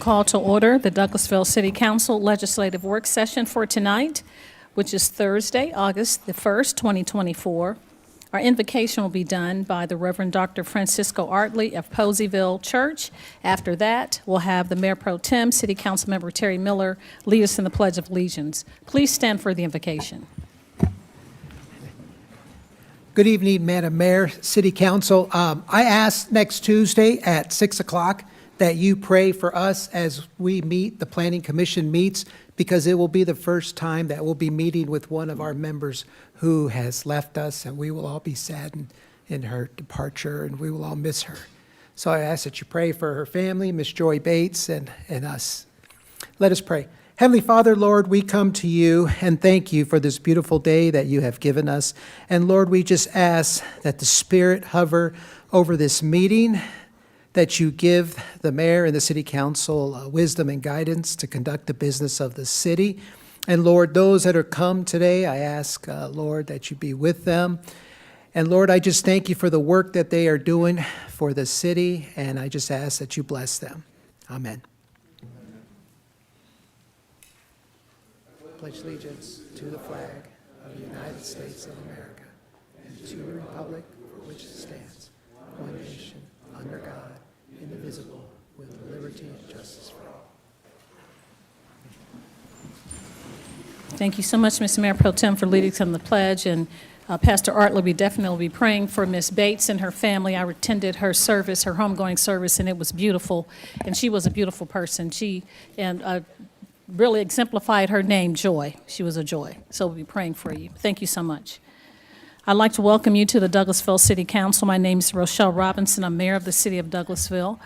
call to order the Douglasville City Council Legislative Work Session for tonight, which is Thursday, August the 1st, 2024. Our invocation will be done by the Reverend Dr. Francisco Artley of Poseyville Church. After that, we'll have the Mayor Pro Tem, City Council Member Terry Miller, lead us in the Pledge of Allegiance. Please stand for the invocation. Good evening, Madam Mayor, City Council. I ask next Tuesday at 6 o'clock that you pray for us as we meet, the Planning Commission meets, because it will be the first time that we'll be meeting with one of our members who has left us, and we will all be saddened in her departure, and we will all miss her. So I ask that you pray for her family, Miss Joy Bates, and us. Let us pray. Heavenly Father, Lord, we come to you and thank you for this beautiful day that you have given us. And Lord, we just ask that the Spirit hover over this meeting, that you give the mayor and the city council wisdom and guidance to conduct the business of the city. And Lord, those that are come today, I ask, Lord, that you be with them. And Lord, I just thank you for the work that they are doing for the city, and I just ask that you bless them. Amen. Pledge allegiance to the flag of the United States of America and to the republic for which it stands, one nation, under God, indivisible, with liberty and justice for all. Thank you so much, Mr. Mayor Pro Tem, for leading us in the pledge. And Pastor Artley, we definitely will be praying for Miss Bates and her family. I attended her service, her homegoing service, and it was beautiful. And she was a beautiful person. She really exemplified her name, Joy. She was a joy. So we'll be praying for you. Thank you so much. I'd like to welcome you to the Douglasville City Council. My name is Rochelle Robinson. I'm mayor of the city of Douglasville.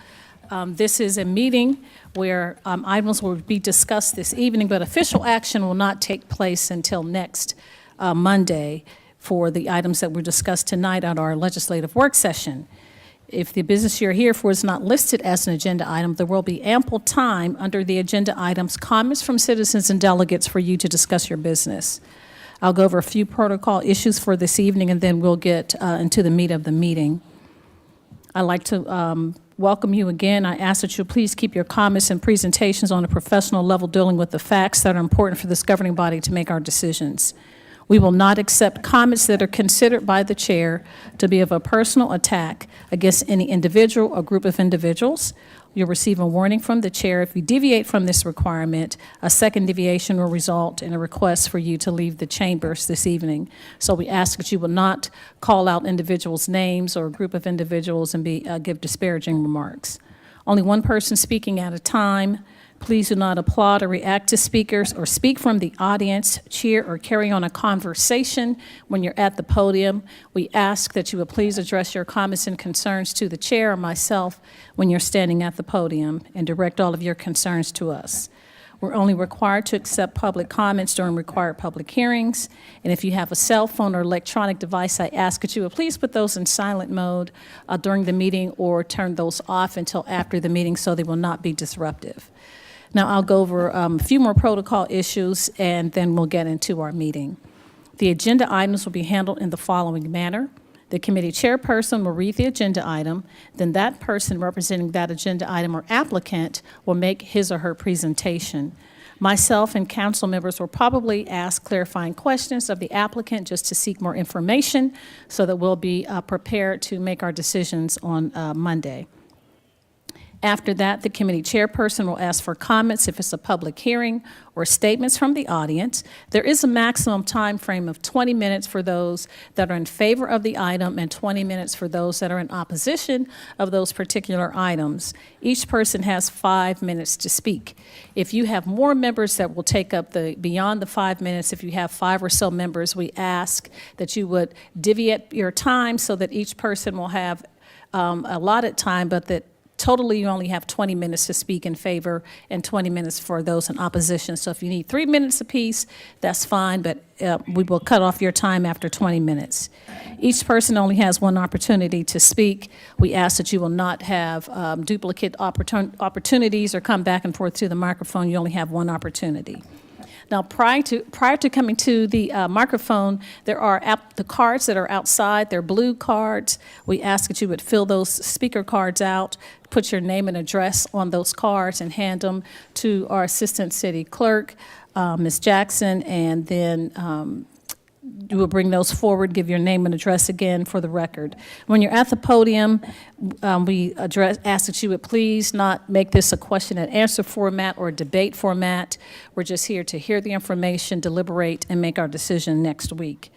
This is a meeting where items will be discussed this evening, but official action will not take place until next Monday for the items that were discussed tonight at our legislative work session. If the business you're here for is not listed as an agenda item, there will be ample time under the agenda items, comments from citizens and delegates for you to discuss your business. I'll go over a few protocol issues for this evening, and then we'll get into the meat of the meeting. I'd like to welcome you again. I ask that you please keep your comments and presentations on a professional level, dealing with the facts that are important for this governing body to make our decisions. We will not accept comments that are considered by the chair to be of a personal attack against any individual or group of individuals. You'll receive a warning from the chair. If you deviate from this requirement, a second deviation will result in a request for you to leave the chambers this evening. So we ask that you will not call out individuals' names or a group of individuals and give disparaging remarks. Only one person speaking at a time. Please do not applaud or react to speakers or speak from the audience, cheer, or carry on a conversation when you're at the podium. We ask that you would please address your comments and concerns to the chair or myself when you're standing at the podium, and direct all of your concerns to us. We're only required to accept public comments during required public hearings. And if you have a cell phone or electronic device, I ask that you would please put those in silent mode during the meeting, or turn those off until after the meeting so they will not be disruptive. Now, I'll go over a few more protocol issues, and then we'll get into our meeting. The agenda items will be handled in the following manner. The committee chairperson will read the agenda item. Then that person representing that agenda item or applicant will make his or her presentation. Myself and council members will probably ask clarifying questions of the applicant just to seek more information, so that we'll be prepared to make our decisions on Monday. After that, the committee chairperson will ask for comments if it's a public hearing, or statements from the audience. There is a maximum time frame of 20 minutes for those that are in favor of the item, and 20 minutes for those that are in opposition of those particular items. Each person has 5 minutes to speak. If you have more members that will take up beyond the 5 minutes, if you have 5 or so members, we ask that you would divvy up your time so that each person will have allotted time, but that totally you only have 20 minutes to speak in favor and 20 minutes for those in opposition. So if you need 3 minutes apiece, that's fine, but we will cut off your time after 20 minutes. Each person only has one opportunity to speak. We ask that you will not have duplicate opportunities or come back and forth to the microphone. You only have one opportunity. Now, prior to coming to the microphone, there are the cards that are outside. They're blue cards. We ask that you would fill those speaker cards out. put your name and address on those cards and hand them to our Assistant City Clerk, Ms. Jackson, and then you will bring those forward, give your name and address again for the record. When you're at the podium, we ask that you would please not make this a question and answer format or a debate format. We're just here to hear the information, deliberate, and make our decision next week.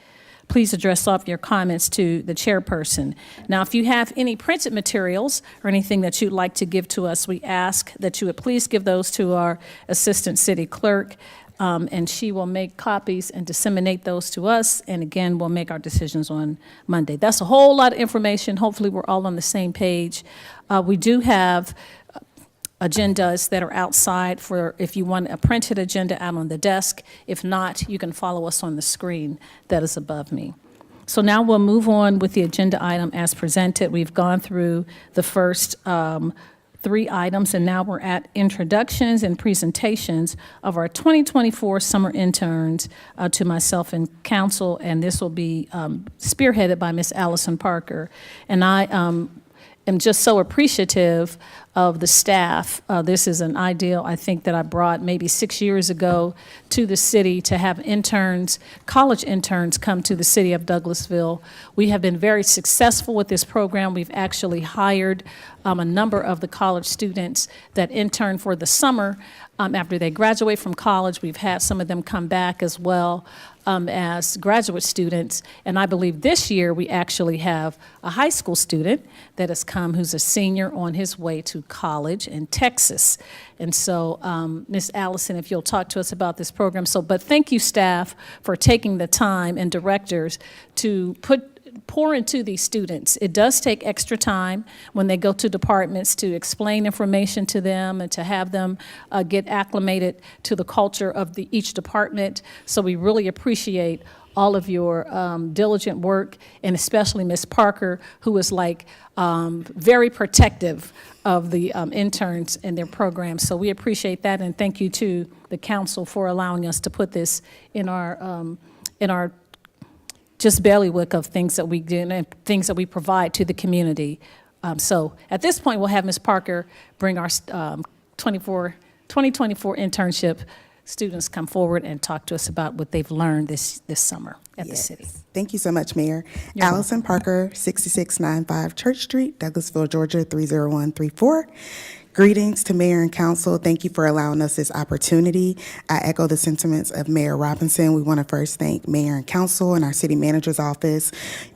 Please address all of your comments to the chairperson. Now, if you have any printed materials or anything that you'd like to give to us, we ask that you would please give those to our Assistant City Clerk, and she will make copies and disseminate those to us, and again, we'll make our decisions on Monday. That's a whole lot of information. Hopefully, we're all on the same page. We do have agendas that are outside for if you want a printed agenda out on the desk. If not, you can follow us on the screen that is above me. So now we'll move on with the agenda item as presented. We've gone through the first 3 items, and now we're at introductions and presentations of our 2024 summer interns to myself and council, and this will be spearheaded by Ms. Allison Parker. And I am just so appreciative of the staff. This is an ideal, I think, that I brought maybe 6 years ago to the city to have interns, college interns, come to the city of Douglasville. We have been very successful with this program. We've actually hired a number of the college students that intern for the summer. After they graduate from college, we've had some of them come back as well as graduate students. And I believe this year we actually have a high school student that has come who's a senior on his way to college in Texas. And so, Ms. Allison, if you'll talk to us about this program. But thank you, staff, for taking the time, and directors to pour into these students. It does take extra time when they go to departments to explain information to them and to have them get acclimated to the culture of each department. So we really appreciate all of your diligent work, and especially Ms. Parker, who is very protective of the interns and their programs. So we appreciate that, and thank you to the council for allowing us to put this in our just bailiwick of things that we do and things that we provide to the community. So at this point, we'll have Ms. Parker bring our 2024 internship students come forward and talk to us about what they've learned this summer at the city. Thank you so much, Mayor. You're Allison Parker, 6695 Church Street, Douglasville, Georgia, 30134. Greetings to Mayor and Council. Thank you for allowing us this opportunity. I echo the sentiments of Mayor Robinson. We want to first thank Mayor and Council and our City Manager's Office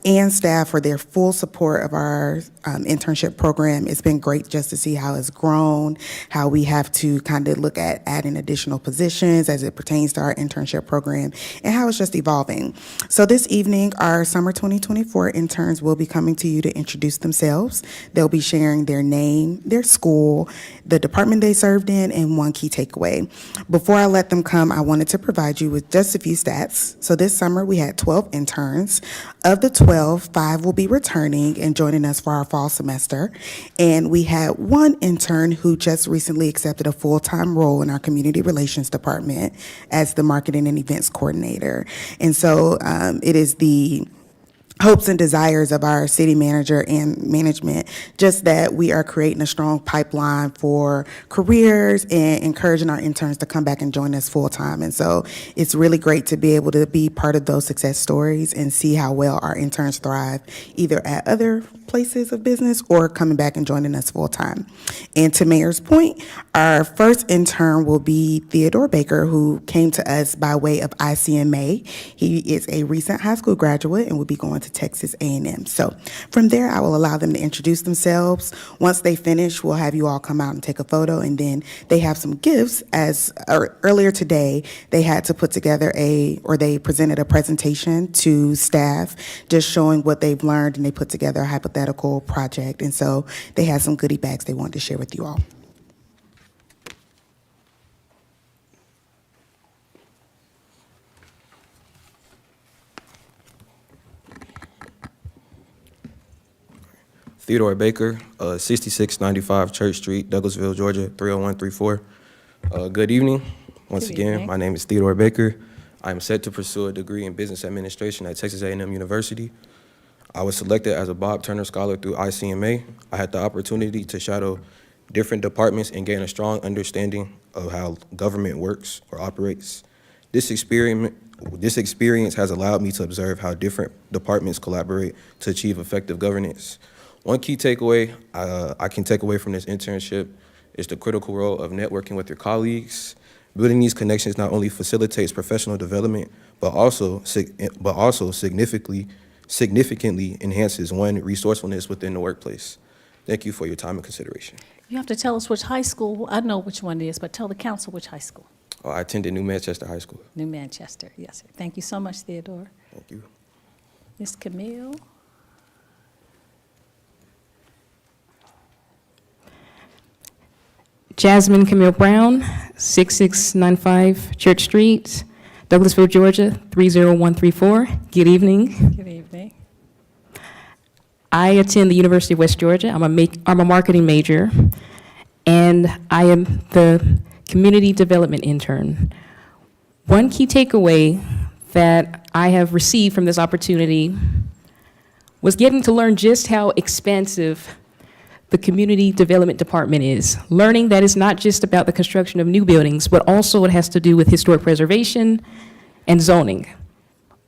and staff for their full support of our internship program. It's been great just to see how it's grown, how we have to kind of look at adding additional positions as it pertains to our internship program, and how it's just evolving. So this evening, our summer 2024 interns will be coming to you to introduce themselves. They'll be sharing their name, their school, the department they served in, and one key takeaway. Before I let them come, I wanted to provide you with just a few stats. So this summer we had 12 interns. Of the 12, 5 will be returning and joining us for our fall semester. And we had one intern who just recently accepted a full-time role in our community relations department as the marketing and events coordinator. And so it is the hopes and desires of our city manager and management, just that we are creating a strong pipeline for careers and encouraging our interns to come back and join us full time. And so it's really great to be able to be part of those success stories and see how well our interns thrive, either at other places of business or coming back and joining us full time. And to Mayor's point, our first intern will be Theodore Baker, who came to us by way of ICMA. He is a recent high school graduate and will be going to Texas A&M. So from there, I will allow them to introduce themselves. Once they finish, we'll have you all come out and take a photo, and then they have some gifts. Earlier today, they had to put together they presented a presentation to staff just showing what they've learned, and they put together a hypothetical project. And so they had some goodie bags they wanted to share with you all. Theodore Baker, 6695 Church Street, Douglasville, Georgia, 30134. Good evening. Once again, my name is Theodore Baker. I am set to pursue a degree in business administration at Texas A&M University. I was selected as a Bob Turner Scholar through ICMA. I had the opportunity to shadow different departments and gain a strong understanding of how government works or operates. This experience has allowed me to observe how different departments collaborate to achieve effective governance. One key takeaway I can take away from this internship is the critical role of networking with your colleagues. Building these connections not only facilitates professional development, but also significantly enhances one's resourcefulness within the workplace. Thank you for your time and consideration. You have to tell us which high school. I know which one it is, but tell the council which high school. I attended New Manchester High School. New Manchester, yes, sir. Thank you so much, Theodore. Thank you. Ms. Camille? Jasmine Camille Brown, 6695 Church Street, Douglasville, Georgia, 30134. Good evening. Good evening. I attend the University of West Georgia. I'm a marketing major, and I am the community development intern. One key takeaway that I have received from this opportunity was getting to learn just how expansive the community development department is. Learning that it's not just about the construction of new buildings, but also it has to do with historic preservation and zoning.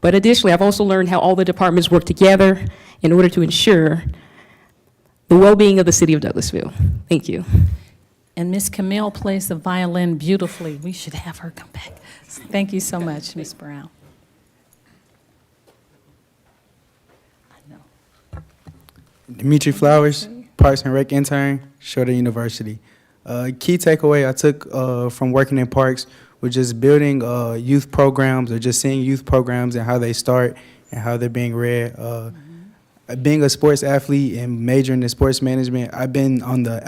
But additionally, I've also learned how all the departments work together in order to ensure the well-being of the city of Douglasville. Thank you. And Miss Camille plays the violin beautifully. We should have her come back. Thank you so much, Miss Brown. I know. Dimitri Flowers, Parks and Rec intern, Shorter University. Key takeaway I took from working in parks was just building youth programs, or just seeing youth programs and how they start and how they're being read. Being a sports athlete and majoring in sports management, I've been on the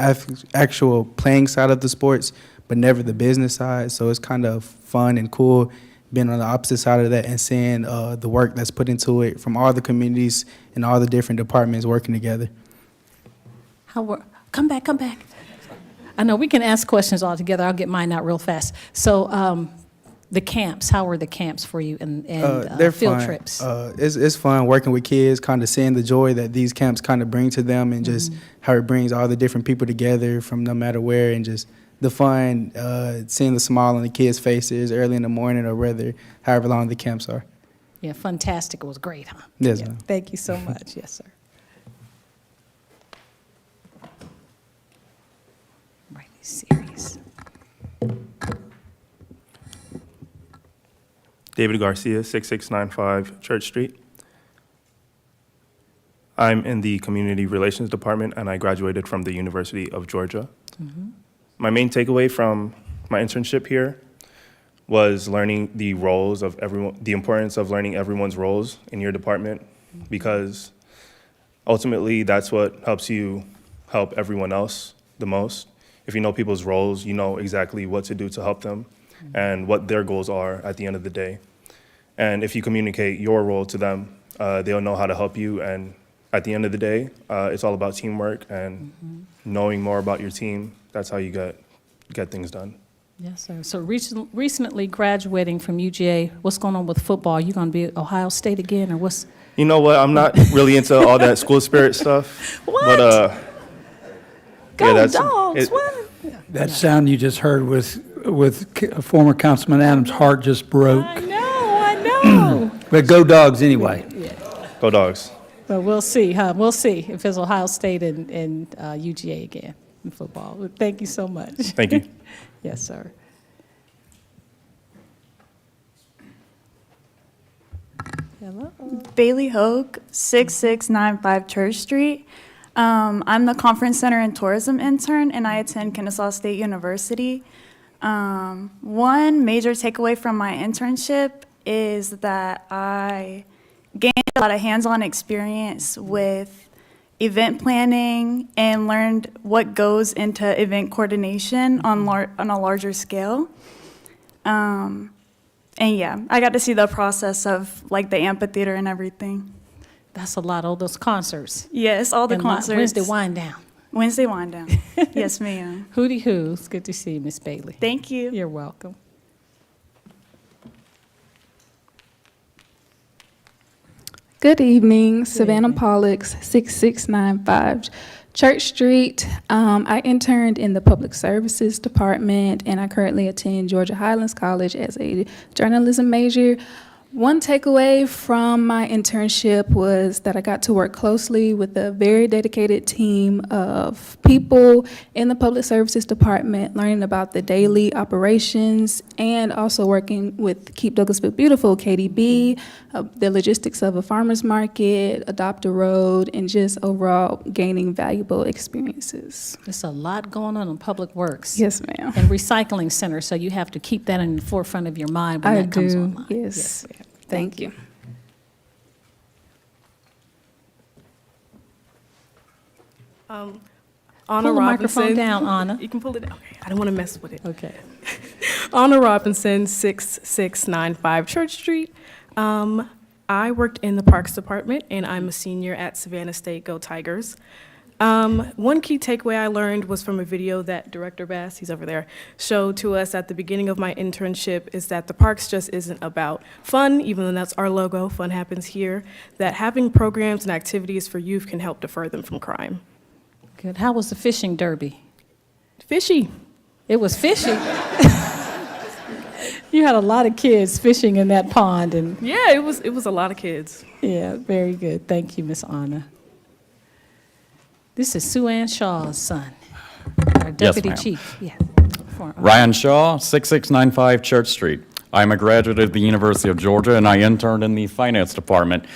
actual playing side of the sports, but never the business side. So it's kind of fun and cool being on the opposite side of that and seeing the work that's put into it from all the communities and all the different departments working together. Come back. I know we can ask questions all together. I'll get mine out real fast. So the camps, how were the camps for you and they're field fun. trips? It's fun working with kids, kind of seeing the joy that these camps kind of bring to them, and just how it brings all the different people together from no matter where, and just the fun, seeing the smile on the kids' faces early in the morning, or whether however long the camps are. Yeah, fantastic. It was great, huh? Yes, Yeah, ma'am. thank you so much. Yes, sir. Right, serious. David Garcia, 6695 Church Street. I'm in the Community Relations Department, and I graduated from the University of Georgia. My main takeaway from my internship here was learning the roles of everyone, the importance of learning everyone's roles in your department, because ultimately that's what helps you help everyone else the most. If you know people's roles, you know exactly what to do to help them and what their goals are at the end of the day. And if you communicate your role to them, they'll know how to help you. And at the end of the day, it's all about teamwork and knowing more about your team. That's how you get things done. Yes, sir. So recently graduating from UGA, what's going on with football? You going to be at Ohio State again, or what's? You know what? I'm not really into all that school spirit stuff. What? But Go yeah, Dogs! it- What? That sound you just heard with former Councilman Adams' heart just broke. I know. But go Dogs anyway. Go Dogs. But we'll see, huh? We'll see if it's Ohio State and UGA again in football. But thank you so much. Thank you. Yes, sir. Hello. Bailey Hogue, 6695 Church Street. I'm the Conference Center and Tourism intern, and I attend Kennesaw State University. One major takeaway from my internship is that I gained a lot of hands-on experience with event planning and learned what goes into event coordination on a larger scale. And yeah, I got to see the process of like the amphitheater and everything. That's a lot, all those concerts. Yes, all the And concerts. Wednesday wind down. Wednesday wind down. Yes, ma'am. Hootie hoo. It's good to see you, Miss Bailey. Thank you. You're welcome. Good evening, Savannah Pollux, 6695 Church Street. I interned in the Public Services Department, and I currently attend Georgia Highlands College as a journalism major. One takeaway from my internship was that I got to work closely with a very dedicated team of people in the Public Services Department, learning about the daily operations and also working with Keep Douglasville Beautiful, KDB, the logistics of a farmer's market, Adopt a Road, and just overall gaining valuable experiences. There's a lot going on in Public Works. Yes, ma'am. And recycling center, so you have to keep that in the forefront of your mind when that comes online. Yes. ma'am. Thank you. Anna Pull the microphone Robinson. down, Anna. You can pull it down. Okay, I don't want to mess with it. Okay. Anna Robinson, 6695 Church Street. I worked in the Parks Department, and I'm a senior at Savannah State Go Tigers. One key takeaway I learned was from a video that Director Bass, he's over there, showed to us at the beginning of my internship, is that the parks just isn't about fun, even though that's our logo, fun happens here, that having programs and activities for youth can help deter them from crime. Good. How was the fishing derby? Fishy. It was fishy. You had a lot of kids fishing in that pond, and Yeah, it was a lot of kids. yeah, very good. Thank you, Miss Anna. This is Sue Ann Shaw's son, our deputy ma'am. chief. Yeah. Ryan Shaw, 6695 Church Street. I'm a graduate of the University of Georgia, and I interned in the finance department.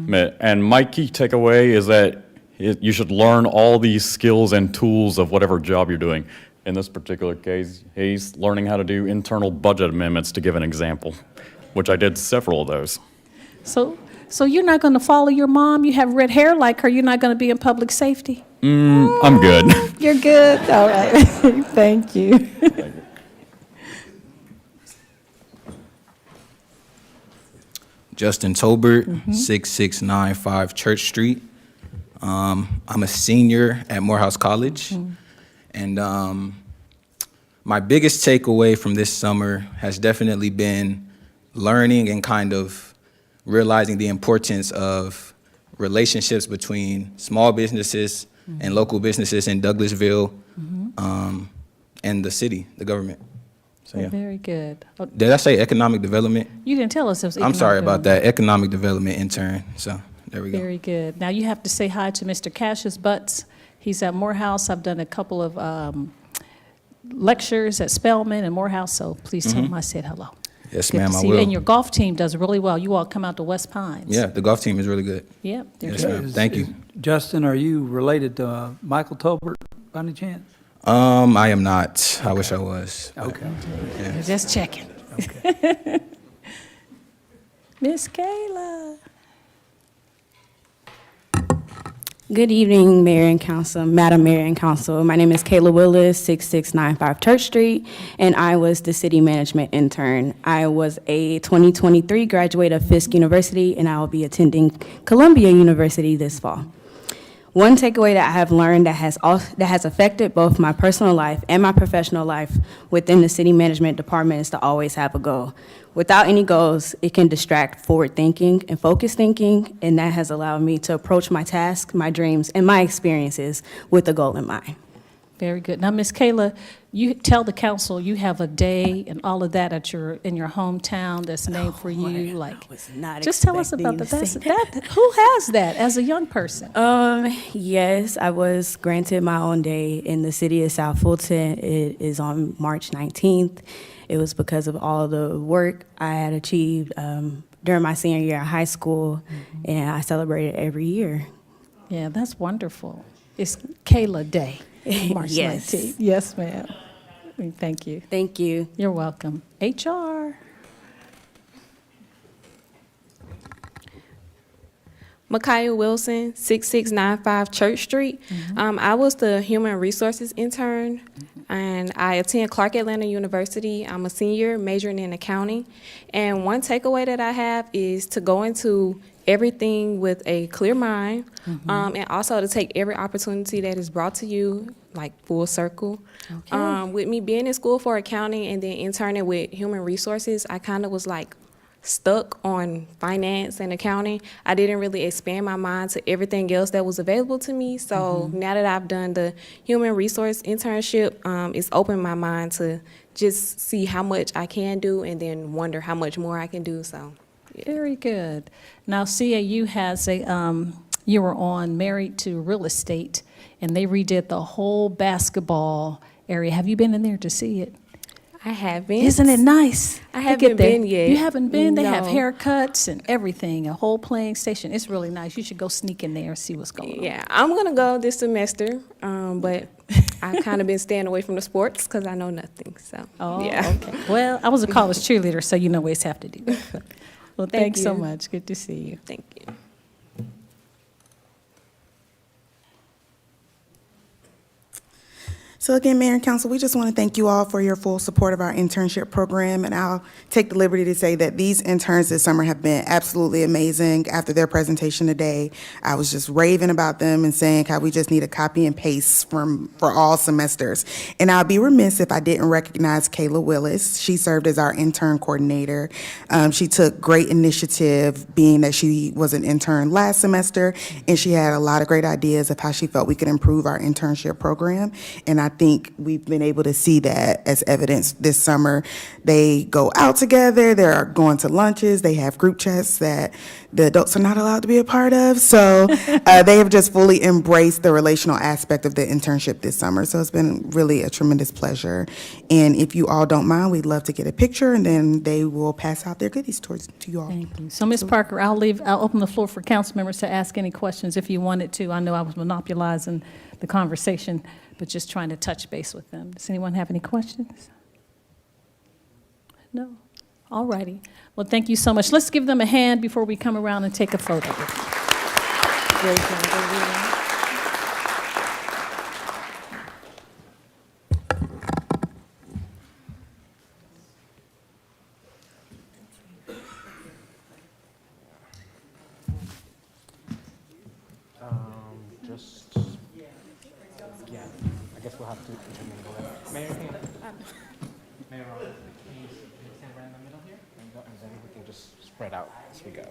And my key takeaway is that you should learn all these skills and tools of whatever job you're doing. In this particular case, he's learning how to do internal budget amendments, to give an example, which I did several of those. So you're not going to follow your mom? You have red hair like her. You're not going to be in public safety? I'm good. You're good? All right. Thank you. Justin Tolbert, 6695 Church Street. I'm a senior at Morehouse College. And my biggest takeaway from this summer has definitely been learning and kind of realizing the importance of relationships between small businesses and local businesses in Douglasville and the city, the government. So, yeah. Very good. Oh, Did I say economic development? you didn't tell us it was I'm sorry about economic that. Economic development intern. So there we go. Very good. Now you have to say hi to Mr. Cassius Butts. He's at Morehouse. I've done a couple of lectures at Spelman and Morehouse, so please tell him I said hello. Yes, Good ma'am, to I see you. will. And your golf team does really well. You all come out to West Pines. Yeah, the golf team is really good. Yep. they're Yes, good. ma'am. Thank you. Justin, are you related to Michael Tolbert by any chance? I am not. I wish I was. but- Okay. Yeah. Just checking. Okay. Miss Kayla. Good evening, Mayor and Council, Madam Mayor and Council. My name is Kayla Willis, 6695 Church Street, and I was the city management intern. I was a 2023 graduate of Fisk University, and I will be attending Columbia University this fall. One takeaway that I have learned that has affected both my personal life and my professional life within the city management department is to always have a goal. Without any goals, it can distract forward thinking and focused thinking, and that has allowed me to approach my tasks, my dreams, and my experiences with a goal in mind. Very good. Now, Miss Kayla, you tell the council you have a day and all of that in your hometown that's named for you. Like, was not just tell us about expecting that. Who has that as a young person? Yes, I was granted my own day in the city of South Fulton. It is on March 19th. It was because of all the work I had achieved during my senior year of high school, and I celebrate it every year. Yeah, that's wonderful. It's Kayla Day, March Yes. 19th. Yes, ma'am. Thank you. Thank you. You're welcome. HR. Micaiah Wilson, 6695 Church Street. I was the human resources intern, and I attend Clark Atlanta University. I'm a senior majoring in accounting. And one takeaway that I have is to go into everything with a clear mind, and also to take every opportunity that is brought to you, like full circle. Okay. With me being in school for accounting and then interning with human resources, I kind of was like, stuck on finance and accounting, I didn't really expand my mind to everything else that was available to me. So now that I've done the human resource internship, it's opened my mind to just see how much I can do and then wonder how much more I can do. So, yeah. Very good. Now, CAU has you were on Married to Real Estate, and they redid the whole basketball area. Have you been in there to see it? I haven't. Isn't it nice? I They haven't get there. been yet. You haven't been? They have No. haircuts and everything, a whole playing station. It's really nice. You should go sneak in there and see what's going on. Yeah, I'm gonna go this semester, but I've kind of been staying away from the sports because I know nothing. So, Oh, yeah. okay. Well, I was a college cheerleader, so you know we always have to do that. Well, Thank thanks so you. much. Good to see you. Thank you. So again, Mayor and Council, we just want to thank you all for your full support of our internship program, and I'll take the liberty to say that these interns this summer have been absolutely amazing. After their presentation today, I was just raving about them and saying how we just need a copy and paste for all semesters. And I'll be remiss if I didn't recognize Kayla Willis. She served as our intern coordinator. She took great initiative, being that she was an intern last semester, and she had a lot of great ideas of how she felt we could improve our internship program. And I think we've been able to see that as evidence this summer. They go out together, they're going to lunches, they have group chats that the adults are not allowed to be a part of. So they have just fully embraced the relational aspect of the internship this summer. So it's been really a tremendous pleasure. And if you all don't mind, we'd love to get a picture, and then they will pass out their goodies to you all. Thank you. So, Ms. Parker, I'll open the floor for council members to ask any questions if you wanted to. I know I was monopolizing the conversation, but just trying to touch base with them. Does anyone have any questions? No? All righty. Well, thank you so much. Let's give them a hand before we come around and take a photo. Great job, everyone. I guess we'll have to. Mayor, Mayor, can you stand right in the middle here? And then we can just spread out as we go.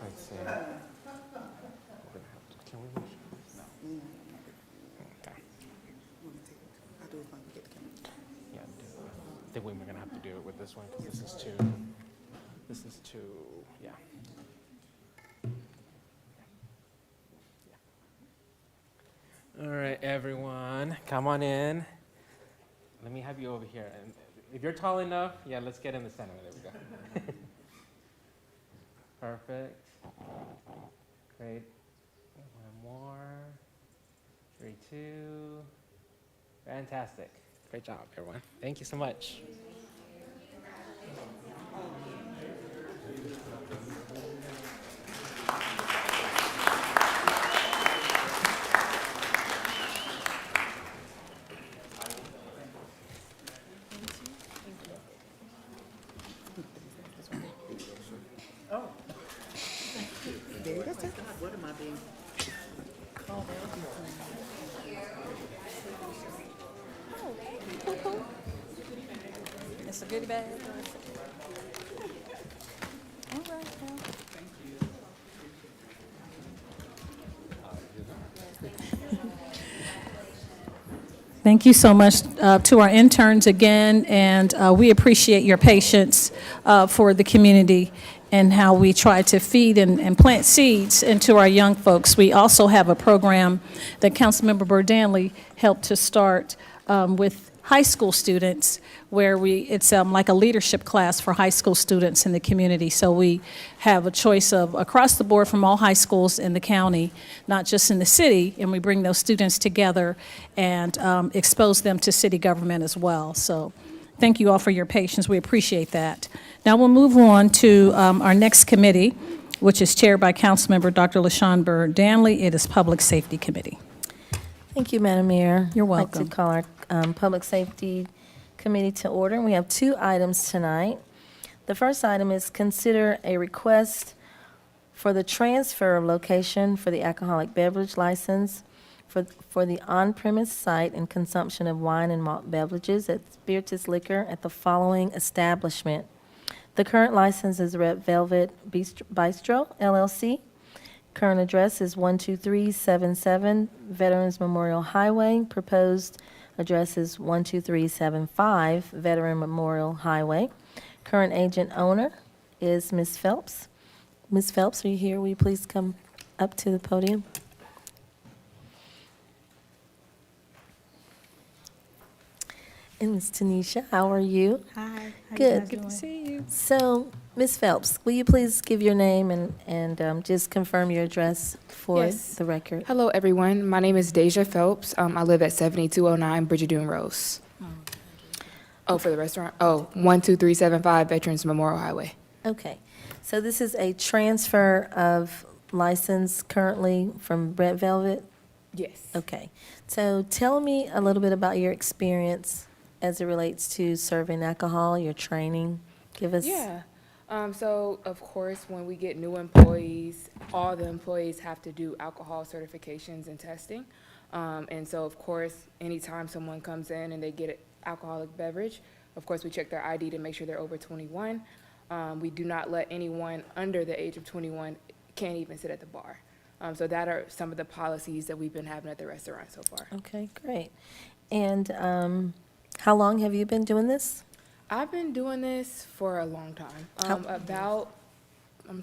Let's see. We're gonna have to, can we move? No. Okay. Yeah, I think we're gonna have to do it with this one because this is too, yeah. All right, everyone, come on in. Let me have you over here. And if you're tall enough, yeah, let's get in the center. There we go. Perfect. Great. One more. 3, 2. Fantastic. Great job, everyone. Thank you so much. It's a goodie bag. All right, now. Thank you so much to our interns again, and we appreciate your patience for the community and how we try to feed and plant seeds into our young folks. We also have a program that Councilmember Burdanley helped to start with high school students, where it's like a leadership class for high school students in the community. So we have a choice of across the board from all high schools in the county, not just in the city, and we bring those students together and expose them to city government as well. So thank you all for your patience. We appreciate that. Now we'll move on to our next committee, which is chaired by Councilmember Dr. LaShawn Burdanley. It is Public Safety Committee. Thank you, Madam Mayor. You're I'd welcome. like to call our Public Safety Committee to order. And we have 2 items tonight. The first item is consider a request for the transfer of location for the alcoholic beverage license for the on-premise site and consumption of wine and malt beverages at Spiritus Liquor at the following establishment. The current license is Red Velvet Bistro, LLC. Current address is 12377 Veterans Memorial Highway. Proposed address is 12375 Veteran Memorial Highway. Current agent owner is Ms. Phelps. Ms. Phelps, are you here? Will you please come up to the podium? And Ms. Tanisha, how are you? Hi. Good. Good to see you. So, Ms. Phelps, will you please give your name and just confirm your address for Yes. the record? Hello, everyone. My name is Deja Phelps. I live at 7209 Bridget Rose. Oh, for the restaurant? Oh, 12375 Veterans Memorial Highway. Okay. So this is a transfer of license currently from Red Velvet? Yes. Okay. So tell me a little bit about your experience as it relates to serving alcohol, your training. Give us. Yeah. So, of course, when we get new employees, all the employees have to do alcohol certifications and testing. And so, of course, anytime someone comes in and they get an alcoholic beverage, of course, we check their ID to make sure they're over 21. We do not let anyone under the age of 21 can't even sit at the bar. So that are some of the policies that we've been having at the restaurant so far. Okay, great. And how long have you been doing this? I've been doing this for a long time. I'm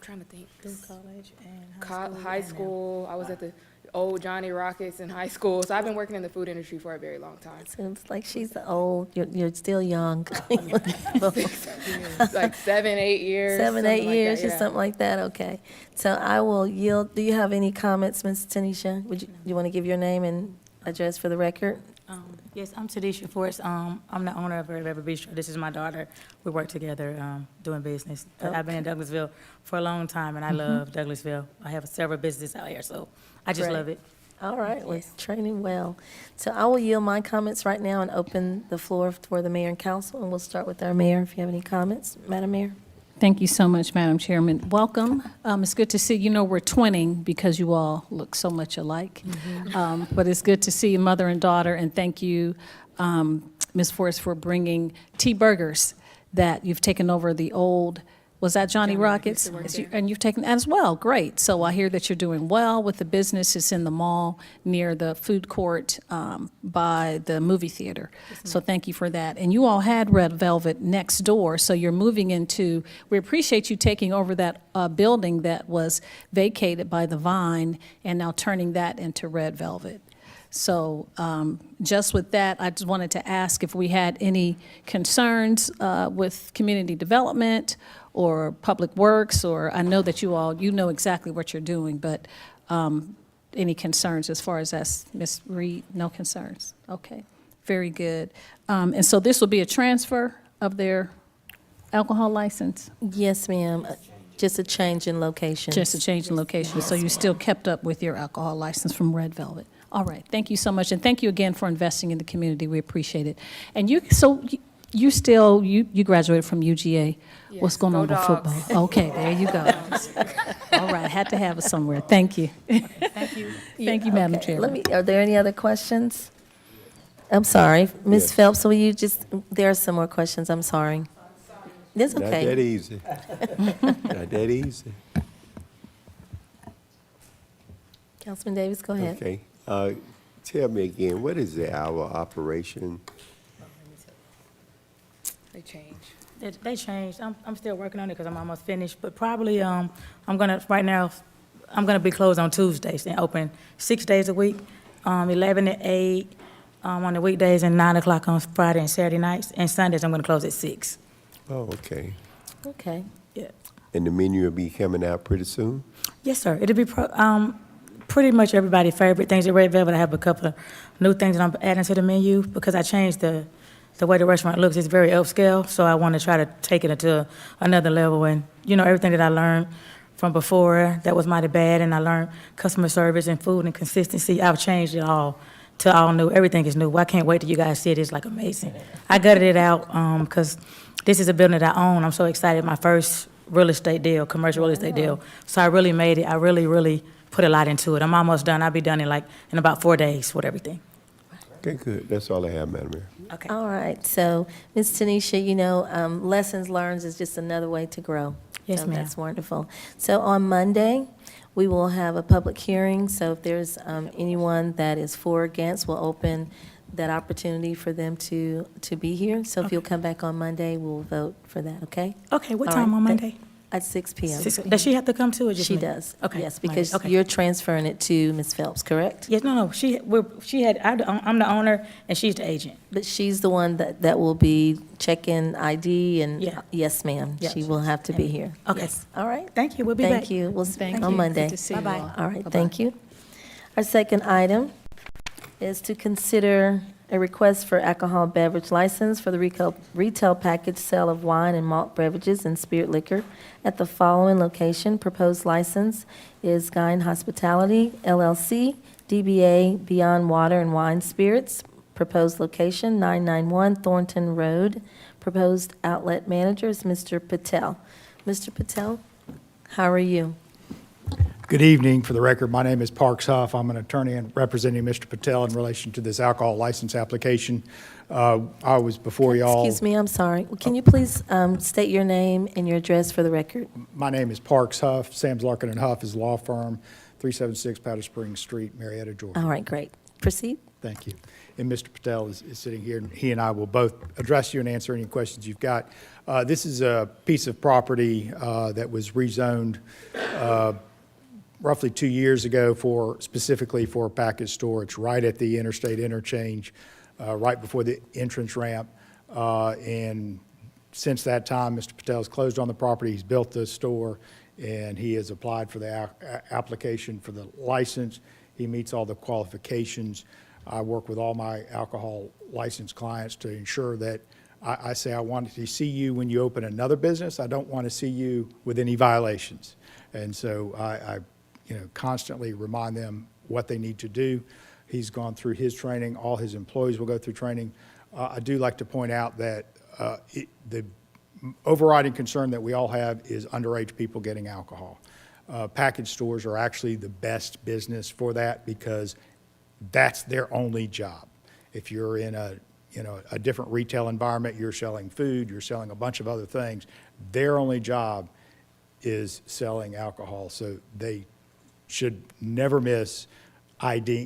trying to think. College and High school. I was at the old Johnny Rockets in high school. So I've been working in the food industry for a very long time. Seems like she's old. You're still young. Like 7, 8 years. 7, 8 years or yeah. something like that, okay. So I will yield, do you have any comments, Ms. Tanisha? You want to give your name and address for the record? Yes, I'm Tadisha Forrest. I'm the owner of Red Velvet Bistro. This is my daughter. We work together doing business. I've been in Douglasville for a long time, and I love Douglasville. I have several businesses out here, so I just Great. love it. All right, well, training well. So I will yield my comments right now and open the floor for the mayor and council, and we'll start with our mayor if you have any comments. Madam Mayor? Thank you so much, Madam Chairman. Welcome. It's good to see, we're twinning because you all look so much alike. But it's good to see you, mother and daughter, and thank you, Ms. Forrest, for bringing T-Burgers that you've taken over the old, was that Johnny Rockets? And you've taken that as well, great. So I hear that you're doing well with the business. It's in the mall near the food court by the movie theater. So thank you for that. And you all had Red Velvet next door, so you're moving into, we appreciate you taking over that building that was vacated by the Vine and now turning that into Red Velvet. So just with that, I just wanted to ask if we had any concerns with community development or public works, or I know that you know exactly what you're doing, but any concerns as far as that's, Ms. Reed, no concerns? Okay, very good. And so this will be a transfer of their alcohol license? Yes, ma'am. Just a change in location. Just a change in location, so you still kept up with your alcohol license from Red Velvet. All right, thank you so much, and thank you again for investing in the community. We appreciate it. And you graduated from UGA. Yes, What's going on go with Dogs. football? Okay, there you go. All right, had to have it somewhere. Thank you. Thank you. Thank you, Madam Chair. Are there any other questions? I'm sorry, Ms. Phelps, will you there are some more questions, I'm sorry. That's okay. Not that easy. Not that easy. Councilman Davis, go ahead. Okay. Tell me again, what is the hour operation? They change. They changed. I'm still working on it because I'm almost finished, but probably right now, I'm gonna be closed on Tuesdays and open 6 days a week, 11 to 8 on the weekdays and 9 o'clock on Friday and Saturday nights, and Sundays I'm gonna close at 6. Oh, okay. Okay. Yeah. And the menu will be coming out pretty soon? Yes, sir. It'll be pretty much everybody's favorite things at Red Velvet. I have a couple of new things that I'm adding to the menu because I changed the way the restaurant looks. It's very upscale, so I want to try to take it to another level. And, everything that I learned from before that was mighty bad, and I learned customer service and food and consistency. I've changed it all to all new. Everything is new. I can't wait till you guys see it. It's like amazing. I gutted it out because this is a building that I own. I'm so excited. My first real estate deal, commercial real estate deal. So I really made it. I really, really put a lot into it. I'm almost done. I'll be done in about 4 days with everything. Okay, good. That's all I have, Madam Mayor. Okay. All right, so, Ms. Tanisha, lessons learned is just another way to grow. Yes, So ma'am. That's wonderful. So on Monday, we will have a public hearing, so if there's anyone that is for or against, we'll open that opportunity for them to be here. So if you'll come back on Monday, we'll vote for that, okay? Okay, what All time right, on Monday? At 6 p.m. Does she have to come too, or just She me? does. Okay. Yes, Monday. because Okay. you're transferring it to Ms. Phelps, correct? Yes, no. I'm the owner, and she's the agent. But she's the one that will be checking ID and, Yeah. yes, ma'am, Yeah. she will have to be here. Okay. Yes. All right. Thank you. We'll be back. Thank you. We'll speak Thank on you. Monday. Good to see you Bye-bye. all. All right, Bye-bye. thank you. Our second item is to consider a request for alcohol beverage license for the retail package sale of wine and malt beverages and spirit liquor at the following location. Proposed license is Guyan Hospitality, LLC, DBA Beyond Water and Wine Spirits. Proposed location, 991 Thornton Road. Proposed outlet manager is Mr. Patel. Mr. Patel, how are you? Good evening. For the record, my name is Parks Huff. I'm an attorney and representing Mr. Patel in relation to this alcohol license application. I was before y'all. Excuse me, I'm sorry. Can you please state your name and your address for the record? My name is Parks Huff. Sam's Larkin and Huff is law firm, 376 Powder Springs Street, Marietta, Georgia. All right, great. Proceed. Thank you. And Mr. Patel is sitting here, and he and I will both address you and answer any questions you've got. This is a piece of property that was rezoned roughly 2 years ago specifically for a package store. It's right at the interstate interchange, right before the entrance ramp. And since that time, Mr. Patel's closed on the property. He's built the store, and he has applied for the application for the license. He meets all the qualifications. I work with all my alcohol license clients to ensure that I say I want to see you when you open another business. I don't want to see you with any violations. And so I constantly remind them what they need to do. He's gone through his training. All his employees will go through training. I do like to point out that the overriding concern that we all have is underage people getting alcohol. Package stores are actually the best business for that because that's their only job. If you're in a different retail environment, you're selling food, you're selling a bunch of other things. Their only job is selling alcohol, so they should never miss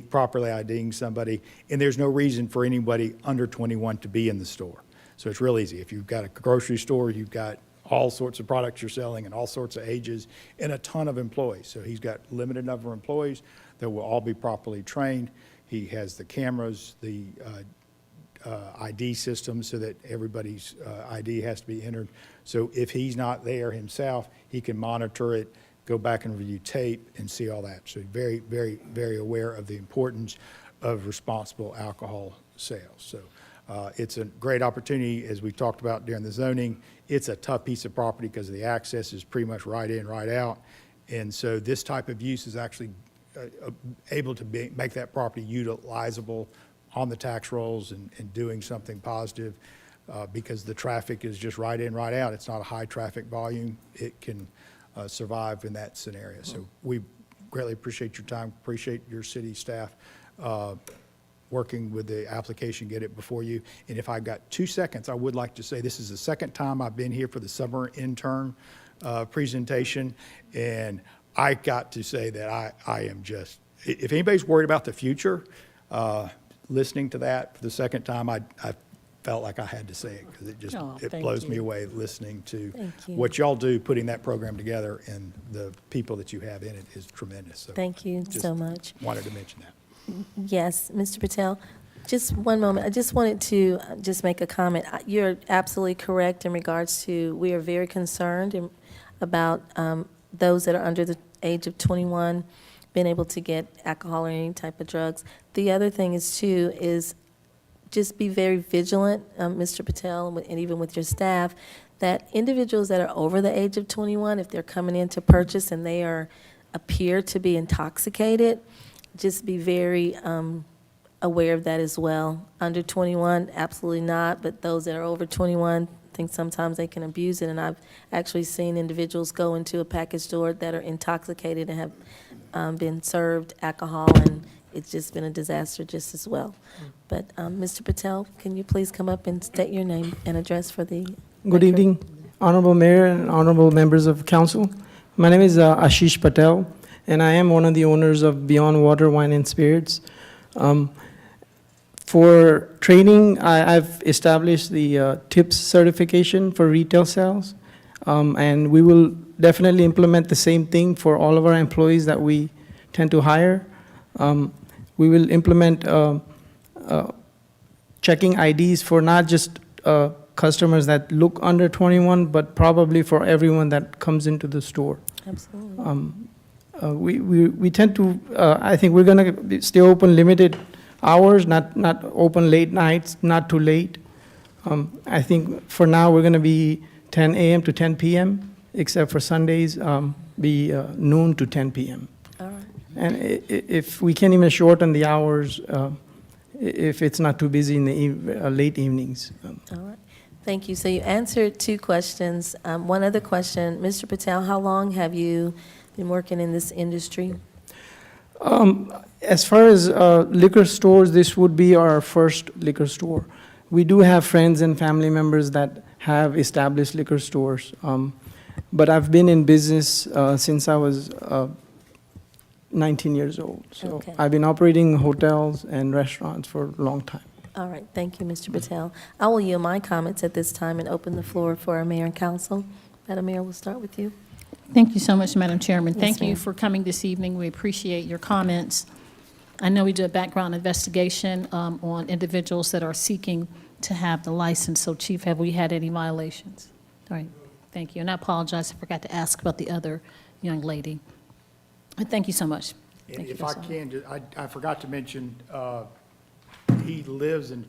properly IDing somebody, and there's no reason for anybody under 21 to be in the store. So it's real easy. If you've got a grocery store, you've got all sorts of products you're selling and all sorts of ages and a ton of employees. So he's got limited number of employees that will all be properly trained. He has the cameras, the ID system so that everybody's ID has to be entered. So if he's not there himself, he can monitor it, go back and review tape and see all that. So very, very, very aware of the importance of responsible alcohol sales. So it's a great opportunity, as we talked about during the zoning. It's a tough piece of property because the access is pretty much right in, right out. And so this type of use is actually able to make that property utilizable on the tax rolls and doing something positive because the traffic is just right in, right out. It's not a high traffic volume. It can survive in that scenario. So we greatly appreciate your time, appreciate your city staff working with the application, get it before you. And if I've got 2 seconds, I would like to say this is the second time I've been here for the summer intern presentation. And I got to say that I am just, if anybody's worried about the future, listening to that for the second time, I felt like I had to say it because it blows me away listening to what y'all do, putting that program together, and the people that you have in it is tremendous. So Thank you so much. Wanted to mention that. Yes, Mr. Patel, just one moment. I just wanted to just make a comment. You're absolutely correct in regards to, we are very concerned about those that are under the age of 21 being able to get alcohol or any type of drugs. The other thing is too, is just be very vigilant, Mr. Patel, and even with your staff, that individuals that are over the age of 21, if they're coming in to purchase and they appear to be intoxicated, just be very aware of that as well. Under 21, absolutely not, but those that are over 21, I think sometimes they can abuse it, and I've actually seen individuals go into a package store that are intoxicated and have been served alcohol, and it's just been a disaster just as well. But Mr. Patel, can you please come up and state your name and address for the Good evening, Honorable Mayor and honorable members of council. My name is Ashish Patel, and I am one of the owners of Beyond Water Wine and Spirits. For training, I've established the TIPS certification for retail sales, and we will definitely implement the same thing for all of our employees that we tend to hire. We will implement checking IDs for not just customers that look under 21, but probably for everyone that comes into the store. Absolutely. We tend to, I think we're going to stay open limited hours, not open late nights, not too late. I think for now we're going to be 10 a.m. to 10 p.m., except for Sundays, be noon to 10 p.m. All right. And if we can even shorten the hours, if it's not too busy in the late evenings. All right. Thank you. So you answered two questions. One other question, Mr. Patel, how long have you been working in this industry? As far as liquor stores, this would be our first liquor store. We do have friends and family members that have established liquor stores, but I've been in business since I was 19 years old. So Okay. I've been operating hotels and restaurants for a long time. All right. Thank you, Mr. Patel. I will yield my comments at this time and open the floor for our mayor and council. Madam Mayor, we'll start with you. Thank you so much, Madam Chairman. Yes, Thank you ma'am. for coming this evening. We appreciate your comments. I know we did a background investigation on individuals that are seeking to have the license. So, Chief, have we had any violations? All right. Thank you. And I apologize, I forgot to ask about the other young lady. But thank you so much. And Thank you, if I Councilwoman. can, I forgot to mention, he lives in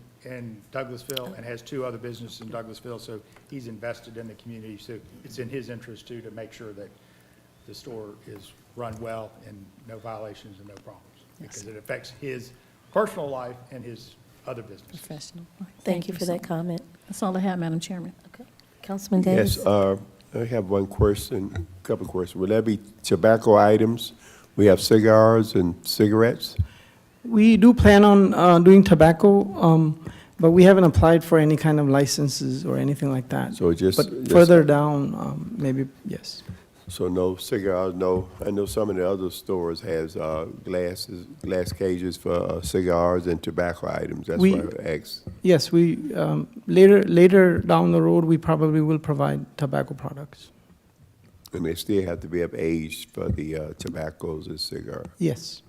Douglasville and has two other businesses in Douglasville, so he's invested in the community. So it's in his interest, too, to make sure that the store is run well and no violations and no problems, because it affects his personal life and his other business. Professional. Thank you for so that comment. That's all I have, Madam Chairman. Okay. Councilman Davis? Yes, I have one question, a couple of questions. Will there be tobacco items? We have cigars and cigarettes. We do plan on doing tobacco, but we haven't applied for any kind of licenses or anything like that. So But further down, maybe, yes. So no cigars, no. I know some of the other stores has glass cages for cigars and tobacco items. That's We- why I asked. Yes, we, later down the road, we probably will provide tobacco products. And they still have to be of age for the tobaccos and cigars. Yes.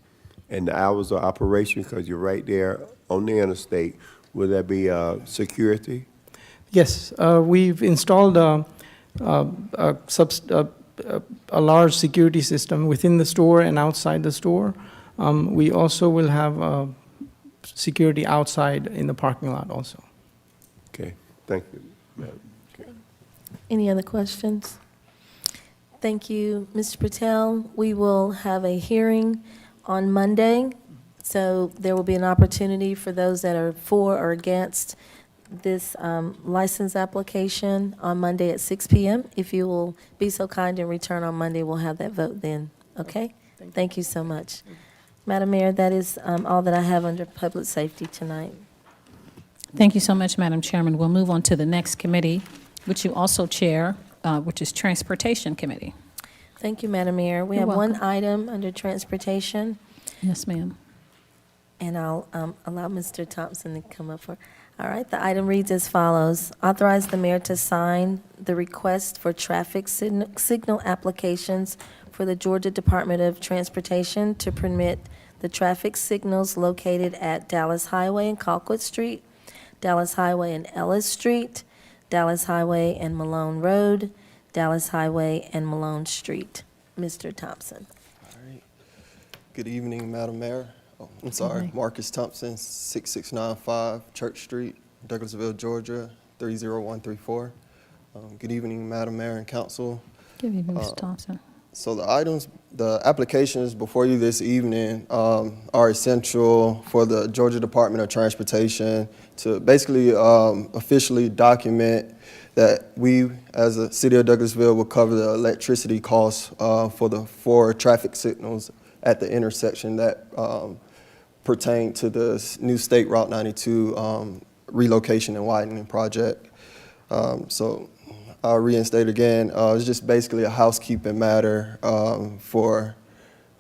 And the hours of operation, because you're right there on the interstate, will there be security? Yes, we've installed a large security system within the store and outside the store. We also will have security outside in the parking lot also. Okay, thank you, Madam. Okay. Any other questions? Thank you, Mr. Patel. We will have a hearing on Monday, so there will be an opportunity for those that are for or against this license application on Monday at 6 p.m. If you will be so kind and return on Monday, we'll have that vote then, okay? Thank you so much. Madam Mayor, that is all that I have under public safety tonight. Thank you so much, Madam Chairman. We'll move on to the next committee, which you also chair, which is Transportation Committee. Thank you, Madam Mayor. We You're have one welcome. item under transportation, Yes, ma'am. and I'll allow Mr. Thompson to come up for. All right, the item reads as follows. Authorize the mayor to sign the request for traffic signal applications for the Georgia Department of Transportation to permit the traffic signals located at Dallas Highway and Colquitt Street, Dallas Highway and Ellis Street, Dallas Highway and Malone Road, Dallas Highway and Malone Street. Mr. Thompson. All right. Good evening, Madam Mayor. Oh, I'm sorry, evening. Marcus Thompson, 6695 Church Street, Douglasville, Georgia, 30134. Good evening, Madam Mayor and Council. Good evening, Mr. Thompson. So the applications before you this evening are essential for the Georgia Department of Transportation to basically officially document that we, as a city of Douglasville, will cover the electricity costs for the 4 traffic signals at the intersection that pertain to the new State Route 92 relocation and widening project. So I'll reinstate again, it's just basically a housekeeping matter for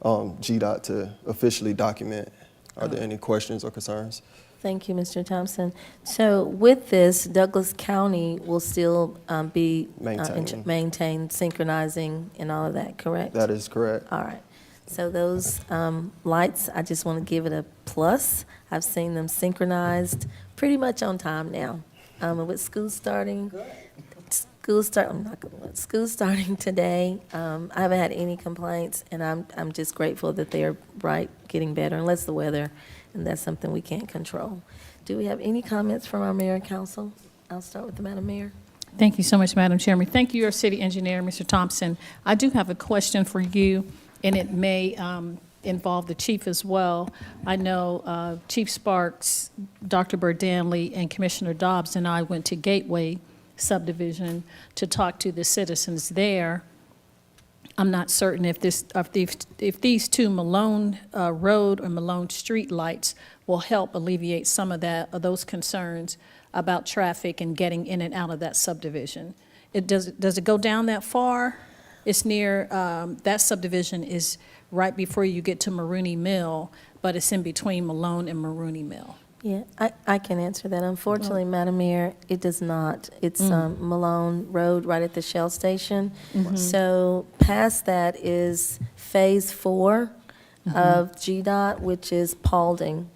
GDOT to officially document. Are there any questions or concerns? Thank you, Mr. Thompson. So with this, Douglas County will still be maintained, synchronizing and all of that, correct? That is correct. All right. So those lights, I just want to give it a plus. I've seen them synchronized pretty much on time now. With school starting, school starting today, I haven't had any complaints, and I'm just grateful that they are bright, getting better, unless the weather, and that's something we can't control. Do we have any comments from our mayor and council? I'll start with the Madam Mayor. Thank you so much, Madam Chairman. Thank you, our city engineer, Mr. Thompson. I do have a question for you, and it may involve the chief as well. I know Chief Sparks, Dr. Burdanley, and Commissioner Dobbs and I went to Gateway subdivision to talk to the citizens there. I'm not certain if these two Malone Road or Malone Street lights will help alleviate some of those concerns about traffic and getting in and out of that subdivision. Does it go down that far? It's near, that subdivision is right before you get to Maroney Mill, but it's in between Malone and Maroney Mill. Yeah, I can answer that. Unfortunately, Madam Mayor, it does not. It's Malone Road right at the Shell station. So past that is Phase 4 of GDOT, which is Paulding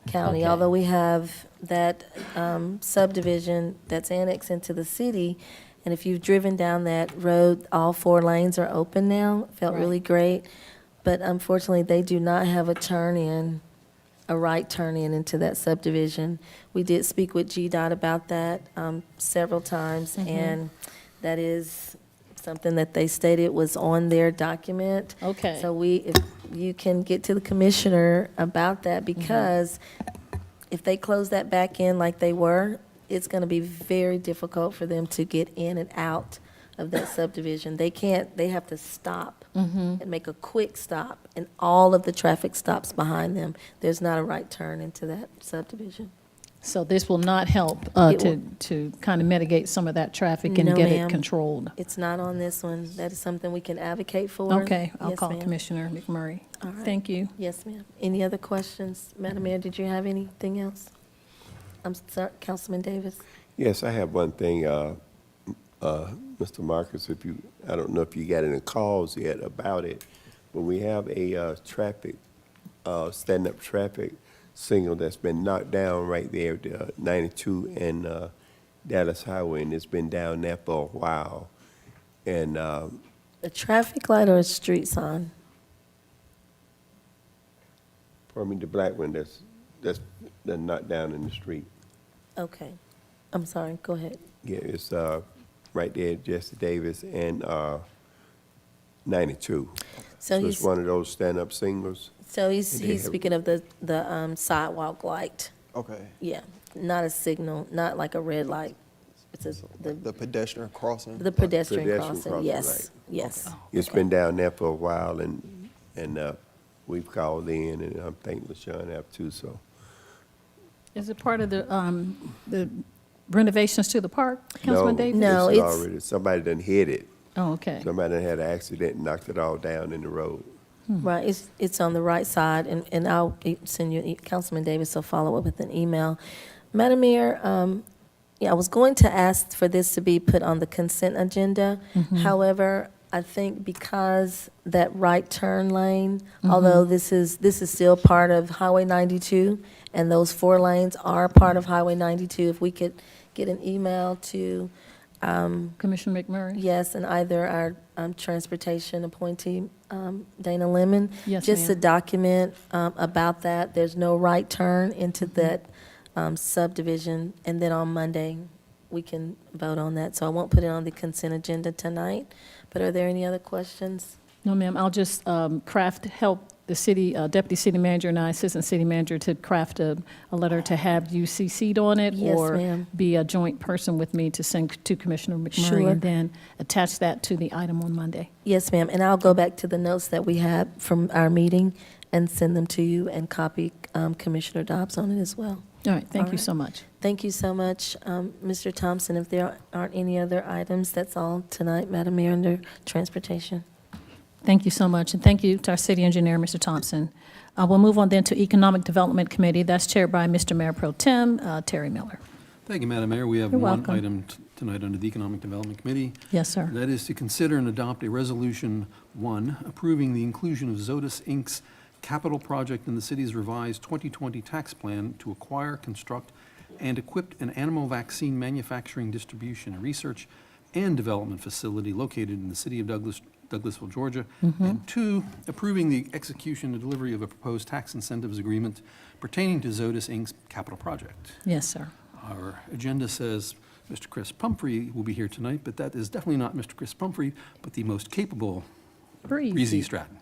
County. Okay. Although we have that subdivision that's annexed into the city, and if you've driven down that road, all 4 lanes are open now. Felt really great. But unfortunately, they do not have a turn-in, a right turn-in into that subdivision. We did speak with GDOT about that several times, and that is something that they stated was on their document. Okay. So if you can get to the commissioner about that, because if they close that back in like they were, it's going to be very difficult for them to get in and out of that subdivision. They have to stop and make a quick stop, and all of the traffic stops behind them. There's not a right turn into that subdivision. So this will not help to kind of mitigate some of that traffic and No, get ma'am. it controlled? It's not on this one. That is something we can advocate for. Okay, I'll Yes, call ma'am. Commissioner McMurray. All right. Thank you. Yes, ma'am. Any other questions? Madam Mayor, did you have anything else? I'm sorry, Councilman Davis. Yes, I have one thing, Mr. Marcus, I don't know if you got any calls yet about it, but we have a traffic, stand-up traffic signal that's been knocked down right there at 92 and Dallas Highway, and it's been down there for a while. And A traffic light or a street sign? the black one that's knocked down in the street. Okay. I'm sorry, go ahead. Yeah, it's right there at Jesse Davis and 92. So it's he's, one of those stand-up singles. so he's And they have- speaking of the sidewalk light. Okay. Yeah, not a signal, not like a red light. It's The pedestrian crossing? the pedestrian Pedestrian crossing, crossing, yes, right. yes. It's been down there for a while, and we've called in, and I'm thinking LaShawn have too, so. Is it part of the renovations to the park, Councilman Davis? No, it's it's- already, somebody done hit it. Oh, okay. Somebody done had an accident and knocked it all down in the road. Right, it's on the right side, and I'll send you, Councilman Davis will follow up with an email. Madam Mayor, I was going to ask for this to be put on the consent agenda. However, I think because that right turn lane, although this is still part of Highway 92, and those 4 lanes are part of Highway 92, if we could get an email to Commissioner McMurray? yes, and either our transportation appointee, Dana Lemon, Yes, just to ma'am. document about that. There's no right turn into that subdivision, and then on Monday, we can vote on that. So I won't put it on the consent agenda tonight, but are there any other questions? No, ma'am, I'll just help the city, deputy city manager and I, assistant city manager, to craft a letter to have you CC'd on it. Yes, or ma'am. be a joint person with me to send to Commissioner McMurray. Sure. And then attach that to the item on Monday. Yes, ma'am, and I'll go back to the notes that we had from our meeting and send them to you and copy Commissioner Dobbs on it as well. All right, thank All you right. so much. Thank you so much, Mr. Thompson. If there aren't any other items, that's all tonight, Madam Mayor, under Transportation. Thank you so much, and thank you to our city engineer, Mr. Thompson. We'll move on then to Economic Development Committee. That's chaired by Mr. Mayor Pro Tem Terry Miller. Thank you, Madam Mayor. We have You're one welcome. item tonight under the Economic Development Committee. Yes, sir. That is to consider and adopt a Resolution 1 approving the inclusion of Zotis Inc.'s capital project in the city's revised 2020 tax plan to acquire, construct, and equip an animal vaccine manufacturing, distribution, research, and development facility located in the city of Douglasville, Georgia. And 2, approving the execution and delivery of a proposed tax incentives agreement pertaining to Zotis Inc.'s capital project. Yes, sir. Our agenda says Mr. Chris Pumphrey will be here tonight, but that is definitely not Mr. Chris Pumphrey, but the most capable Breezy Stratton.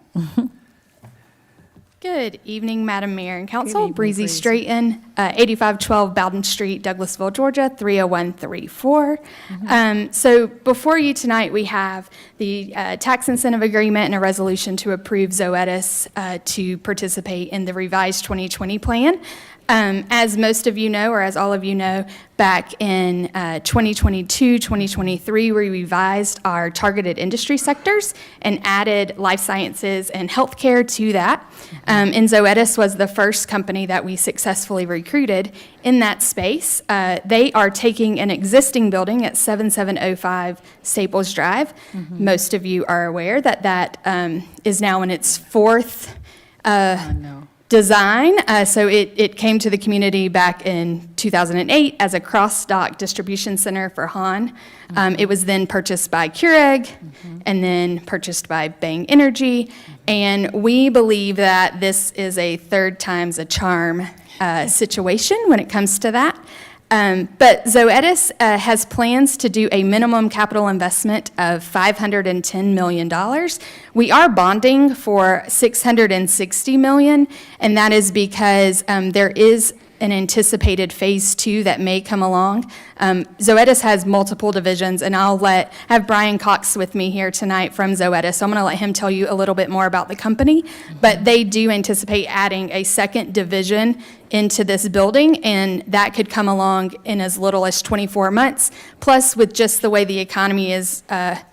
Good evening, Madam Mayor and Council. evening, Breezy Breezy. Straighten, 8512 Bowden Street, Douglasville, Georgia, 30134. So before you tonight, we have the tax incentive agreement and a resolution to approve Zoetis to participate in the revised 2020 plan. As most of you know, or as all of you know, back in 2022, 2023, we revised our targeted industry sectors and added life sciences and healthcare to that. And Zoetis was the first company that we successfully recruited in that space. They are taking an existing building at 7705 Staples Drive. Most of you are aware that that is now in its fourth design. So it came to the community back in 2008 as a cross-dock distribution center for Hahn. It was then purchased by Keurig and then purchased by Bang Energy. And we believe that this is a third time's a charm situation when it comes to that. But Zoetis has plans to do a minimum capital investment of $510 million. We are bonding for $660 million, and that is because there is an anticipated phase 2 that may come along. Zoetis has multiple divisions, and I'll have Brian Cox with me here tonight from Zoetis, so I'm going to let him tell you a little bit more about the company. But they do anticipate adding a second division into this building, and that could come along in as little as 24 months. Plus, with just the way the economy is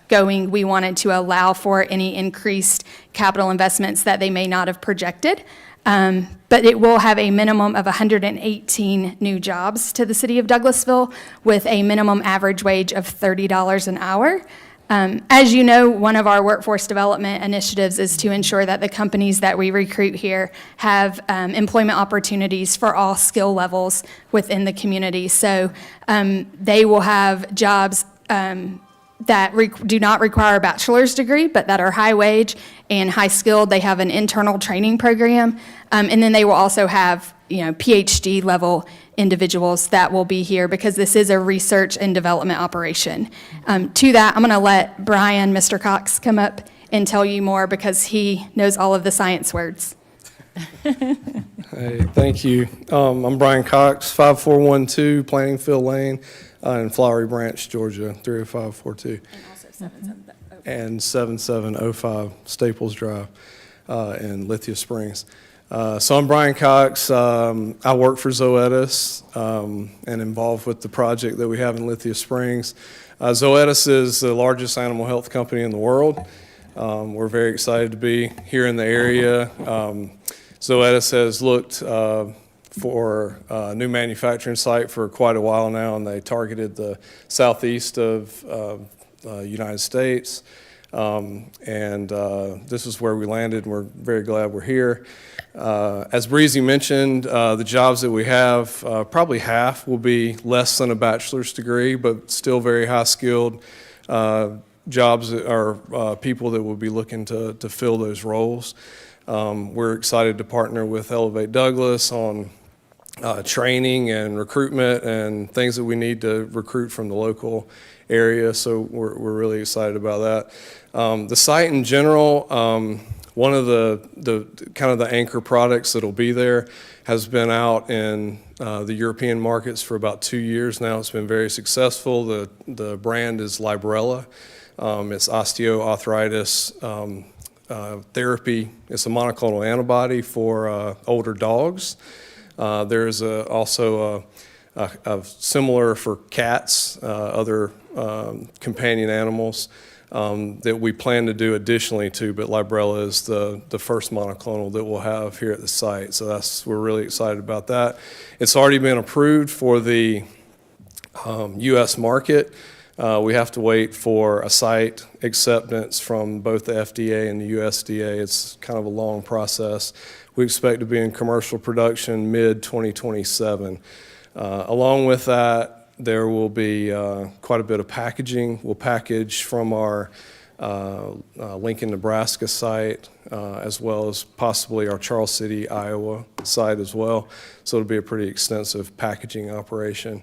going, we wanted to allow for any increased capital investments that they may not have projected. But it will have a minimum of 118 new jobs to the city of Douglasville with a minimum average wage of $30 an hour. As you know, one of our workforce development initiatives is to ensure that the companies that we recruit here have employment opportunities for all skill levels within the community. So they will have jobs that do not require a bachelor's degree, but that are high wage and high skilled. They have an internal training program, and then they will also have, PhD level individuals that will be here because this is a research and development operation. To that, I'm going to let Brian, Mr. Cox, come up and tell you more because he knows all of the science words. Hey, thank you. I'm Brian Cox, 5412 Planningfield Lane in Flowery Branch, Georgia, 30542. And 7705 Staples Drive in Lithia Springs. So I'm Brian Cox. I work for Zoetis and involved with the project that we have in Lithia Springs. Zoetis is the largest animal health company in the world. We're very excited to be here in the area. Zoetis has looked for a new manufacturing site for quite a while now, and they targeted the southeast of United States. This is where we landed, and we're very glad we're here. As Breezy mentioned, the jobs that we have, probably half will be less than a bachelor's degree, but still very high-skilled jobs that are people that will be looking to fill those roles. We're excited to partner with Elevate Douglas on training and recruitment and things that we need to recruit from the local area. So we're really excited about that. The site in general, one of the kind of the anchor products that'll be there has been out in the European markets for about 2 years now. It's been very successful. The brand is Librela. It's osteoarthritis therapy. It's a monoclonal antibody for older dogs. There's also a similar for cats, other companion animals that we plan to do additionally to, but Librela is the first monoclonal that we'll have here at the site. So we're really excited about that. It's already been approved for the U.S. market. We have to wait for a site acceptance from both the FDA and the USDA. It's kind of a long process. We expect to be in commercial production mid-2027. Along with that, there will be quite a bit of packaging. We'll package from our Lincoln, Nebraska site, as well as possibly our Charles City, Iowa site as well. So it'll be a pretty extensive packaging operation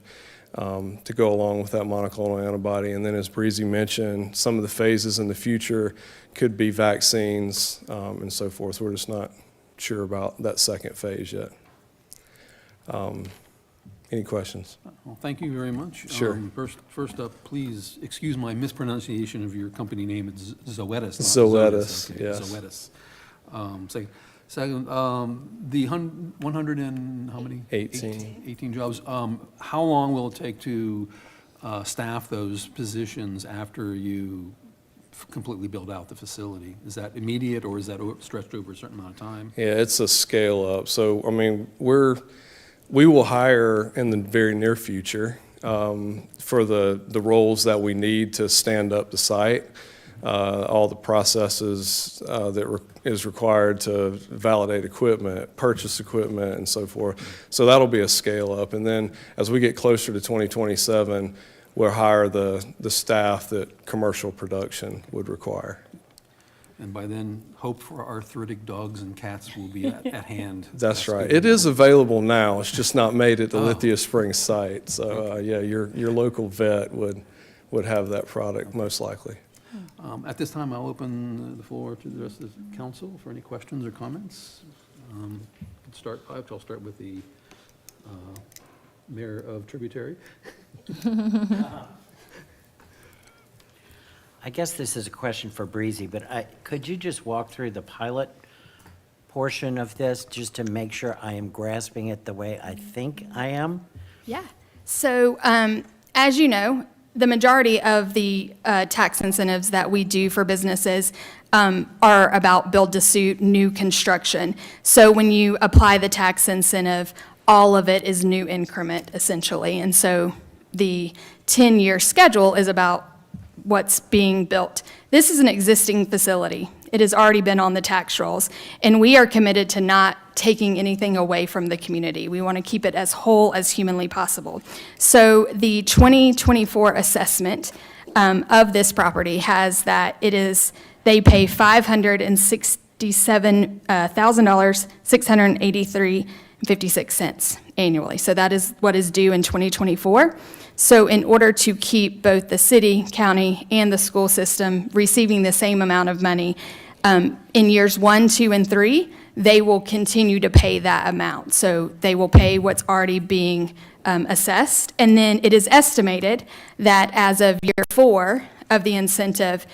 to go along with that monoclonal antibody. And then as Breezy mentioned, some of the phases in the future could be vaccines and so forth. We're just not sure about that second phase yet. Any questions? Well, thank you very much. Sure. First up, please excuse my mispronunciation of your company name. It's Zoetis. not Zoetis, Okay, yes. Zoetis. Second, the 100 and how many? 18 jobs. How long will it take to staff those positions after you completely build out the facility? Is that immediate, or is that stretched over a certain amount of time? Yeah, it's a scale up. So, I mean, we will hire in the very near future for the roles that we need to stand up the site, all the processes that is required to validate equipment, purchase equipment, and so forth. So that'll be a scale up. And then as we get closer to 2027, we'll hire the staff that commercial production would require. And by then, hope for arthritic dogs and cats will be at hand. That's right. It is available now. It's just not made at the Oh. Lithia Springs site. So, yeah, your local vet would have that product most likely. At this time, I'll open the floor to the rest of the council for any questions or comments. I'll start with the Mayor of Tributary. I guess this is a question for Breezy, but could you just walk through the pilot portion of this just to make sure I am grasping it the way I think I am? Yeah. So, as you know, the majority of the tax incentives that we do for businesses are about build-to-suit, new construction. So when you apply the tax incentive, all of it is new increment, essentially. And so the 10-year schedule is about what's being built. This is an existing facility. It has already been on the tax rolls, and we are committed to not taking anything away from the community. We want to keep it as whole as humanly possible. So the 2024 assessment of this property has that they pay $567,000, $683.56 annually. So that is what is due in 2024. So in order to keep both the city, county, and the school system receiving the same amount of money, in years 1, 2, and 3, they will continue to pay that amount. So they will pay what's already being assessed. And then it is estimated that as of year 4 of the incentive,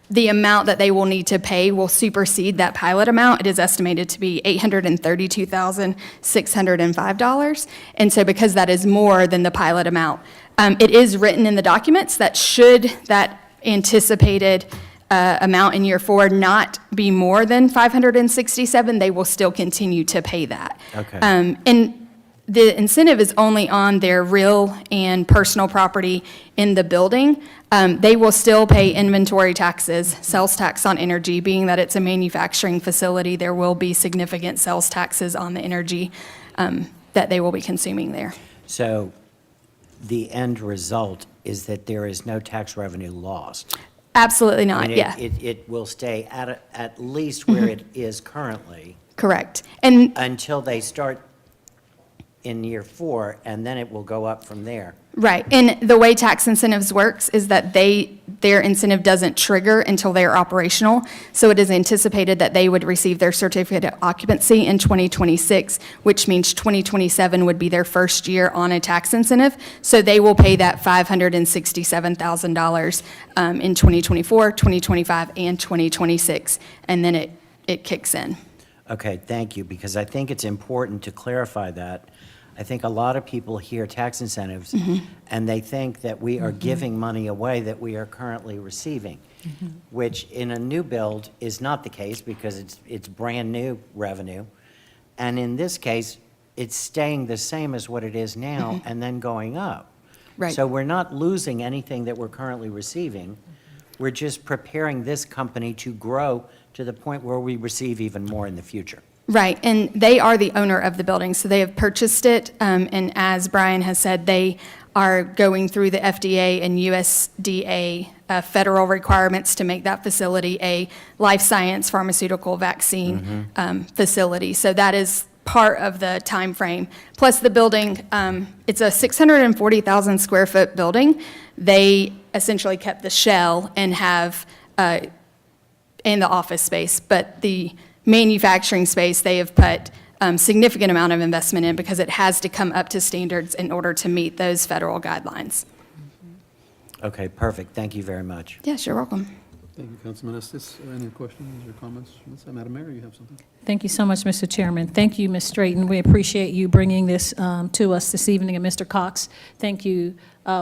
the amount that they will need to pay will supersede that pilot amount. It is estimated to be $832,605. And so because that is more than the pilot amount, it is written in the documents that should that anticipated amount in year 4 not be more than $567, they will still continue to pay that. Okay. And the incentive is only on their real and personal property in the building. They will still pay inventory taxes, sales tax on energy, being that it's a manufacturing facility, there will be significant sales taxes on the energy that they will be consuming there. So the end result is that there is no tax revenue lost. Absolutely not, And yeah. It will stay at least where it is currently. Correct. And until they start in year 4, and then it will go up from there. Right, and the way tax incentives works is that their incentive doesn't trigger until they're operational. So it is anticipated that they would receive their certificate of occupancy in 2026, which means 2027 would be their first year on a tax incentive. So they will pay that $567,000 in 2024, 2025, and 2026, and then it kicks in. Okay, thank you, because I think it's important to clarify that. I think a lot of people hear tax incentives, and they think that we are giving money away that we are currently receiving, which in a new build is not the case because it's brand-new revenue. And in this case, it's staying the same as what it is now and then going up. Right. So we're not losing anything that we're currently receiving. We're just preparing this company to grow to the point where we receive even more in the future. Right, and they are the owner of the building, so they have purchased it, and as Brian has said, they are going through the FDA and USDA federal requirements to make that facility a life science pharmaceutical vaccine facility. So that is part of the time frame. Plus the building, it's a 640,000 square foot building. They essentially kept the shell and have in the office space, but the manufacturing space they have put significant amount of investment in because it has to come up to standards in order to meet those federal guidelines. Okay, perfect. Thank you very much. Yes, you're welcome. Thank you, Councilman Estes. Any questions or comments? Madam Mayor, you have something? Thank you so much, Mr. Chairman. Thank you, Ms. Strayton. We appreciate you bringing this to us this evening. And Mr. Cox, thank you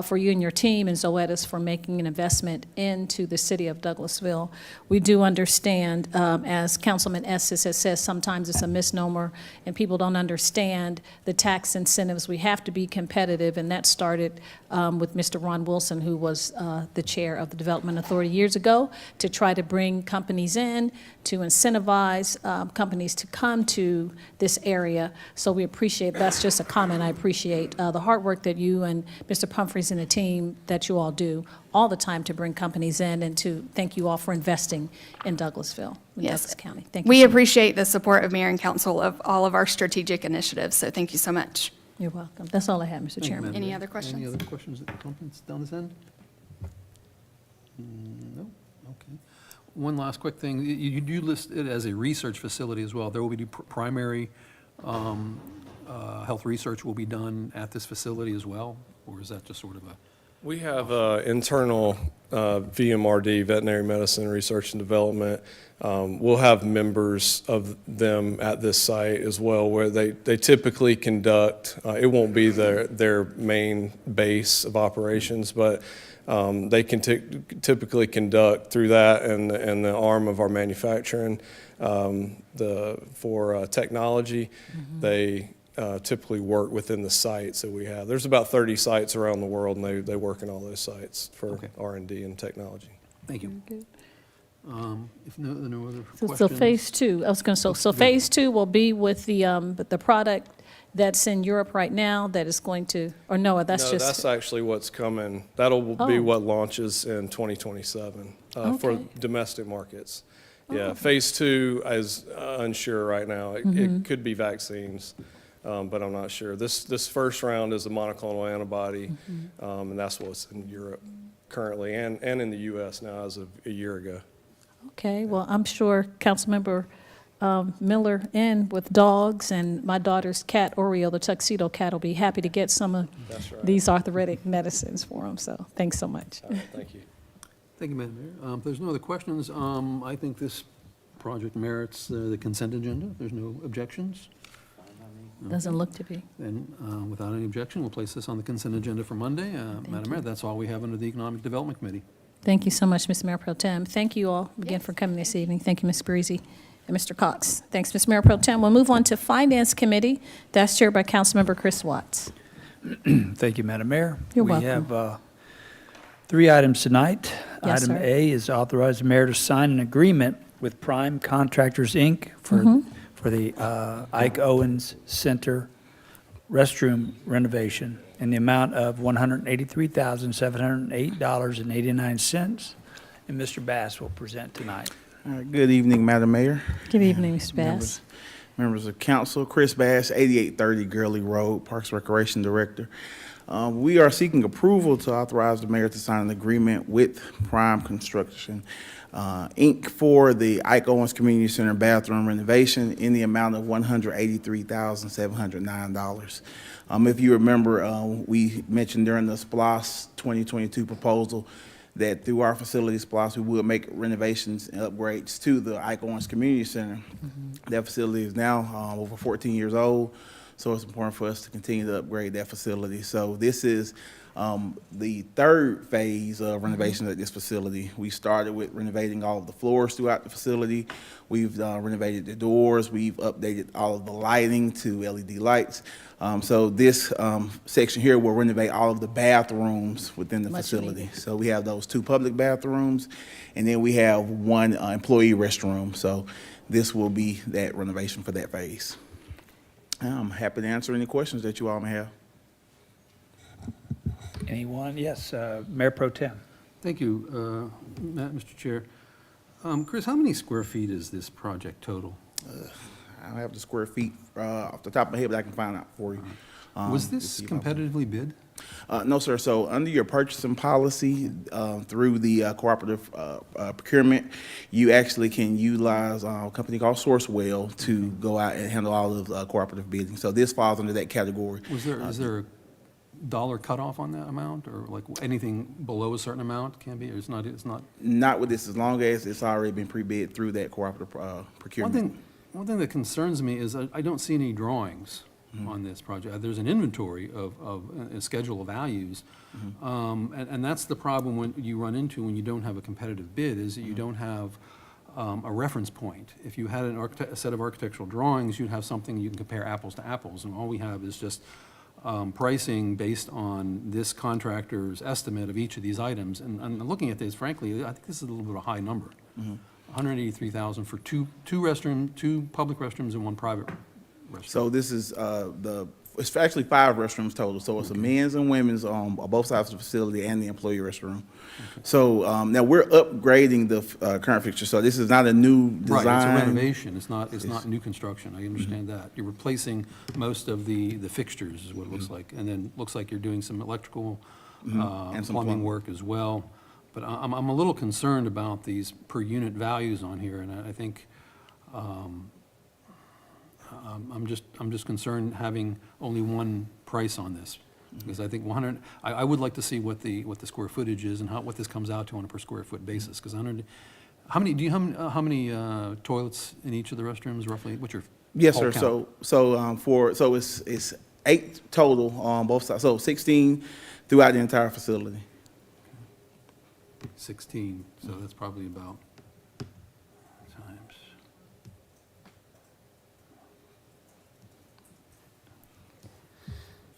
for you and your team and Zoetis for making an investment into the city of Douglasville. We do understand, as Councilman Estes has said, sometimes it's a misnomer and people don't understand the tax incentives. We have to be competitive, and that started with Mr. Ron Wilson, who was the chair of the Development Authority years ago, to try to bring companies in, to incentivize companies to come to this area. So we appreciate, that's just a comment, I appreciate the hard work that you and Mr. Humphreys and the team that you all do all the time to bring companies in, and to thank you all for investing in Douglasville, in Douglas County. Thank you. We so much. appreciate the support of Mayor and Council of all of our strategic initiatives, so thank you so much. You're welcome. That's all I have, Mr. Thank you, Chairman. Madam Any Mayor. other questions? Any other questions or comments down this end? No? Okay. One last quick thing. You do list it as a research facility as well. There will be primary health research will be done at this facility as well? Or is that just sort of a? We have internal VMRD, veterinary medicine research and development. We'll have members of them at this site as well, where they typically conduct, it won't be their main base of operations, but they can typically conduct through that and the arm of our manufacturing for technology. They typically work within the sites that we have. There's about 30 sites around the world, and they work in all those sites for R&D and technology. Thank you. If no other So questions. phase two, I was going to, so phase two will be with the product that's in Europe right now that is going to, or no, that's No, just. that's actually what's coming. That'll be Oh. what launches in 2027 for Okay. domestic markets. Yeah, Oh. phase two is unsure right now. It could be vaccines, but I'm not sure. This first round is a monoclonal antibody, and that's what's in Europe currently, and in the U.S. now as of a year ago. Okay, well, I'm sure Councilmember Miller in with dogs and my daughter's cat, Oreo, the tuxedo cat, will be happy to get some of these arthritic medicines for him. So thanks so much. All right, thank you. Thank you, Madam Mayor. If there's no other questions, I think this project merits the consent agenda. If there's no objections. Doesn't look to be. Then, without any objection, we'll place this on the consent agenda for Monday. Madam Mayor, that's all we have under the Economic Development Committee. Thank you so much, Mr. Mayor Pro Tem. Thank you all again for coming this evening. Thank you, Ms. Breezy and Mr. Cox. Thanks, Mr. Mayor Pro Tem. We'll move on to Finance Committee. That's chaired by Councilmember Chris Watts. Thank you, Madam Mayor. You're We welcome. have 3 items tonight. Yes, Item sir. A is authorize the mayor to sign an agreement with Prime Contractors, Inc. for the Ike Owens Center restroom renovation in the amount of $183,708.89. And Mr. Bass will present tonight. Good evening, Madam Mayor. Good evening, Mr. Bass. members of council. Chris Bass, 8830 Gurley Road, Parks Recreation Director. We are seeking approval to authorize the mayor to sign an agreement with Prime Construction, Inc. for the Ike Owens Community Center bathroom renovation in the amount of $183,709. If you remember, we mentioned during the SPLOS 2022 proposal that through our facility SPLOS, we will make renovations and upgrades to the Ike Owens Community Center. That facility is now over 14 years old, so it's important for us to continue to upgrade that facility. So this is the third phase of renovations at this facility. We started with renovating all of the floors throughout the facility. We've renovated the doors. We've updated all of the lighting to LED lights. So this section here will renovate all of the bathrooms within the facility. So we have those 2 public bathrooms, and then we have 1 employee restroom. So this will be that renovation for that phase. I'm happy to answer any questions that you all may have. Anyone? Yes, Mayor Pro Tem. Thank you, Mr. Chair. Chris, how many square feet is this project total? I don't have the square feet off the top of my head, but I can find out for you. Was this competitively bid? No, sir. So under your purchasing policy, through the cooperative procurement, you actually can utilize a company called Sourcewell to go out and handle all of cooperative bidding. So this falls under that category. Is there a dollar cutoff on that amount, or like anything below a certain amount can be, or it's not? Not with this, as long as it's already been pre-bid through that cooperative procurement. One thing that concerns me is I don't see any drawings on this project. There's an inventory of a schedule of values, and that's the problem when you run into when you don't have a competitive bid, is that you don't have a reference point. If you had a set of architectural drawings, you'd have something you can compare apples to apples, and all we have is just pricing based on this contractor's estimate of each of these items. And looking at this, frankly, I think this is a little bit of a high number. 183,000 for two public restrooms and 1 private restroom. So this is it's actually 5 restrooms total. So it's a men's and women's on both sides of the facility and the employee restroom. So now we're upgrading the current fixture. So this is not a new design. Right, it's a renovation. It's not new construction. I understand that. You're replacing most of the fixtures is what it looks like. And then looks like you're doing some electrical and some plumbing work as well. But I'm a little concerned about these per unit values on here, and I think I'm just concerned having only 1 price on this, because I think 100. I would like to see what the square footage is and what this comes out to on a per square foot basis. Because 100. How many toilets in each of the restrooms roughly? What's your Yes, whole sir. count? So it's 8 total on both sides. So 16 throughout the entire facility. 16. So that's probably about times.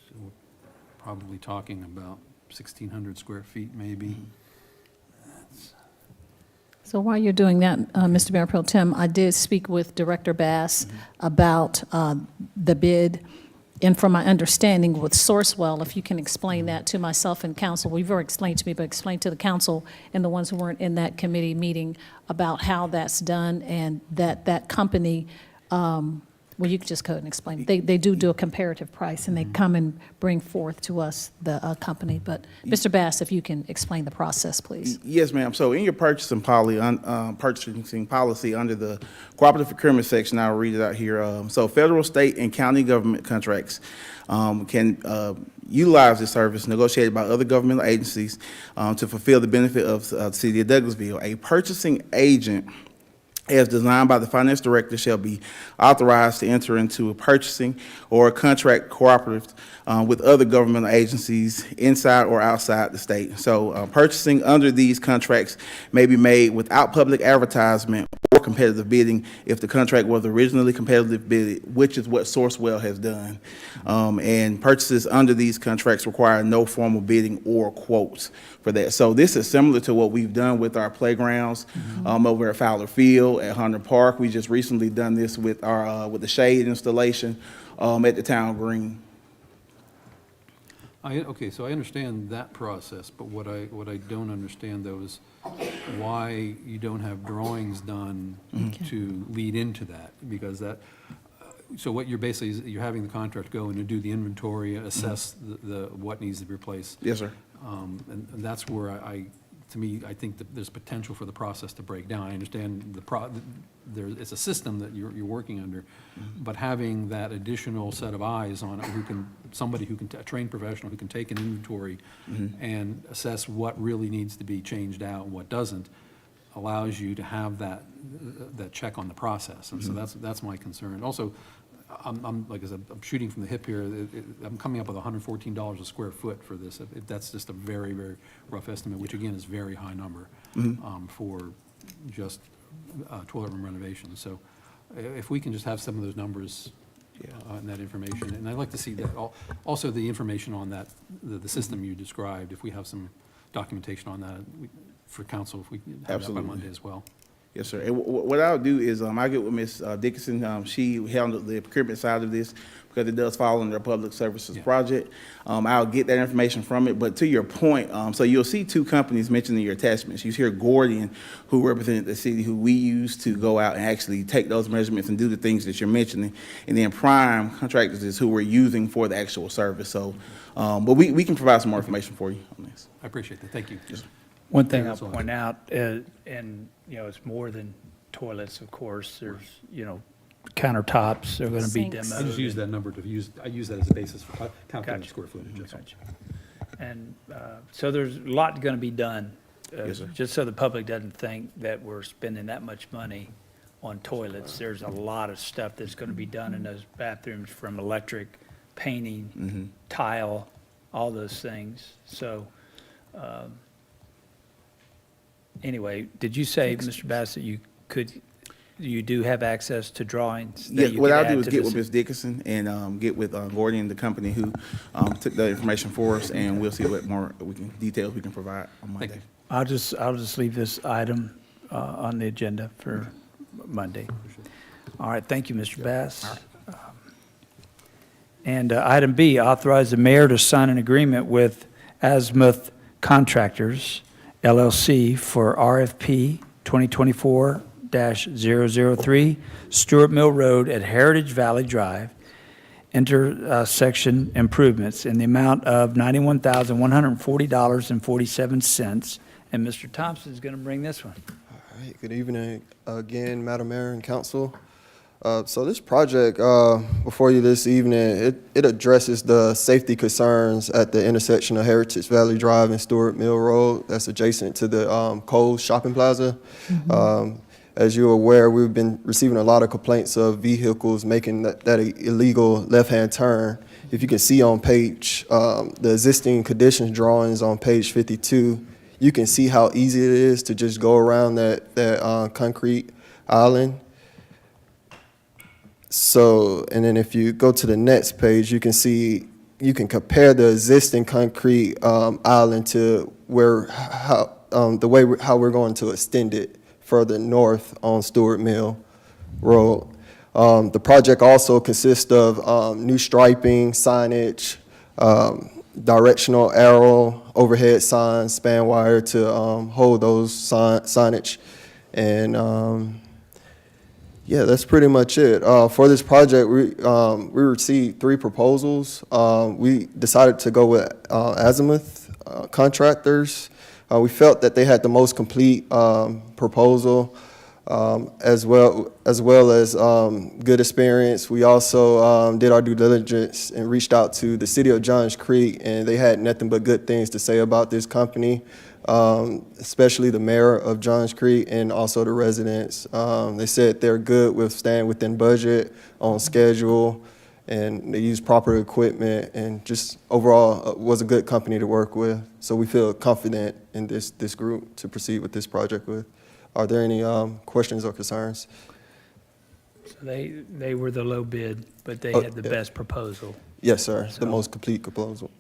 So we're probably talking about 1,600 square feet, maybe. So while you're doing that, Mr. Mayor Pro Tem, I did speak with Director Bass about the bid, and from my understanding with Sourcewell, if you can explain that to myself and council. We've already explained to me, but explain to the council and the ones who weren't in that committee meeting about how that's done, and that company, well, you can just go ahead and explain. They do a comparative price, and they come and bring forth to us the company. But Mr. Bass, if you can explain the process, please. Yes, ma'am. So in your purchasing policy under the cooperative procurement section, I'll read it out here. So federal, state, and county government contracts can utilize this service negotiated by other governmental agencies to fulfill the benefit of the city of Douglasville. A purchasing agent, as designed by the finance director, shall be authorized to enter into a purchasing or a contract cooperative with other governmental agencies inside or outside the state. So purchasing under these contracts may be made without public advertisement or competitive bidding if the contract was originally competitive bid, which is what Sourcewell has done. And purchases under these contracts require no formal bidding or quotes for that. So this is similar to what we've done with our playgrounds over at Fowler Field, at Hunter Park. We just recently done this with our with the shade installation at the Town Green. Okay, so I understand that process, but what I don't understand though is why you don't have drawings done to lead into that, because that So what you're basically, is you're having the contract go and to do the inventory, assess the what needs to be replaced. Yes, sir. And that's where to me, I think that there's potential for the process to break down. I understand it's a system that you're working under, but having that additional set of eyes on it, a trained professional who can take an inventory and assess what really needs to be changed out and what doesn't, allows you to have that check on the process. And so that's my concern. Also, I'm like I said, I'm shooting from the hip here. I'm coming up with $114 a square foot for this. That's just a very, very rough estimate, which again is a very high number for just toilet room renovations. So if we can just have some of those numbers and that information, and I'd like to see that also the information on that the system you described. If we have some documentation on that for council, if we can have that by Monday as well. Yes, sir. And what I'll do is I'll get with Ms. Dickinson. She handled the procurement side of this because it does fall under a public services project. I'll get that information from it. But to your point, so you'll see two companies mentioned in your attachments. You hear Gordian, who represented the city, who we use to go out and actually take those measurements and do the things that you're mentioning. And then Prime Contractors is who we're using for the actual service. So, but we can provide some more information for you on this. I appreciate that. Thank you. Yes. One thing I'll point out, and, it's more than toilets, of course. There's, countertops are going to be Sinks. demoed. I just use that number I use that as a basis for calculating square footage. That's all. And so there's a lot going to be done, Yes, sir. just so the public doesn't think that we're spending that much money on toilets. There's a lot of stuff that's going to be done in those bathrooms, from electric, painting, tile, all those things. So anyway, did you say, Mr. Bassett, you do have access to drawings? that Yes, you what could I'll add do is to get this? with Ms. Dickinson and get with Gordian, the company who took the information for us, and we'll see what more details we can provide on Monday. I'll just leave this item on the agenda for Monday. All right, thank you, Mr. Bass. And item B, authorize the mayor to sign an agreement with Azimuth Contractors, LLC, for RFP 2024-003, Stewart Mill Road at Heritage Valley Drive, intersection improvements in the amount of $91,140.47. And Mr. Thompson is going to bring this one. All right, good evening again, Madam Mayor and Council. So this project before you this evening, it addresses the safety concerns at the intersection of Heritage Valley Drive and Stewart Mill Road that's adjacent to the Kohl's Shopping Plaza. As you're aware, we've been receiving a lot of complaints of vehicles making that illegal left-hand turn. If you can see on page, the existing conditions drawings on page 52, you can see how easy it is to just go around that concrete island. So, and then if you go to the next page, you can see, you can compare the existing concrete island to how we're going to extend it further north on Stewart Mill Road. The project also consists of new striping, signage, directional arrow, overhead signs, span wire to hold those signage, and yeah, that's pretty much it. For this project, we received 3 proposals. We decided to go with Azimuth Contractors. We felt that they had the most complete proposal, as well as good experience. We also did our due diligence and reached out to the city of Johns Creek, and they had nothing but good things to say about this company. Especially the mayor of Johns Creek and also the residents. They said they're good with staying within budget, on schedule, and they use proper equipment, and just overall was a good company to work with. So we feel confident in this group to proceed with this project with. Are there any questions or concerns? So they were the low bid, but they had the best proposal. Yes, sir. So, the most complete proposal.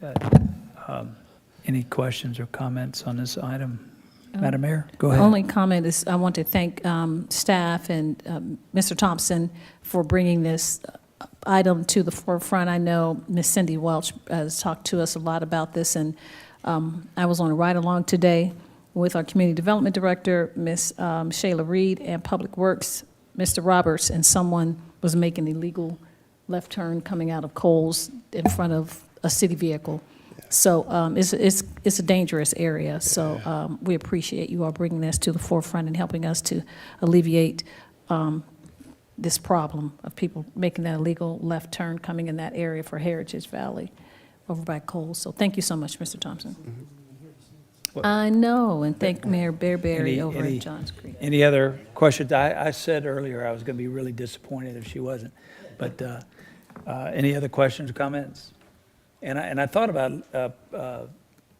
Any questions or comments on this item? Madam Mayor, go ahead. Only comment is I want to thank staff and Mr. Thompson for bringing this item to the forefront. I know Ms. Cindy Welch has talked to us a lot about this, and I was on a ride-along today with our Community Development Director, Ms. Shayla Reed, and Public Works, Mr. Roberts, and someone was making illegal left turn coming out of Coles in front of a city vehicle. So it's a dangerous area. So we appreciate you all bringing this to the forefront and helping us to alleviate this problem of people making that illegal left turn coming in that area for Heritage Valley over by Coles. So thank you so much, Mr. Thompson. I know, and thank Mayor Bearberry over at Johns Creek. Any other questions? I said earlier I was going to be really disappointed if she wasn't. But any other questions or comments? And I thought about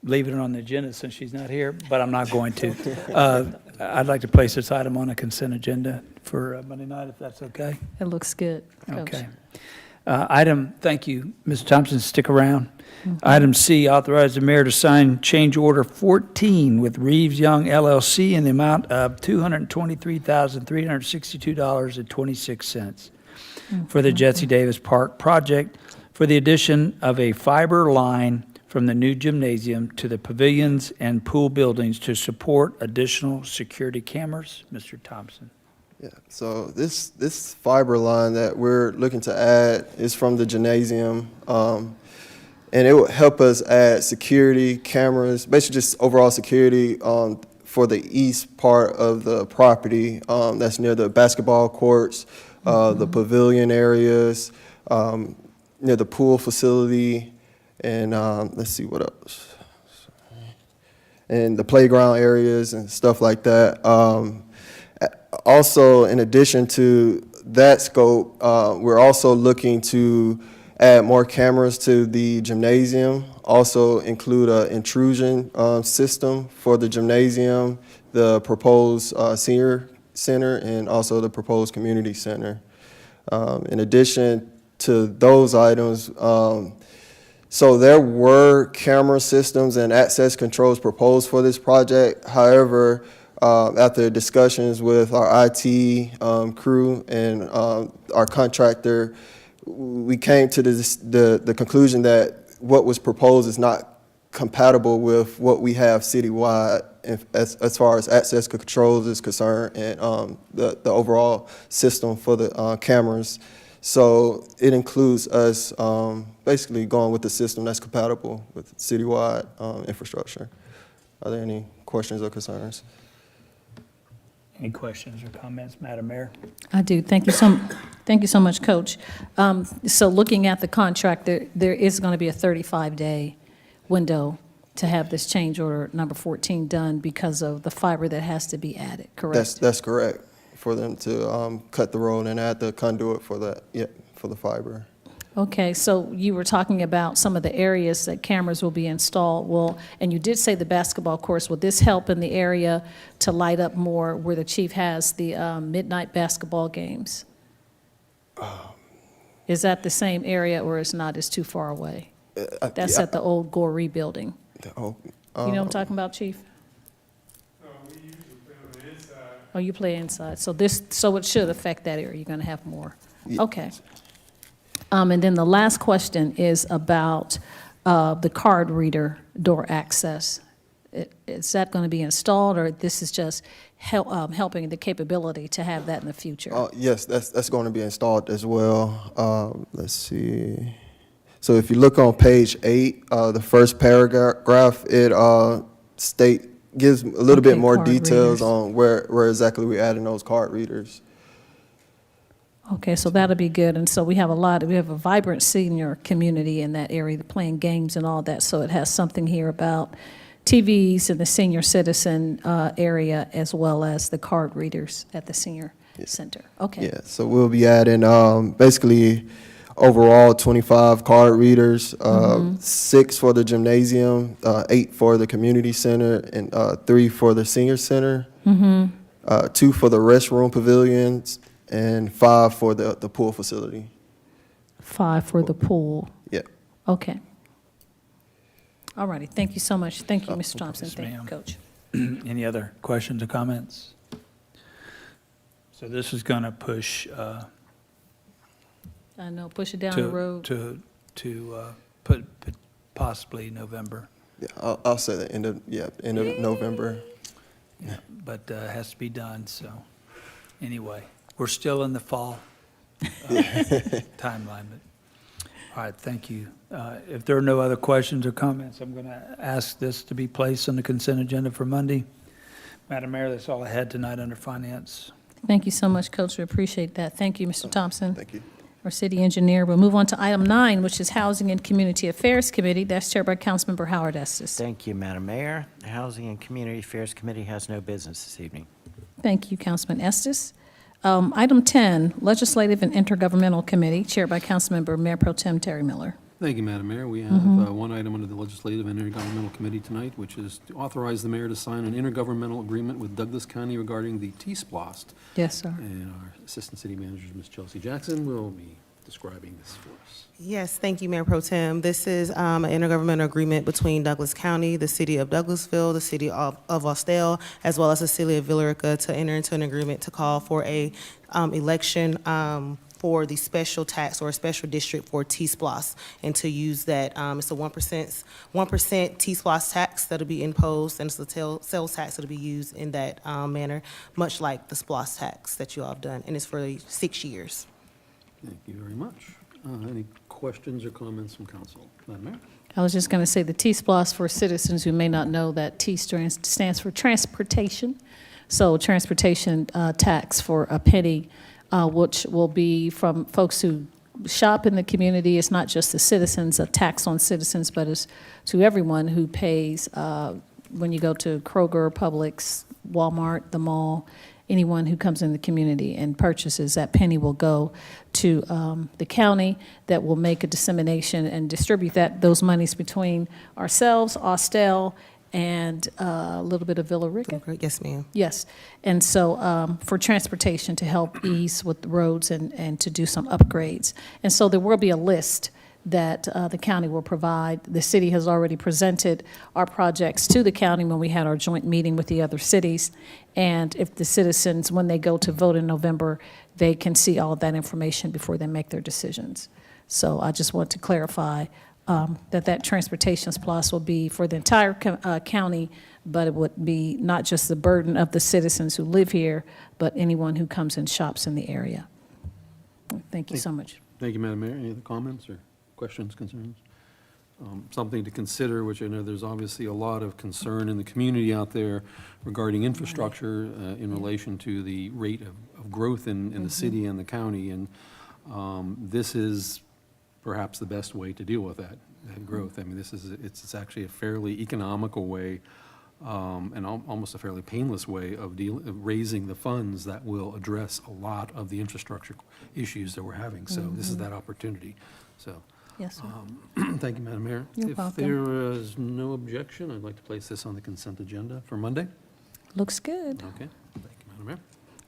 leaving it on the agenda since she's not here, but I'm not going to. I'd like to place this item on a consent agenda for Monday night, if that's okay. It looks good, Coach. Okay. Thank you, Mr. Thompson, stick around. Item C, authorize the mayor to sign change order 14 with Reeves Young LLC in the amount of $223,362.26 for the Jesse Davis Park project for the addition of a fiber line from the new gymnasium to the pavilions and pool buildings to support additional security cameras. Mr. Thompson. Yeah, so this fiber line that we're looking to add is from the gymnasium, and it will help us add security cameras, basically just overall security for the east part of the property that's near the basketball courts, the pavilion areas, near the pool facility, and let's see what else, and the playground areas and stuff like that. Also, in addition to that scope, we're also looking to add more cameras to the gymnasium, also include an intrusion system for the gymnasium, the proposed senior center, and also the proposed community center. In addition to those items, so there were camera systems and access controls proposed for this project. However, after discussions with our IT crew and our contractor, we came to the conclusion that what was proposed is not compatible with what we have citywide as far as access controls is concerned and the overall system for the cameras. So it includes us basically going with the system that's compatible with citywide infrastructure. Are there any questions or concerns? Any questions or comments, Madam Mayor? I do. Thank you so much, Coach. So looking at the contract, there is going to be a 35-day window to have this change order number 14 done because of the fiber that has to be added, correct? That's correct, for them to cut the road and add the conduit for that, for the fiber. Okay, so you were talking about some of the areas that cameras will be installed. Well, and you did say the basketball courts. Will this help in the area to light up more where the chief has the midnight basketball games? Is that the same area or it's not? It's too far away? That's at the old Goree building. You know what I'm talking about, Chief? No, we usually play on the inside. Oh, you play inside. So it should affect that area. You're going to have more. Okay. And then the last question is about the card reader door access. Is that going to be installed, or this is just helping the capability to have that in the future? Yes, that's going to be installed as well. Let's see. So if you look on page 8, the first paragraph, it gives a little bit more details on where exactly we're adding those card readers. Okay, so that'll be good. And so we have a vibrant senior community in that area, playing games and all that. So it has something here about TVs in the senior citizen area as well as the card readers at the senior center. Okay. Yeah, so we'll be adding basically overall 25 card readers, 6 for the gymnasium, 8 for the community center, and 3 for the senior center, 2 for the restroom pavilions, and 5 for the pool facility. 5 for the pool. Yeah. Okay. All righty. Thank you so much. Thank you, Mr. Thompson. Yes, Thank you, ma'am. Coach. Any other questions or comments? So this is going to push I know, push it down the road. to put possibly November. Yeah, I'll say the end of November. But it has to be done, so anyway, we're still in the fall timeline, but, all right, thank you. If there are no other questions or comments, I'm going to ask this to be placed on the consent agenda for Monday. Madam Mayor, that's all I had tonight under finance. Thank you so much, Coach. We appreciate that. Thank you, Mr. Thompson. Thank you. Our city engineer. We'll move on to item 9, which is Housing and Community Affairs Committee. That's chaired by Councilmember Howard Estes. Thank you, Madam Mayor. The Housing and Community Affairs Committee has no business this evening. Thank you, Councilman Estes. Item 10, Legislative and Intergovernmental Committee, chaired by Councilmember Mayor Pro Tem Terry Miller. Thank you, Madam Mayor. We have one item under the Legislative and Intergovernmental Committee tonight, which is to authorize the mayor to sign an intergovernmental agreement with Douglas County regarding the T-Splost. Yes, sir. And our Assistant City Manager, Ms. Chelsea Jackson, will be describing this for us. Yes, thank you, Mayor Pro Tem. This is an intergovernmental agreement between Douglas County, the city of Douglasville, the city of Austell, as well as the city of Villarica to enter into an agreement to call for a election for the special tax or a special district for T-Splost, and to use that, it's a 1% T-Splost tax that'll be imposed, and it's a sales tax that'll be used in that manner, much like the Splost tax that you all have done, and it's for 6 years. Thank you very much. Any questions or comments from council? Madam Mayor? I was just going to say the T-Splost, for citizens who may not know, that T stands for transportation. So transportation tax for a penny, which will be from folks who shop in the community. It's not just the citizens, a tax on citizens, but it's to everyone who pays when you go to Kroger, Publix, Walmart, the mall. Anyone who comes in the community and purchases, that penny will go to the county, that will make a dissemination and distribute those monies between ourselves, Austell, and a little bit of Villarica. Yes, ma'am. Yes, and so for transportation to help ease with the roads and to do some upgrades. And so there will be a list that the county will provide. The city has already presented our projects to the county when we had our joint meeting with the other cities. And if the citizens, when they go to vote in November, they can see all of that information before they make their decisions. So I just want to clarify that transportation plus will be for the entire county, but it would be not just the burden of the citizens who live here, but anyone who comes and shops in the area. Thank you so much. Thank you, Madam Mayor. Any other comments or questions, concerns? Something to consider, which I know there's obviously a lot of concern in the community out there regarding infrastructure in relation to the rate of growth in the city and the county. And this is perhaps the best way to deal with that growth. I mean, it's actually a fairly economical way and almost a fairly painless way of raising the funds that will address a lot of the infrastructure issues that we're having. So this is that opportunity. So. Yes, sir. Thank you, Madam Mayor. You're If welcome. there is no objection, I'd like to place this on the consent agenda for Monday. Looks good. Okay, thank you, Madam Mayor.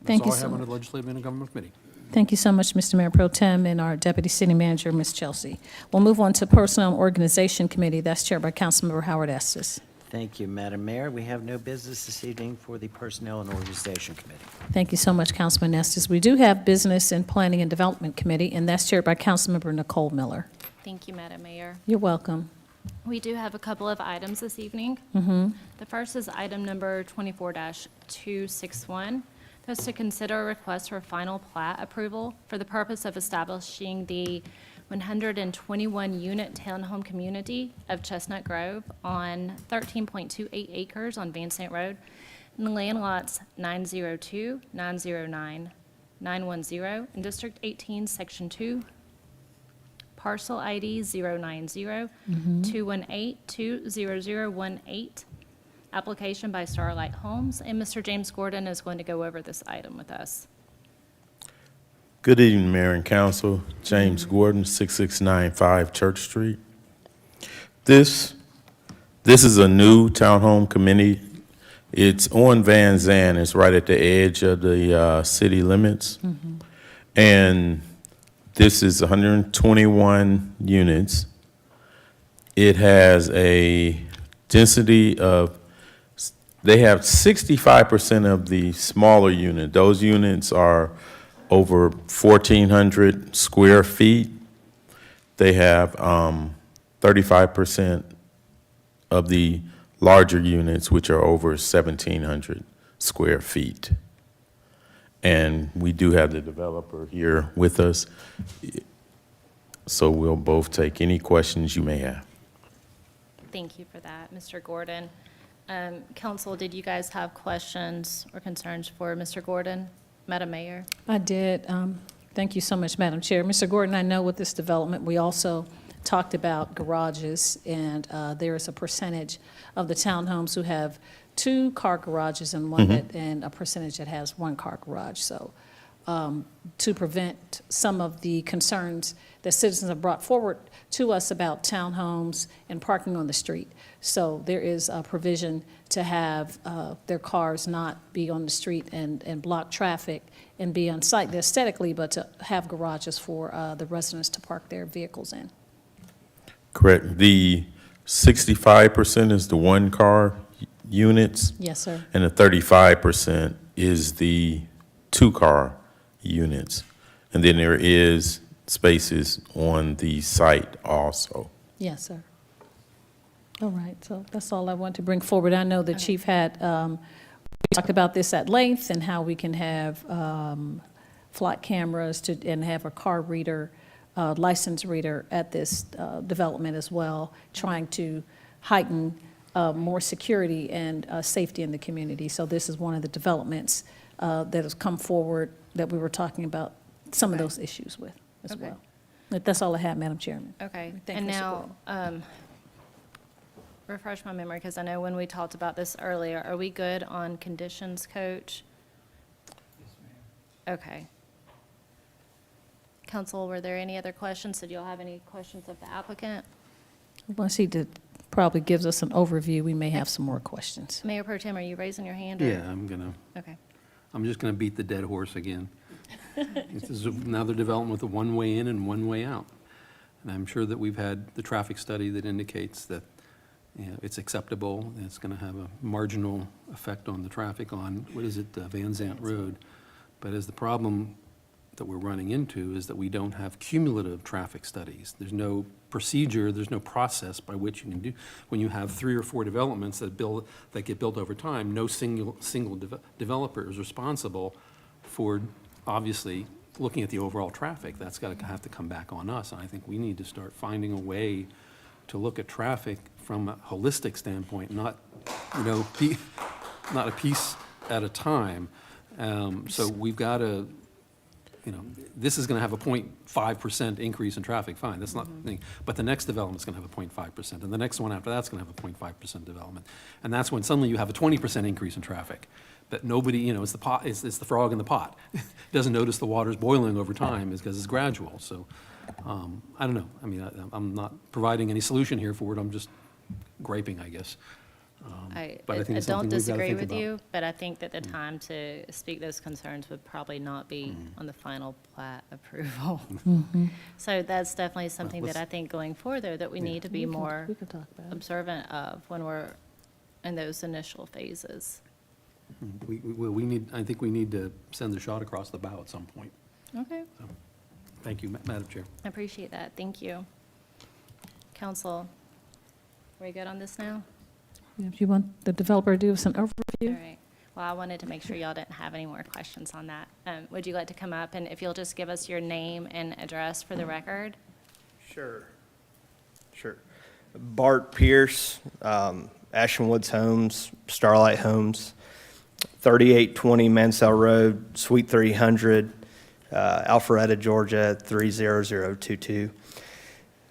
Thank you That's all I so have under much. the Legislative and Intergovernmental Committee. Thank you so much, Mr. Mayor Pro Tem, and our Deputy City Manager, Ms. Chelsea. We'll move on to Personnel and Organization Committee. That's chaired by Councilmember Howard Estes. Thank you, Madam Mayor. We have no business this evening for the Personnel and Organization Committee. Thank you so much, Councilman Estes. We do have Business and Planning and Development Committee, and that's chaired by Councilmember Nicole Miller. Thank you, Madam Mayor. You're welcome. We do have a couple of items this evening. The first is item number 24-261. That's to consider a request for final plat approval for the purpose of establishing the 121-unit townhome community of Chestnut Grove on 13.28 acres on Van Sant Road in the land lots 902, 909, 910 in District 18, Section 2, parcel ID 090-218-20018, application by Starlight Homes, and Mr. James Gordon is going to go over this item with us. Good evening, Mayor and Council. James Gordon, 6695 Church Street. This is a new townhome community. It's on Van Zandt. It's right at the edge of the city limits. And this is 121 units. It has a density of, they have 65% of the smaller unit. Those units are over 1,400 square feet. They have 35% of the larger units, which are over 1,700 square feet. And we do have the developer here with us, so we'll both take any questions you may have. Thank you for that, Mr. Gordon. Council, did you guys have questions or concerns for Mr. Gordon? Madam Mayor? I did. Thank you so much, Madam Chair. Mr. Gordon, I know with this development, we also talked about garages, and there is a percentage of the townhomes who have 2-car garages and and a percentage that has 1-car garage. So to prevent some of the concerns that citizens have brought forward to us about townhomes and parking on the street. So there is a provision to have their cars not be on the street and block traffic and be unsightly aesthetically, but to have garages for the residents to park their vehicles in. Correct. The 65% is the 1-car units. Yes, sir. And the 35% is the 2-car units. And then there is spaces on the site also. Yes, sir. All right, so that's all I want to bring forward. I know the chief had, we talked about this at length and how we can have flock cameras and have a car reader, license reader at this development as well, trying to heighten more security and safety in the community. So this is one of the developments that has come forward that we were talking about some of those issues with as well. But that's all I have, Madam Chairman. Okay. Thank And you, Mr. now, refresh my memory, because I know when we talked about this earlier, are we good on conditions, Coach? Okay. Council, were there any other questions? Did y'all have any questions of the applicant? Once he probably gives us an overview, we may have some more questions. Mayor Pro Tem, are you raising your hand? Or? Yeah, Okay. I'm just gonna beat the dead horse again. This is another development with a one-way in and one-way out. And I'm sure that we've had the traffic study that indicates that, you know, it's acceptable, and it's gonna have a marginal effect on the traffic on, Van Zant Road. But as the problem that we're running into is that we don't have cumulative traffic studies. There's no procedure, there's no process by which you can do, when you have 3 or 4 developments that get built over time, no single developer is responsible for, obviously, looking at the overall traffic. That's got to have to come back on us. And I think we need to start finding a way to look at traffic from a holistic standpoint, not, not a piece at a time. So we've got to, this is going to have a 0.5% increase in traffic, fine, that's not, but the next development's going to have a 0.5%, and the next one after that's going to have a 0.5% development. And that's when suddenly you have a 20% increase in traffic. That nobody, it's the frog in the pot. Doesn't notice the water's boiling over time is because it's gradual. So, I don't know. I mean, I'm not providing any solution here for it. I'm just griping, I guess. But I think it's don't something we've got to disagree think with about. you, but I think that the time to speak those concerns would probably not be on the final plat approval. So that's definitely something that I think going forward, though, that we need to be more We can talk about it. observant of when we're in those initial phases. I think we need to send the shot across the bow at some point. Okay. So, thank you, Madam Chair. I appreciate that. Thank you. Council, are we good on this now? Do you want the developer to do us an All overview? right. Well, I wanted to make sure y'all didn't have any more questions on that. Would you like to come up, and if you'll just give us your name and address for the record? Sure. Bart Pierce, Ashland Woods Homes, Starlight Homes, 3820 Mansell Road, Suite 300, Alpharetta, Georgia, 30022.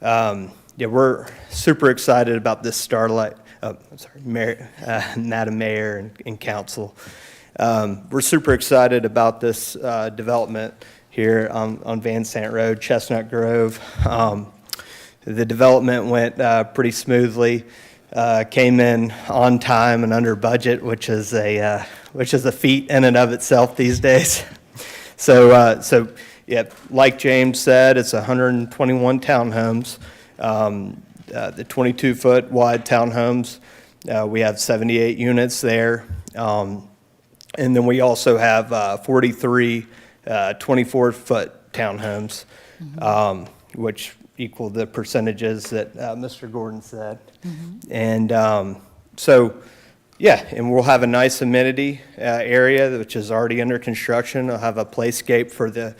Yeah, we're super excited about this Starlight. Madam Mayor and Council. We're super excited about this development here on Van Sant Road, Chestnut Grove. The development went pretty smoothly, came in on time and under budget, which is a feat in and of itself these days. So yeah, like James said, it's 121 townhomes. The 22-foot wide townhomes, we have 78 units there. And then we also have 43 24-foot townhomes, which equal the percentages that Mr. Gordon said. And so Yeah, and we'll have a nice amenity area, which is already under construction. It'll have a playscape for the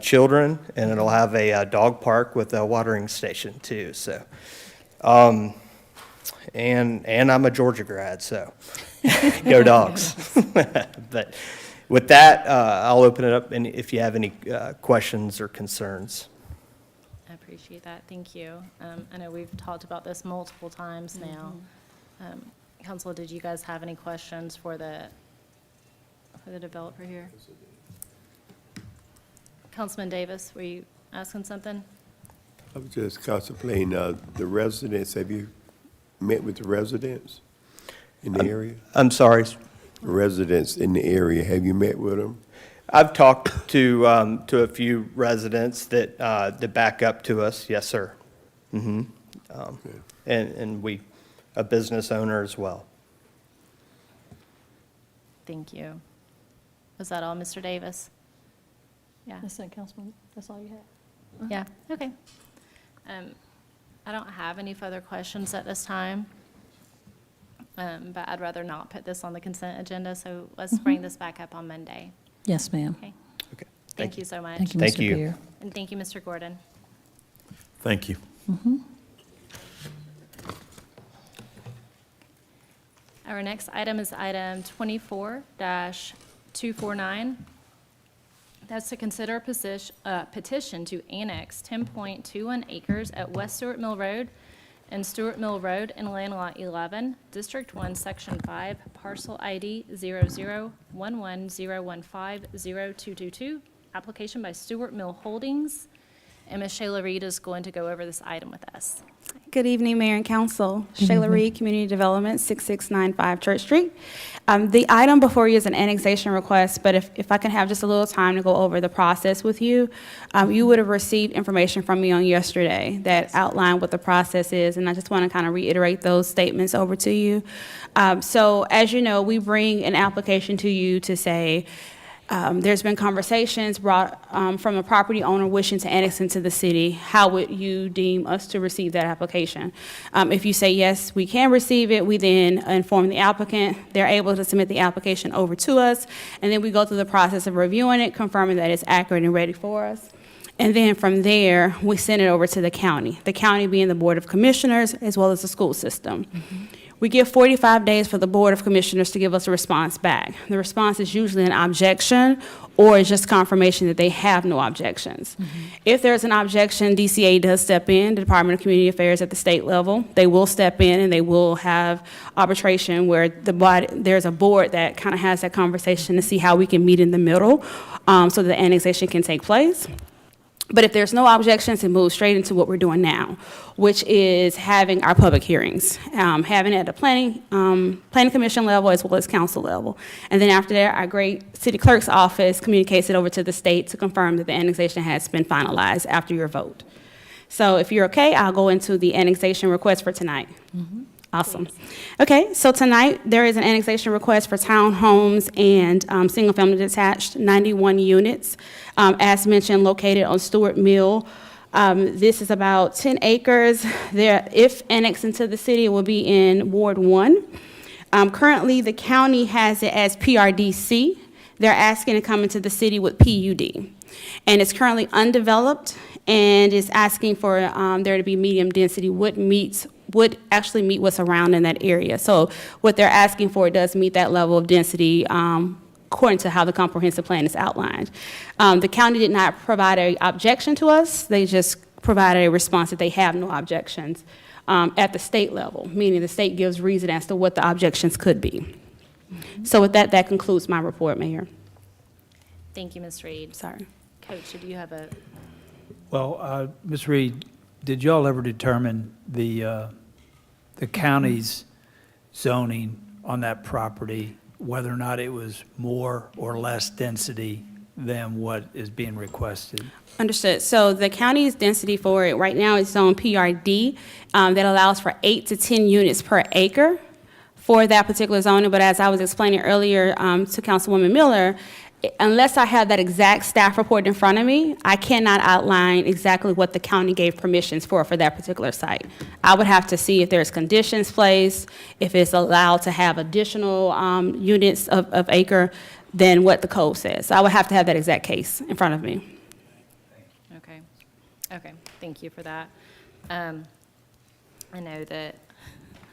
children, and it'll have a dog park with a watering station too. So, and I'm a Georgia grad, so go Dogs. But with that, I'll open it up, and if you have any questions or concerns. I appreciate that. Thank you. I know we've talked about this multiple times now. Council, did you guys have any questions for the developer here? Councilman Davis, were you asking something? I was just contemplating, the residents, have you met with the residents in the area? I'm sorry. Residents in the area, have you met with them? I've talked to a few residents that back up to us. Yes, sir. And we, a business owner as well. Thank you. Was that all, Mr. Davis? Yeah. That's it, Councilman, that's all you have? Yeah, okay. I don't have any further questions at this time, but I'd rather not put this on the consent agenda, so let's bring this back up on Monday. Yes, ma'am. Okay. Okay. Thank you so much. Thank you, Thank Mr. you. Beer. And thank you, Mr. Gordon. Thank you. Our next item is item 24-249. That's to consider a petition to annex 10.21 acres at West Stewart Mill Road and Stewart Mill Road in Land Lot 11, District 1, Section 5, Parcel ID 001101502222, application by Stewart Mill Holdings. And Ms. Shayla Reed is going to go over this item with us. Good evening, Mayor and Council. Shayla Reed, Community Development, 6695 Church Street. The item before you is an annexation request, but if I can have just a little time to go over the process with you, you would have received information from me on yesterday that outlined what the process is, and I just want to kind of reiterate those statements over to you. So as you know, we bring an application to you to say, there's been conversations brought from a property owner wishing to annex into the city. How would you deem us to receive that application? If you say, yes, we can receive it, we then inform the applicant. They're able to submit the application over to us, and then we go through the process of reviewing it, confirming that it's accurate and ready for us. And then from there, we send it over to the county being the Board of Commissioners as well as the school system. We give 45 days for the Board of Commissioners to give us a response back. The response is usually an objection or it's just confirmation that they have no objections. If there's an objection, DCA does step in, the Department of Community Affairs at the state level. They will step in and they will have arbitration where there's a board that kind of has that conversation to see how we can meet in the middle so that the annexation can take place. But if there's no objections, it moves straight into what we're doing now, which is having our public hearings, having it at the planning commission level as well as council level. And then after that, our great city clerk's office communicates it over to the state to confirm that the annexation has been finalized after your vote. So if you're okay, I'll go into the annexation request for tonight. Awesome. Okay, so tonight there is an annexation request for townhomes and single-family detached, 91 units, as mentioned, located on Stewart Mill. This is about 10 acres. There, if annexed into the city, it will be in Ward 1. Currently, the county has it as PRDC. They're asking to come into the city with PUD. And it's currently undeveloped and is asking for there to be medium density, would actually meet what's around in that area. So what they're asking for does meet that level of density according to how the comprehensive plan is outlined. The county did not provide an objection to us. They just provided a response that they have no objections at the state level, meaning the state gives reason as to what the objections could be. So with that, that concludes my report, Mayor. Thank you, Ms. Reed. Sorry. Coach, do you have a? Well, Ms. Reed, did y'all ever determine the county's zoning on that property, whether or not it was more or less density than what is being requested? Understood. So the county's density for it right now is zone PRD that allows for 8 to 10 units per acre for that particular zoning. But as I was explaining earlier to Councilwoman Miller, unless I have that exact staff report in front of me, I cannot outline exactly what the county gave permissions for that particular site. I would have to see if there's conditions placed, if it's allowed to have additional units of acre than what the code says. So I would have to have that exact case in front of me. Okay. Okay, thank you for that. I know that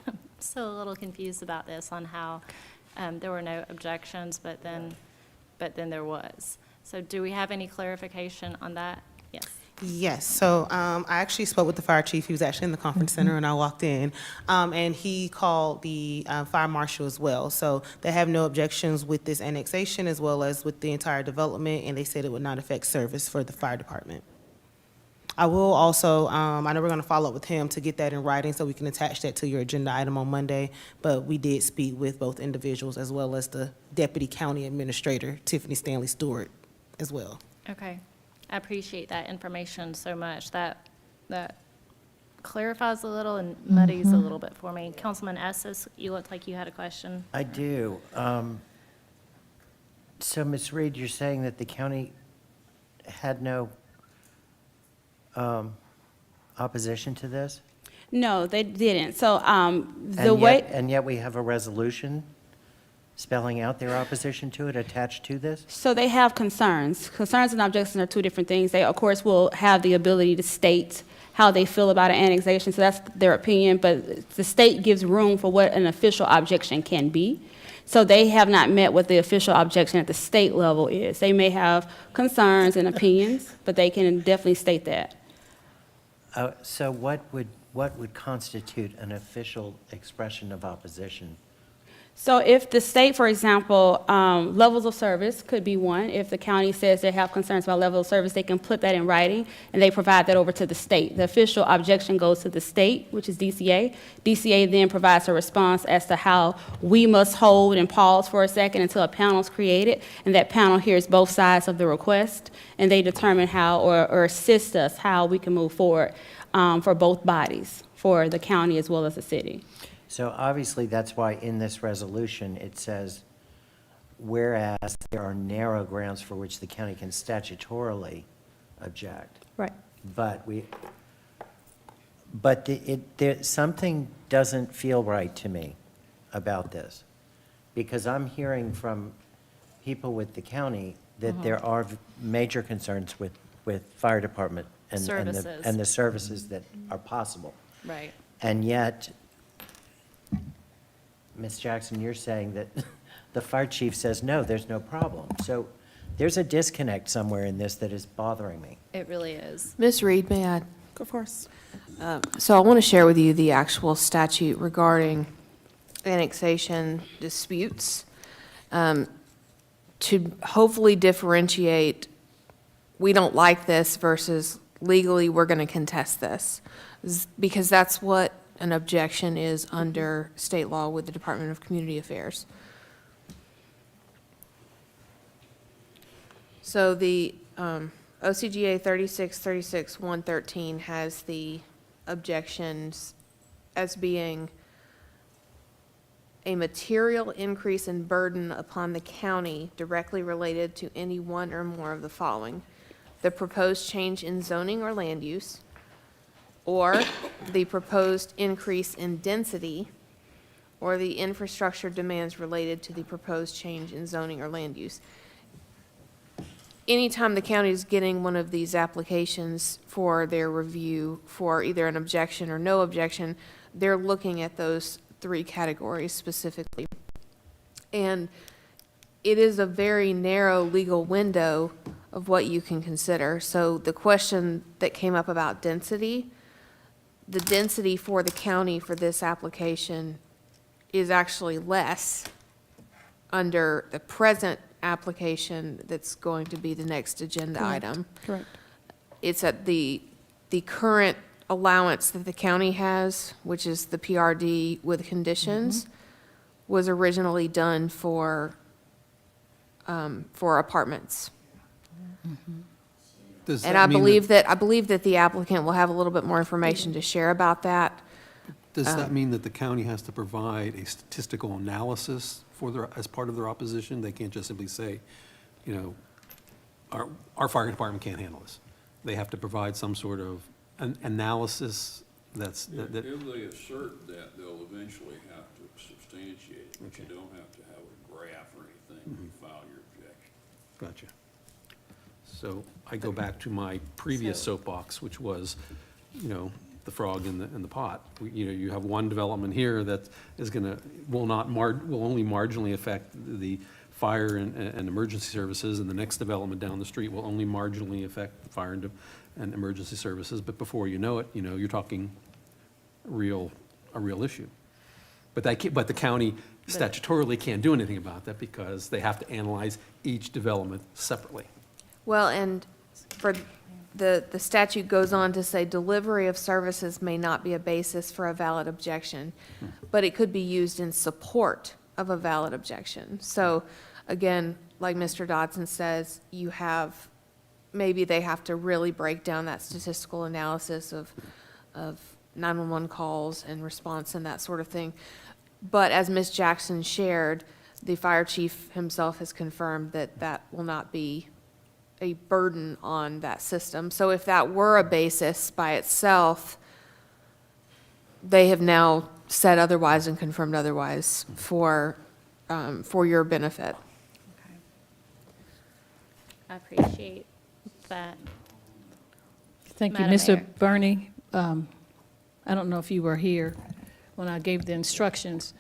I'm still a little confused about this on how there were no objections, but then there was. So do we have any clarification on that? Yes. Yes, so I actually spoke with the fire chief. He was actually in the conference center, and I walked in, and he called the fire marshal as well. So they have no objections with this annexation as well as with the entire development, and they said it would not affect service for the fire department. I will also, I know we're going to follow up with him to get that in writing so we can attach that to your agenda item on Monday, but we did speak with both individuals as well as the Deputy County Administrator, Tiffany Stanley Stewart, as well. Okay. I appreciate that information so much. That clarifies a little and muddies a little bit for me. Councilman Estes, you looked like you had a question. I do. So, Ms. Reed, you're saying that the county had no opposition to this? No, they didn't. So And yet we have a resolution spelling out their opposition to it attached to this? So they have concerns. Concerns and objections are two different things. They, of course, will have the ability to state how they feel about an annexation, so that's their opinion, but the state gives room for what an official objection can be. So they have not met what the official objection at the state level is. They may have concerns and opinions, but they can definitely state that. So what would constitute an official expression of opposition? So if the state, for example, levels of service could be one. If the county says they have concerns about level of service, they can put that in writing, and they provide that over to the state. The official objection goes to the state, which is DCA. DCA then provides a response as to how we must hold and pause for a second until a panel is created, and that panel hears both sides of the request, and they determine how, or assist us how we can move forward for both bodies, for the county as well as the city. So obviously, that's why in this resolution, it says, whereas there are narrow grounds for which the county can statutorily object. Right. But something doesn't feel right to me about this, because I'm hearing from people with the county that there are major concerns with fire department and the services that are possible. Right. And yet, Ms. Jackson, you're saying that the fire chief says, no, there's no problem. So there's a disconnect somewhere in this that is bothering me. It really is. Ms. Reed, may I? Go first. So I want to share with you the actual statute regarding annexation disputes to hopefully differentiate, we don't like this versus legally we're going to contest this, because that's what an objection is under state law with the Department of Community Affairs. So the OCGA 3636-113 has the objections as being a material increase in burden upon the county directly related to any one or more of the following: the proposed change in zoning or land use, or the proposed increase in density, or the infrastructure demands related to the proposed change in zoning or land use. Anytime the county is getting one of these applications for their review for either an objection or no objection, they're looking at those three categories specifically. And it is a very narrow legal window of what you can consider. So the question that came up about density, the density for the county for this application is actually less under the present application that's going to be the next agenda item. Correct. It's at the current allowance that the county has, which is the PRD with conditions, was originally done for apartments. Does And that I mean believe that the applicant will have a little bit more information to share about that. Does that mean that the county has to provide a statistical analysis for as part of their opposition? They can't just simply say, you know, our fire department can't handle this. They have to provide some sort of an analysis that's, If they assert that, they'll eventually have to substantiate it, but you don't have to have a graph or anything when you file your objection. Gotcha. So I go back to my previous soapbox, which was, you know, the frog in the pot. You know, you have one development here that is gonna, will only marginally affect the fire and emergency services, and the next development down the street will only marginally affect the fire and emergency services, but before you know it, you know, you're talking a real issue. But the county statutorily can't do anything about that because they have to analyze each development separately. Well, and for the statute goes on to say delivery of services may not be a basis for a valid objection, but it could be used in support of a valid objection. So again, like Mr. Dodson says, you have, maybe they have to really break down that statistical analysis of 911 calls and response and that sort of thing. But as Ms. Jackson shared, the fire chief himself has confirmed that that will not be a burden on that system. So if that were a basis by itself, they have now said otherwise and confirmed otherwise for your benefit. I appreciate that. Thank you, Madam Mr. Mayor. Burney. I don't know if you were here when I gave the instructions,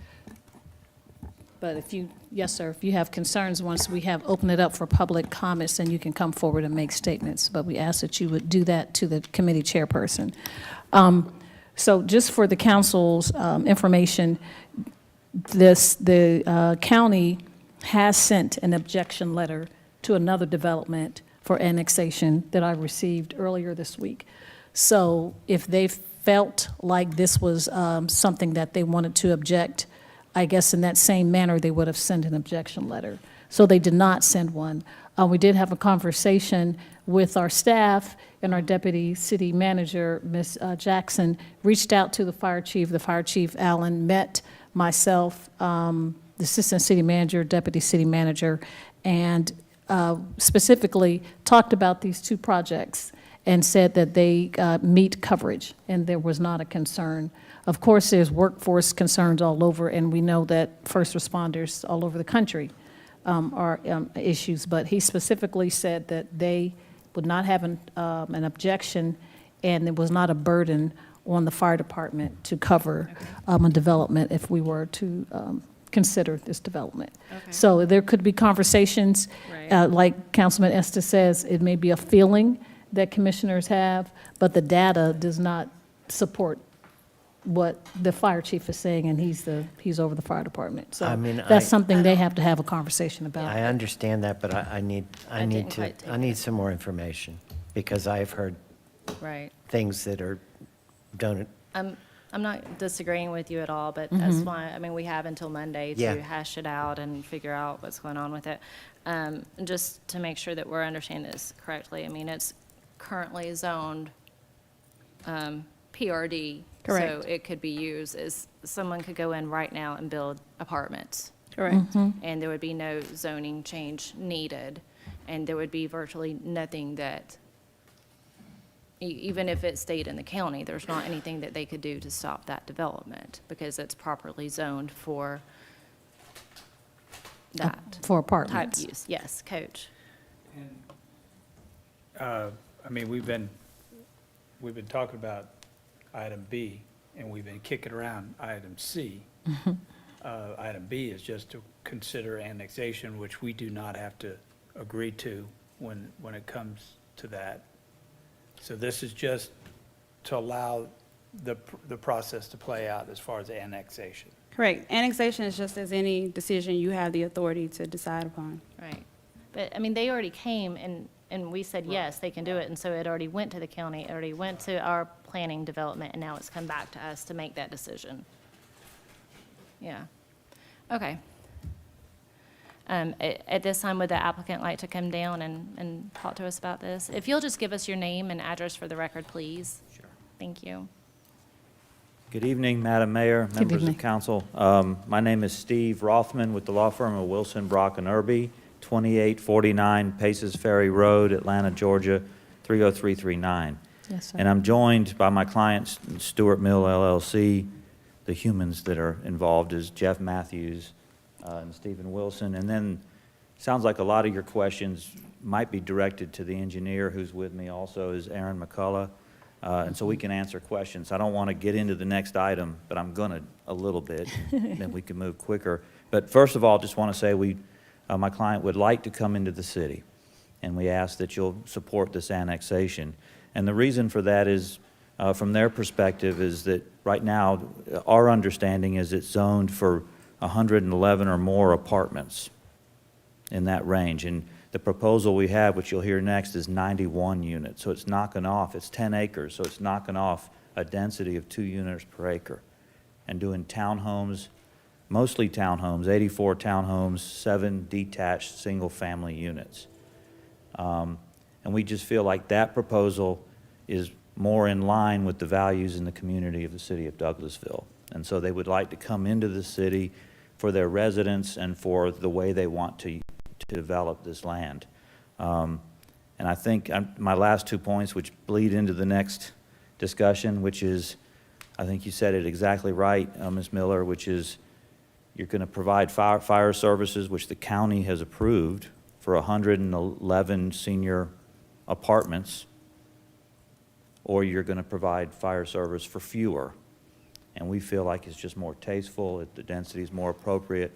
but if you, yes, sir, if you have concerns, once we have opened it up for public comments, then you can come forward and make statements. But we ask that you would do that to the committee chairperson. So just for the council's information, the county has sent an objection letter to another development for annexation that I received earlier this week. So if they felt like this was something that they wanted to object, I guess in that same manner, they would have sent an objection letter. So they did not send one. We did have a conversation with our staff, and our deputy city manager, Ms. Jackson, reached out to the fire chief. The fire chief, Allen, met myself, the assistant city manager, deputy city manager, and specifically talked about these two projects and said that they meet coverage and there was not a concern. Of course, there's workforce concerns all over, and we know that first responders all over the country are issues, but he specifically said that they would not have an objection, and it was not a burden on the fire department to cover a development if we were to consider this development. Okay. So there could be conversations, Right. like Councilman Estes says, it may be a feeling that commissioners have, but the data does not support what the fire chief is saying, and he's over the fire department. So I mean, that's I- something they have to have a conversation about. I understand that, but I need didn't quite take I need some more information, because I've heard Right. things that don't, I'm not disagreeing with you at all, but that's why, I mean, we have until Monday Yeah. to hash it out and figure out what's going on with it. Just to make sure that we're understanding this correctly, I mean, it's currently zoned PRD. Correct. So it could be used as, someone could go in right now and build apartments. Correct. And there would be no zoning change needed, and there would be virtually nothing that, even if it stayed in the county, there's not anything that they could do to stop that development, because it's properly zoned for that For type apartments. use. Yes, Coach. I mean, we've been talking about item B, and we've been kicking around item C. Item B is just to consider annexation, which we do not have to agree to when it comes to that. So this is just to allow the process to play out as far as annexation. Correct. Annexation is just as any decision you have the authority to decide upon. Right. But, I mean, they already came and we said, yes, they can do it. And so it already went to the county, it already went to our planning development, and now it's come back to us to make that decision. Yeah. Okay. At this time, would the applicant like to come down and talk to us about this? If you'll just give us your name and address for the record, please. Sure. Thank you. Good evening, Madam Mayor, members evening. of council. My name is Steve Rothman with the law firm of Wilson, Brock, and Irby, 2849 Paces Ferry Road, Atlanta, Georgia, 30339. Yes, sir. And I'm joined by my clients, Stewart Mill LLC. The humans that are involved is Jeff Matthews and Stephen Wilson. And then, sounds like a lot of your questions might be directed to the engineer who's with me also, is Aaron McCullough. And so we can answer questions. I don't want to get into the next item, but I'm going to a little bit, then we can move quicker. But first of all, just want to say my client would like to come into the city, and we ask that you'll support this annexation. And the reason for that is, from their perspective, is that right now, our understanding is it's zoned for 111 or more apartments in that range. And the proposal we have, which you'll hear next, is 91 units. So it's knocking off, it's 10 acres, so it's knocking off a density of 2 units per acre. And doing townhomes, mostly townhomes, 84 townhomes, 7 detached single-family units. And we just feel like that proposal is more in line with the values in the community of the city of Douglasville. And so they would like to come into the city for their residents and for the way they want to develop this land. And I think my last 2 points, which bleed into the next discussion, which is, I think you said it exactly right, Ms. Miller, which is you're going to provide fire services, which the county has approved for 111 senior apartments, or you're going to provide fire service for fewer. And we feel like it's just more tasteful, the density is more appropriate.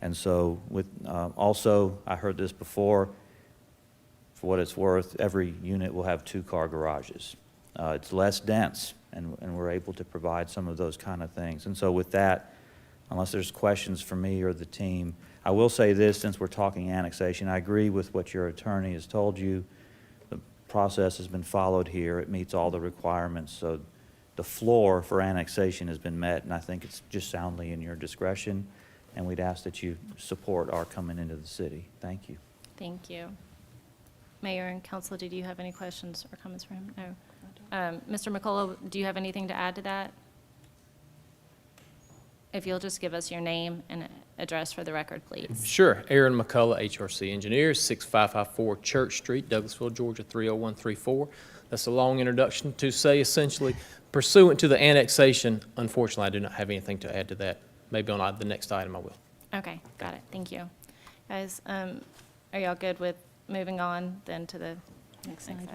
And so with, also, I heard this before, for what it's worth, every unit will have 2-car garages. It's less dense, and we're able to provide some of those kind of things. And so with that, unless there's questions for me or the team, I will say this, since we're talking annexation, I agree with what your attorney has told you. The process has been followed here. It meets all the requirements. So the floor for annexation has been met, and I think it's just soundly in your discretion. And we'd ask that you support our coming into the city. Thank you. Thank you. Mayor and council, did you have any questions or comments for him? No. Mr. McCullough, do you have anything to add to that? If you'll just give us your name and address for the record, please. Sure. Aaron McCullough, HRC Engineer, 6554 Church Street, Douglasville, Georgia, 30134. That's a long introduction to say essentially, pursuant to the annexation, unfortunately, I do not have anything to add to that. Maybe on the next item I will. Okay, got it. Thank you. Guys, are y'all good with moving on then to the next item?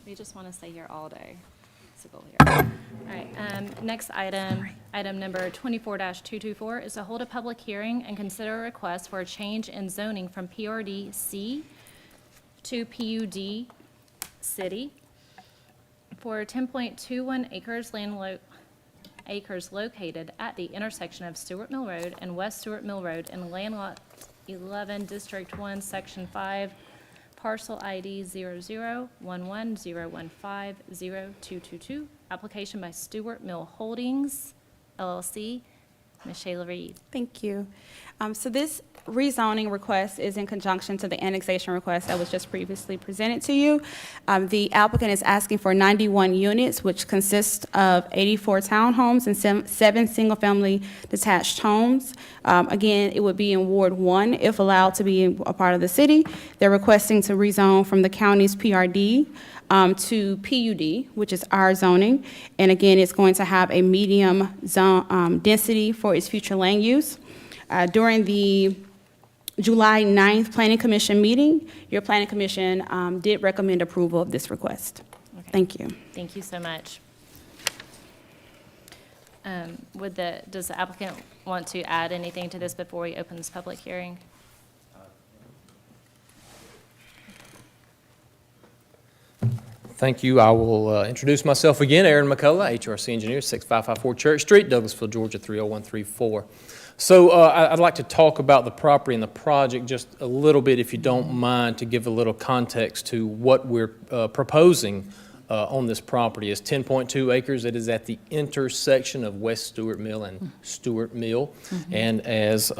We just want to stay here all day. That's the goal here. All right, next item, item number 24-224 is to hold a public hearing and consider a request for a change in zoning from PRD C to PUD City for 10.21 acres located at the intersection of Stewart Mill Road and West Stewart Mill Road in Land Lot 11, District 1, Section 5, parcel ID 001101502222, application by Stewart Mill Holdings, LLC. Ms. Shayla Reed. Thank you. So this rezoning request is in conjunction to the annexation request that was just previously presented to you. The applicant is asking for 91 units, which consist of 84 townhomes and 7 single-family detached homes. Again, it would be in Ward 1 if allowed to be a part of the city. They're requesting to rezone from the county's PRD to PUD, which is our zoning. And again, it's going to have a medium zone, density for its future land use. During the July 9th Planning Commission meeting, your Planning Commission did recommend approval of this request. Okay. Thank you. Thank you so much. Does the applicant want to add anything to this before we open this public hearing? Thank you. I will introduce myself again, Aaron McCullough, HRC Engineer, 6554 Church Street, Douglasville, Georgia, 30134. So I'd like to talk about the property and the project just a little bit, if you don't mind, to give a little context to what we're proposing on this property. It's 10.2 acres. It is at the intersection of West Stewart Mill and Stewart Mill. Mm-hmm. And as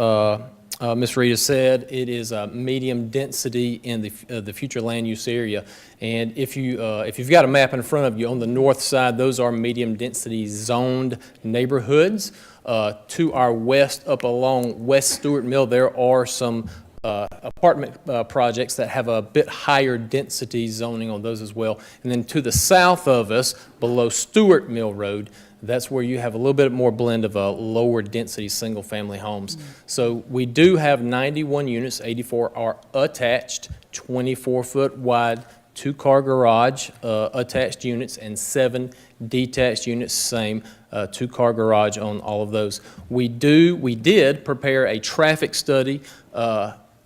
Ms. Rita said, it is a medium density in the future land use area. And if you've got a map in front of you, on the north side, those are medium density zoned neighborhoods. To our west, up along West Stewart Mill, there are some apartment projects that have a bit higher density zoning on those as well. And then to the south of us, below Stewart Mill Road, that's where you have a little bit more blend of lower density single-family homes. So we do have 91 units, 84 are attached, 24-foot wide, 2-car garage attached units, and 7 detached units, same 2-car garage on all of those. We did prepare a traffic study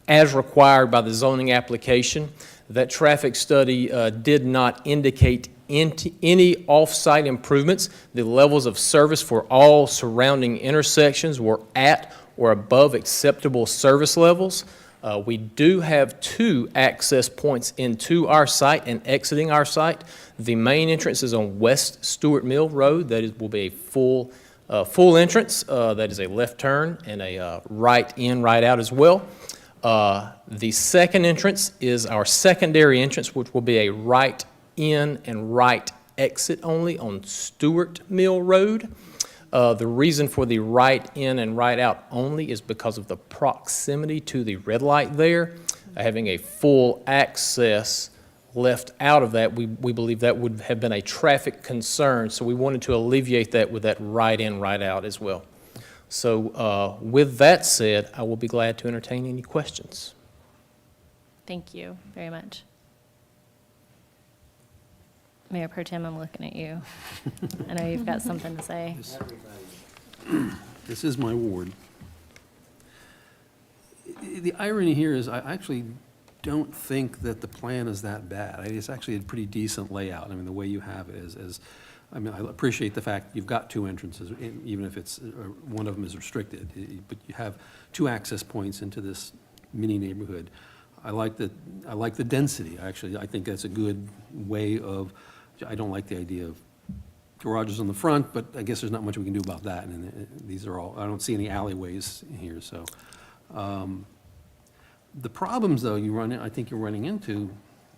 as required by the zoning application. That traffic study did not indicate any off-site improvements. The levels of service for all surrounding intersections were at or above acceptable service levels. We do have 2 access points into our site and exiting our site. The main entrance is on West Stewart Mill Road. Will be a full entrance. That is a left turn and a right in, right out as well. The second entrance is our secondary entrance, which will be a right in and right exit only on Stewart Mill Road. The reason for the right in and right out only is because of the proximity to the red light there. Having a full access left out of that, we believe that would have been a traffic concern, so we wanted to alleviate that with that right in, right out as well. So with that said, I will be glad to entertain any questions. Thank you very much. Mayor Pro Tem, I'm looking at you. I know you've got something to say. This is my ward. The irony here is I actually don't think that the plan is that bad. It's actually a pretty decent layout. I mean, the way you have it is I mean, I appreciate the fact you've got 2 entrances, even if it's one of them is restricted. But you have 2 access points into this mini neighborhood. I like the density. Actually, I think that's a good way of. I don't like the idea of garages on the front, but I guess there's not much we can do about that. And these are all. I don't see any alleyways here, so. The problems, though, I think you're running into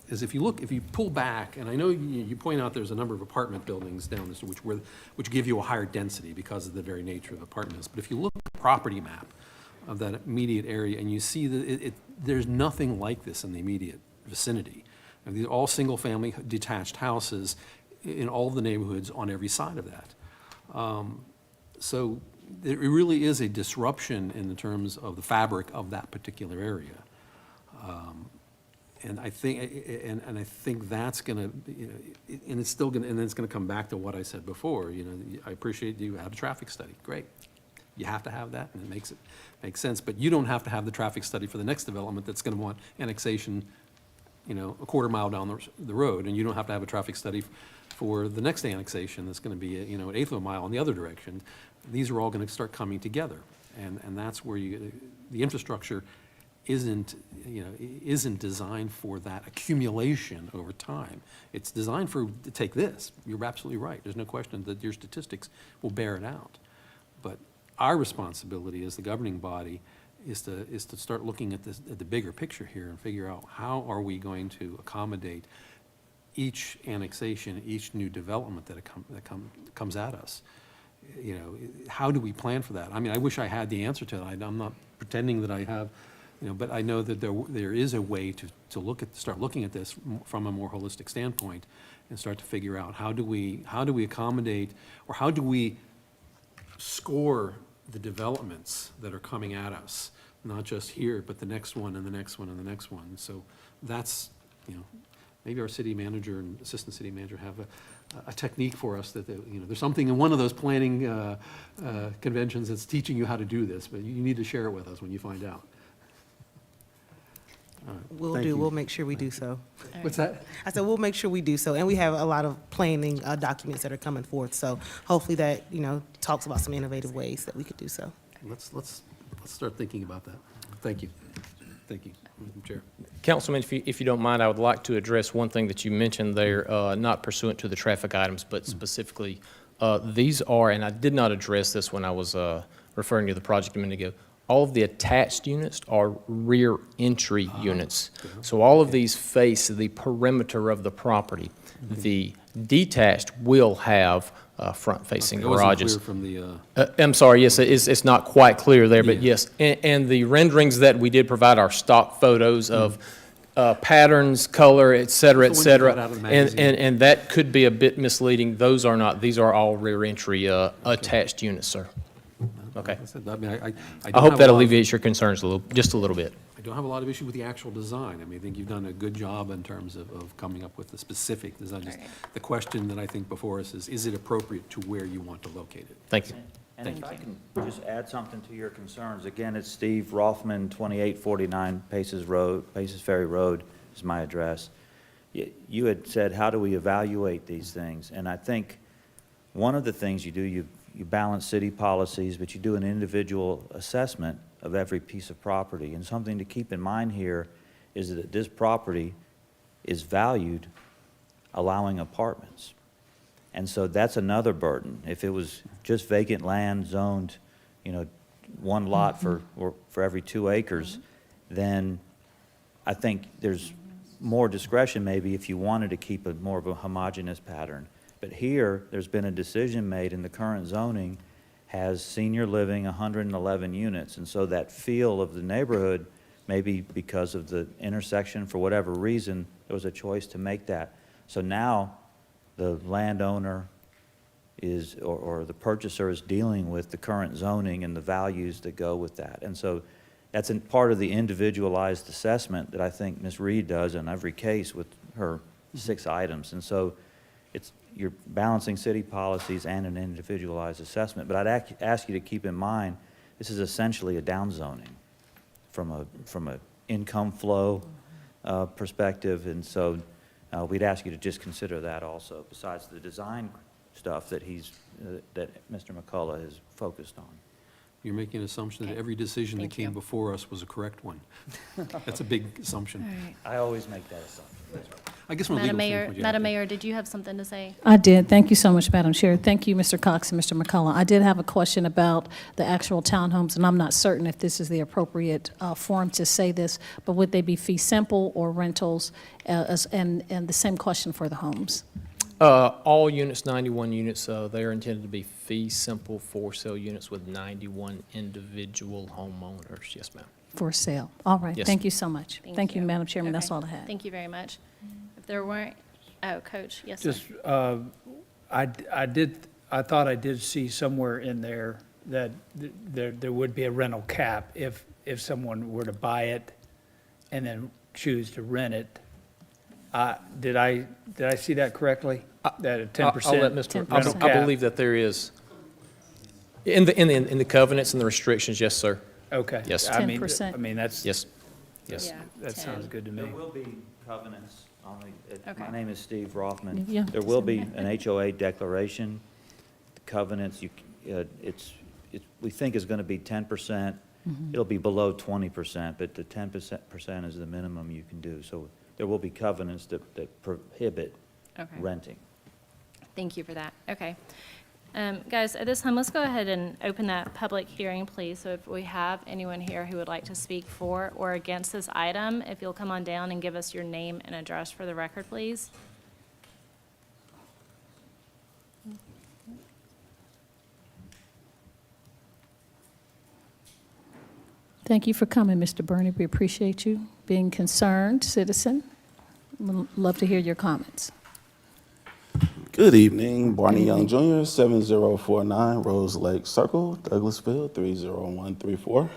is if you pull back, and I know you point out there's a number of apartment buildings down this, which give you a higher density because of the very nature of apartments. But if you look at the property map of that immediate area and you see that there's nothing like this in the immediate vicinity. I mean, these are all single-family detached houses in all the neighborhoods on every side of that. So it really is a disruption in the terms of the fabric of that particular area. And I think that's going to, and it's still going to, and then it's going to come back to what I said before. I appreciate you have a traffic study. Great. You have to have that, and it makes sense. But you don't have to have the traffic study for the next development that's going to want annexation, a quarter mile down the road, and you don't have to have a traffic study for the next annexation that's going to be, an eighth of a mile in the other direction. These are all going to start coming together, and that's where the infrastructure isn't designed for that accumulation over time. It's designed to take this. You're absolutely right. There's no question that your statistics will bear it out. But our responsibility as the governing body is to start looking at the bigger picture here and figure out how are we going to accommodate each annexation, each new development that comes at us. How do we plan for that? I mean, I wish I had the answer to that. I'm not pretending that I have, but I know that there is a way to start looking at this from a more holistic standpoint and start to figure out how do we accommodate, or how do we score the developments that are coming at us, not just here, but the next one and the next one and the next one. So that's, maybe our city manager and assistant city manager have a technique for us that, there's something in one of those planning conventions that's teaching you how to do this, but you need to share it with us when you find out. We'll make sure we do so. What's that? I said, we'll make sure we do so. And we have a lot of planning documents that are coming forth. So hopefully that, talks about some innovative ways that we could do so. Let's start thinking about that. Thank you. Thank you, Madam Chair. Councilman, if you don't mind, I would like to address one thing that you mentioned there, not pursuant to the traffic items, but specifically, these are, and I did not address this when I was referring to the project a minute ago, all of the attached units are rear entry units. So all of these face the perimeter of the property. The detached will have front-facing It wasn't garages. clear from the, I'm sorry, yes, it's not quite clear there, but Yeah. yes. And the renderings that we did provide are stock photos of patterns, color, et cetera, et The ones you got cetera. out of the And, magazine. and that could be a bit misleading. Those are not, these are all rear entry attached units, sir. Okay. like I said, I mean, I I don't hope have that a lot of- alleviates your concerns a little, just a little bit. I don't have a lot of issue with the actual design. I mean, I think you've done a good job in terms of coming up with the specific design. Just the question that I think before us is it appropriate to where you want to locate it? Thank you. And if I can just add something to your concerns, again, it's Steve Rothman, 2849 Paces Ferry Road is my address. You had said, how do we evaluate these things? And I think one of the things you do, you balance city policies, but you do an individual assessment of every piece of property. And something to keep in mind here is that this property is valued allowing apartments. And so that's another burden. If it was just vacant land zoned, one lot for every 2 acres, then I think there's more discretion maybe if you wanted to keep more of a homogeneous pattern. But here, there's been a decision made in the current zoning has senior living 111 units. And so that feel of the neighborhood, maybe because of the intersection, for whatever reason, there was a choice to make that. So now the landowner is, or the purchaser is dealing with the current zoning and the values that go with that. And so that's part of the individualized assessment that I think Ms. Reed does in every case with her 6 items. And so you're balancing city policies and an individualized assessment. But I'd ask you to keep in mind, this is essentially a downzoning from a income flow perspective. And so we'd ask you to just consider that also, besides the design stuff that that Mr. McCullough has focused on. You're making an assumption that every decision that came before us was a correct one. That's a big assumption. I always make that assumption. I guess from a Madam legal Mayor, standpoint, Madam Mayor, did you have something to say? I did. Thank you so much, Madam Chair. Thank you, Mr. Cox and Mr. McCullough. I did have a question about the actual townhomes, and I'm not certain if this is the appropriate forum to say this, but would they be fee simple or rentals? And the same question for the homes. All units, 91 units, they are intended to be fee simple for sale units with 91 individual homeowners. Yes, ma'am. For sale. All right. Yes. Thank you so much. Thank you, Madam Chairman. That's Okay. all I had. Thank you very much. If there weren't, Coach, yes, sir. Just, I thought I did see somewhere in there that there would be a rental cap if someone were to buy it and then choose to rent it. Did I see that correctly? That a 10% I'll let Mr. rental I cap? believe that there is, in the covenants and the restrictions, yes, sir. Okay. Yes. I mean, 10%. that's. Yes, yes. Yeah, That sounds good to me. There will be covenants on the, Okay. my name is Steve Rothman. Yeah. There will be an HOA declaration. The covenants, we think is going to be 10%. It'll be below 20%, but the 10% is the minimum you can do. So there will be covenants that prohibit Okay. renting. Thank you for that. Okay. Guys, at this time, let's go ahead and open that public hearing, please. So if we have anyone here who would like to speak for or against this item, if you'll come on down and give us your name and address for the record, please. Thank you for coming, Mr. Burney. We appreciate you being concerned citizen. We'd love to hear your comments. Good evening, Barney Young Jr., 7049 Rose Lake Circle, Douglasville, 30134.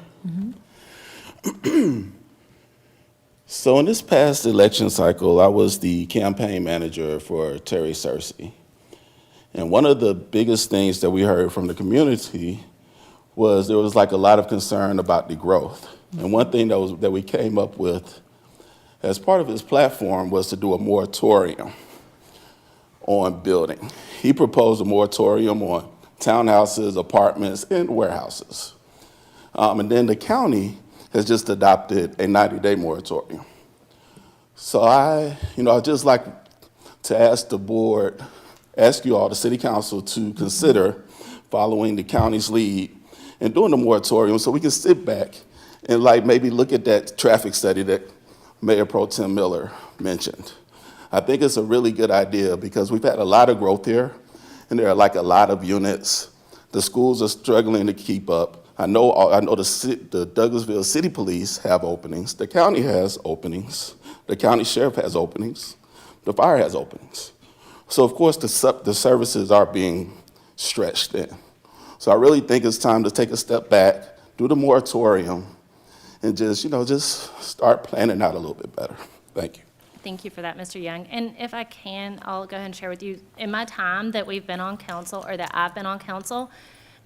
So in this past election cycle, I was the campaign manager for Terry Searcy. And one of the biggest things that we heard from the community was there was like a lot of concern about the growth. And one thing that we came up with as part of his platform was to do a moratorium on building. He proposed a moratorium on townhouses, apartments, and warehouses. And then the county has just adopted a 90-day moratorium. So I'd just like to ask the board, ask you all, the city council, to consider following the county's lead and doing the moratorium so we can sit back and maybe look at that traffic study that Mayor Pro Tem Miller mentioned. I think it's a really good idea because we've had a lot of growth here, and there are like a lot of units. The schools are struggling to keep up. I know the Douglasville City Police have openings. The county has openings. The county sheriff has openings. The fire has openings. So of course the services are being stretched thin. So I really think it's time to take a step back, do the moratorium, and just start planning out a little bit better. Thank you. Thank you for that, Mr. Young. And if I can, I'll go ahead and share with you, in my time that we've been on council, or that I've been on council,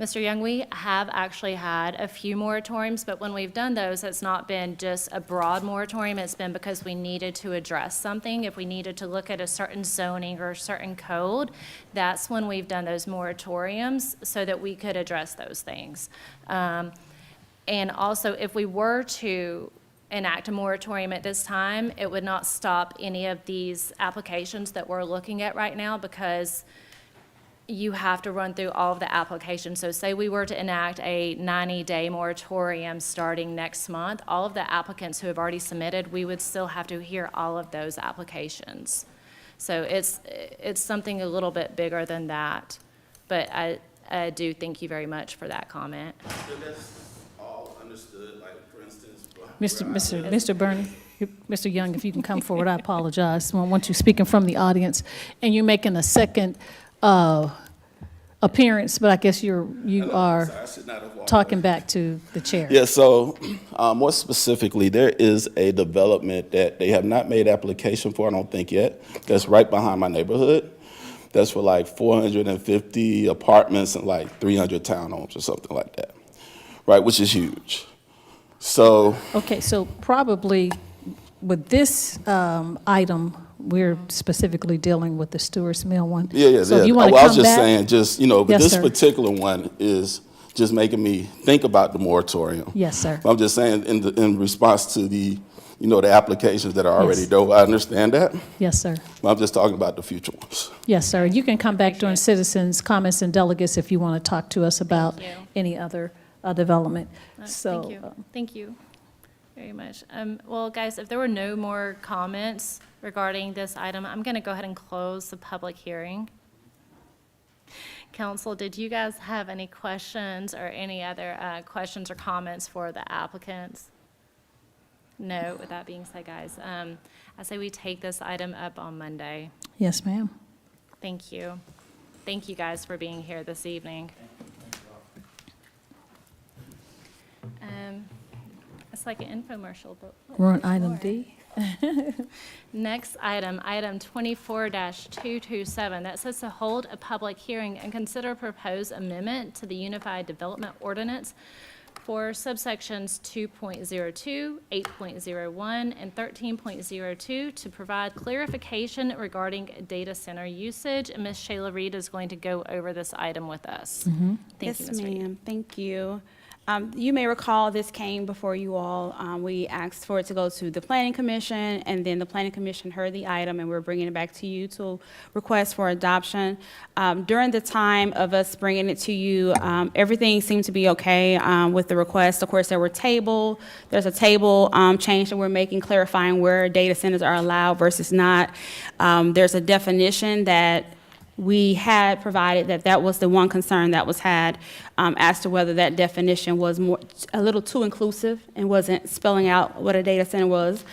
Mr. Young, we have actually had a few moratoriums, but when we've done those, it's not been just a broad moratorium. It's been because we needed to address something. If we needed to look at a certain zoning or a certain code, that's when we've done those moratoriums so that we could address those things. And also, if we were to enact a moratorium at this time, it would not stop any of these applications that we're looking at right now, because you have to run through all of the applications. So say we were to enact a 90-day moratorium starting next month, all of the applicants who have already submitted, we would still have to hear all of those applications. So it's something a little bit bigger than that. But I do thank you very much for that comment. That's all understood, like for instance. Mr. Bernie, Mr. Young, if you can come forward, I apologize. I want you speaking from the audience, and you're making a second appearance, but I guess you are talking back to the chair. Yeah, so more specifically, there is a development that they have not made application for, I don't think yet, that's right behind my neighborhood. That's for like 450 apartments and like 300 townhomes or something like that, right, which is huge. So. Okay, so probably with this item, we're specifically dealing with the Stewart's Mill one. Yeah. So if you want to I come was just back, saying, but Yes, this sir. particular one is just making me think about the moratorium. Yes, sir. I'm just saying in response to the applications that are already Yes. there, I understand that. Yes, sir. I'm just talking about the future ones. Yes, sir. You can come back during citizens' comments and delegates if you want to talk to us about you. any other development. So, Thank you. Thank you very much. Well, guys, if there were no more comments regarding this item, I'm going to go ahead and close the public hearing. Council, did you guys have any questions or any other questions or comments for the applicants? No. With that being said, guys, I say we take this item up on Monday. yes, ma'am. Thank you. Thank you guys for being here this evening. It's like an infomercial, but. We're on item D. Next item, item 24-227, that says to hold a public hearing and consider proposed amendment to the Unified Development Ordinance for subsections 2.02, 8.01, and 13.02 to provide clarification regarding data center usage. And Ms. Shayla Reed is going to go over this item with us. Thank you, Yes, Ms. Reed. ma'am. Thank you. You may recall this came before you all. We asked for it to go to the Planning Commission, and then the Planning Commission heard the item, and we're bringing it back to you to request for adoption. During the time of us bringing it to you, everything seemed to be okay with the request. Of course, there's a table change that we're making, clarifying where data centers are allowed versus not. There's a definition that we had provided that was the one concern that was had as to whether that definition was a little too inclusive and wasn't spelling out what a data center was.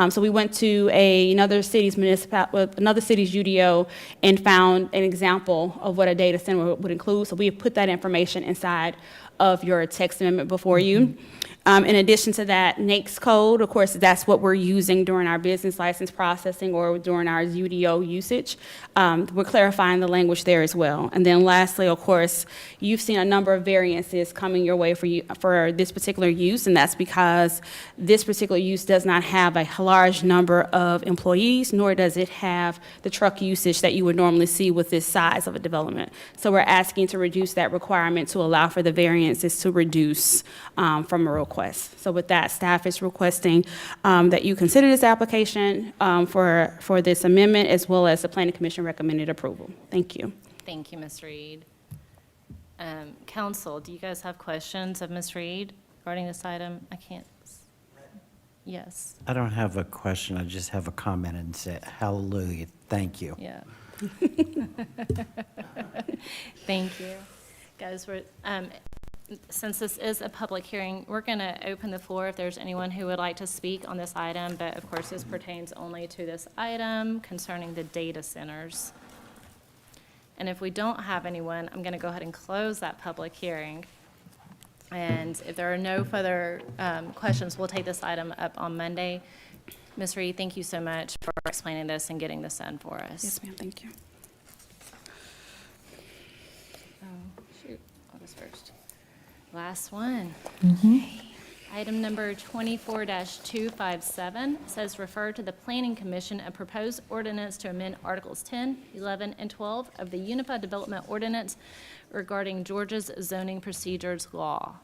So we went to another city's UDO and found an example of what a data center would include. So we have put that information inside of your text amendment before you. In addition to that, NAICS code, of course, that's what we're using during our business license processing or during our UDO usage. We're clarifying the language there as well. And then lastly, of course, you've seen a number of variances coming your way for this particular use, and that's because this particular use does not have a large number of employees, nor does it have the truck usage that you would normally see with this size of a development. So we're asking to reduce that requirement to allow for the variances to reduce from a request. So with that, staff is requesting that you consider this application for this amendment, as well as the Planning Commission recommended approval. Thank you. Thank you, Ms. Reed. Council, do you guys have questions of Ms. Reed regarding this item? I can't. Yes. I don't have a question, I just have a comment and say hallelujah, thank you. Yeah. Thank you. Guys, since this is a public hearing, we're going to open the floor if there's anyone who would like to speak on this item, but of course, this pertains only to this item concerning the data centers. And if we don't have anyone, I'm going to go ahead and close that public hearing. And if there are no further questions, we'll take this item up on Monday. Ms. Reed, thank you so much for explaining this and getting this done for us. Yes, ma'am, thank you. Oh, shoot, August 1st. Last one. Item number 24-257 says refer to the Planning Commission a proposed ordinance to amend Articles 10, 11, and 12 of the Unified Development Ordinance regarding Georgia's zoning procedures law.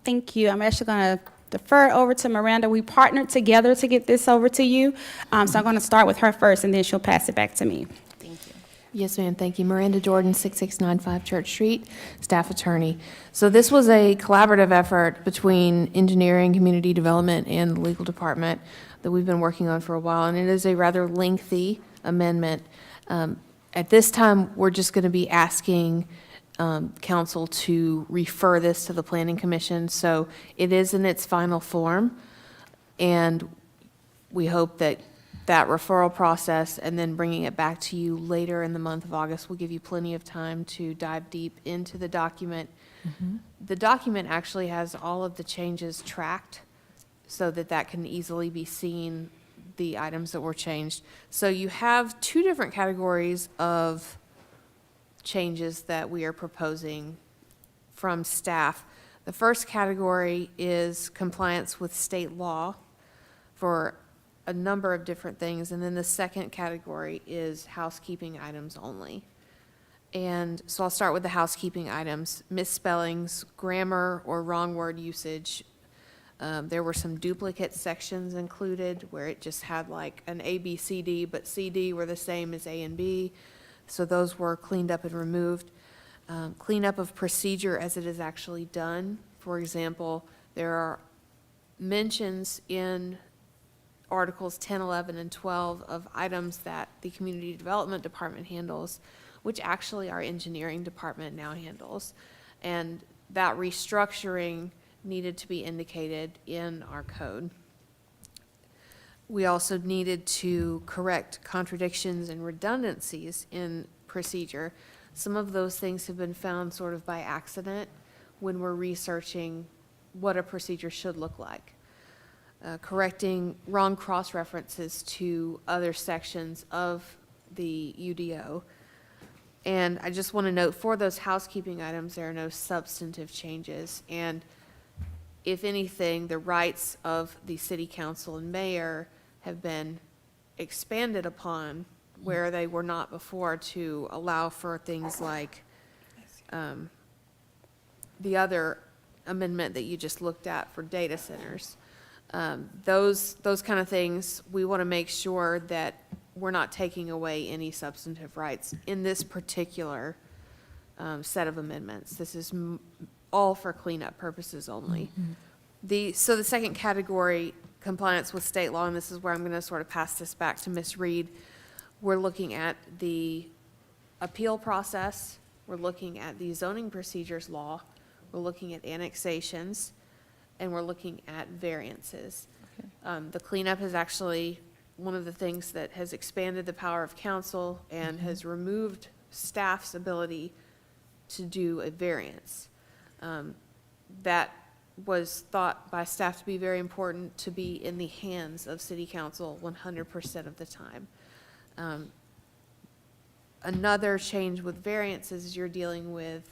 Thank you. I'm actually going to defer it over to Miranda. We partnered together to get this over to you. So I'm going to start with her first, and then she'll pass it back to me. Thank you. Yes, ma'am. Thank you. Miranda Jordan, 6695 Church Street, staff attorney. So this was a collaborative effort between engineering, community development, and the legal department that we've been working on for a while, and it is a rather lengthy amendment. At this time, we're just going to be asking council to refer this to the Planning Commission. So it is in its final form, and we hope that that referral process and then bringing it back to you later in the month of August will give you plenty of time to dive deep into the document. The document actually has all of the changes tracked so that that can easily be seen, the items that were changed. So you have two different categories of changes that we are proposing from staff. The first category is compliance with state law for a number of different things, and then the second category is housekeeping items only. And so I'll start with the housekeeping items. Misspellings, grammar, or wrong word usage. There were some duplicate sections included where it just had like an A, B, C, D, but C, D were the same as A and B. So those were cleaned up and removed. Cleanup of procedure as it is actually done. For example, there are mentions in Articles 10, 11, and 12 of items that the Community Development Department handles, which actually our engineering department now handles. And that restructuring needed to be indicated in our code. We also needed to correct contradictions and redundancies in procedure. Some of those things have been found sort of by accident when we're researching what a procedure should look like. Correcting wrong cross-references to other sections of the UDO. And I just want to note, for those housekeeping items, there are no substantive changes. And if anything, the rights of the city council and mayor have been expanded upon where they were not before, to allow for things like the other amendment that you just looked at for data centers. Those kind of things, we want to make sure that we're not taking away any substantive rights in this particular set of amendments. This is all for cleanup purposes only. So the second category, compliance with state law, and this is where I'm going to sort of pass this back to Ms. Reed. We're looking at the appeal process. We're looking at the zoning procedures law. We're looking at annexations, and we're looking at variances. The cleanup is actually one of the things that has expanded the power of council and has removed staff's ability to do a variance. That was thought by staff to be very important to be in the hands of city council 100% of the time. Another change with variances is you're dealing with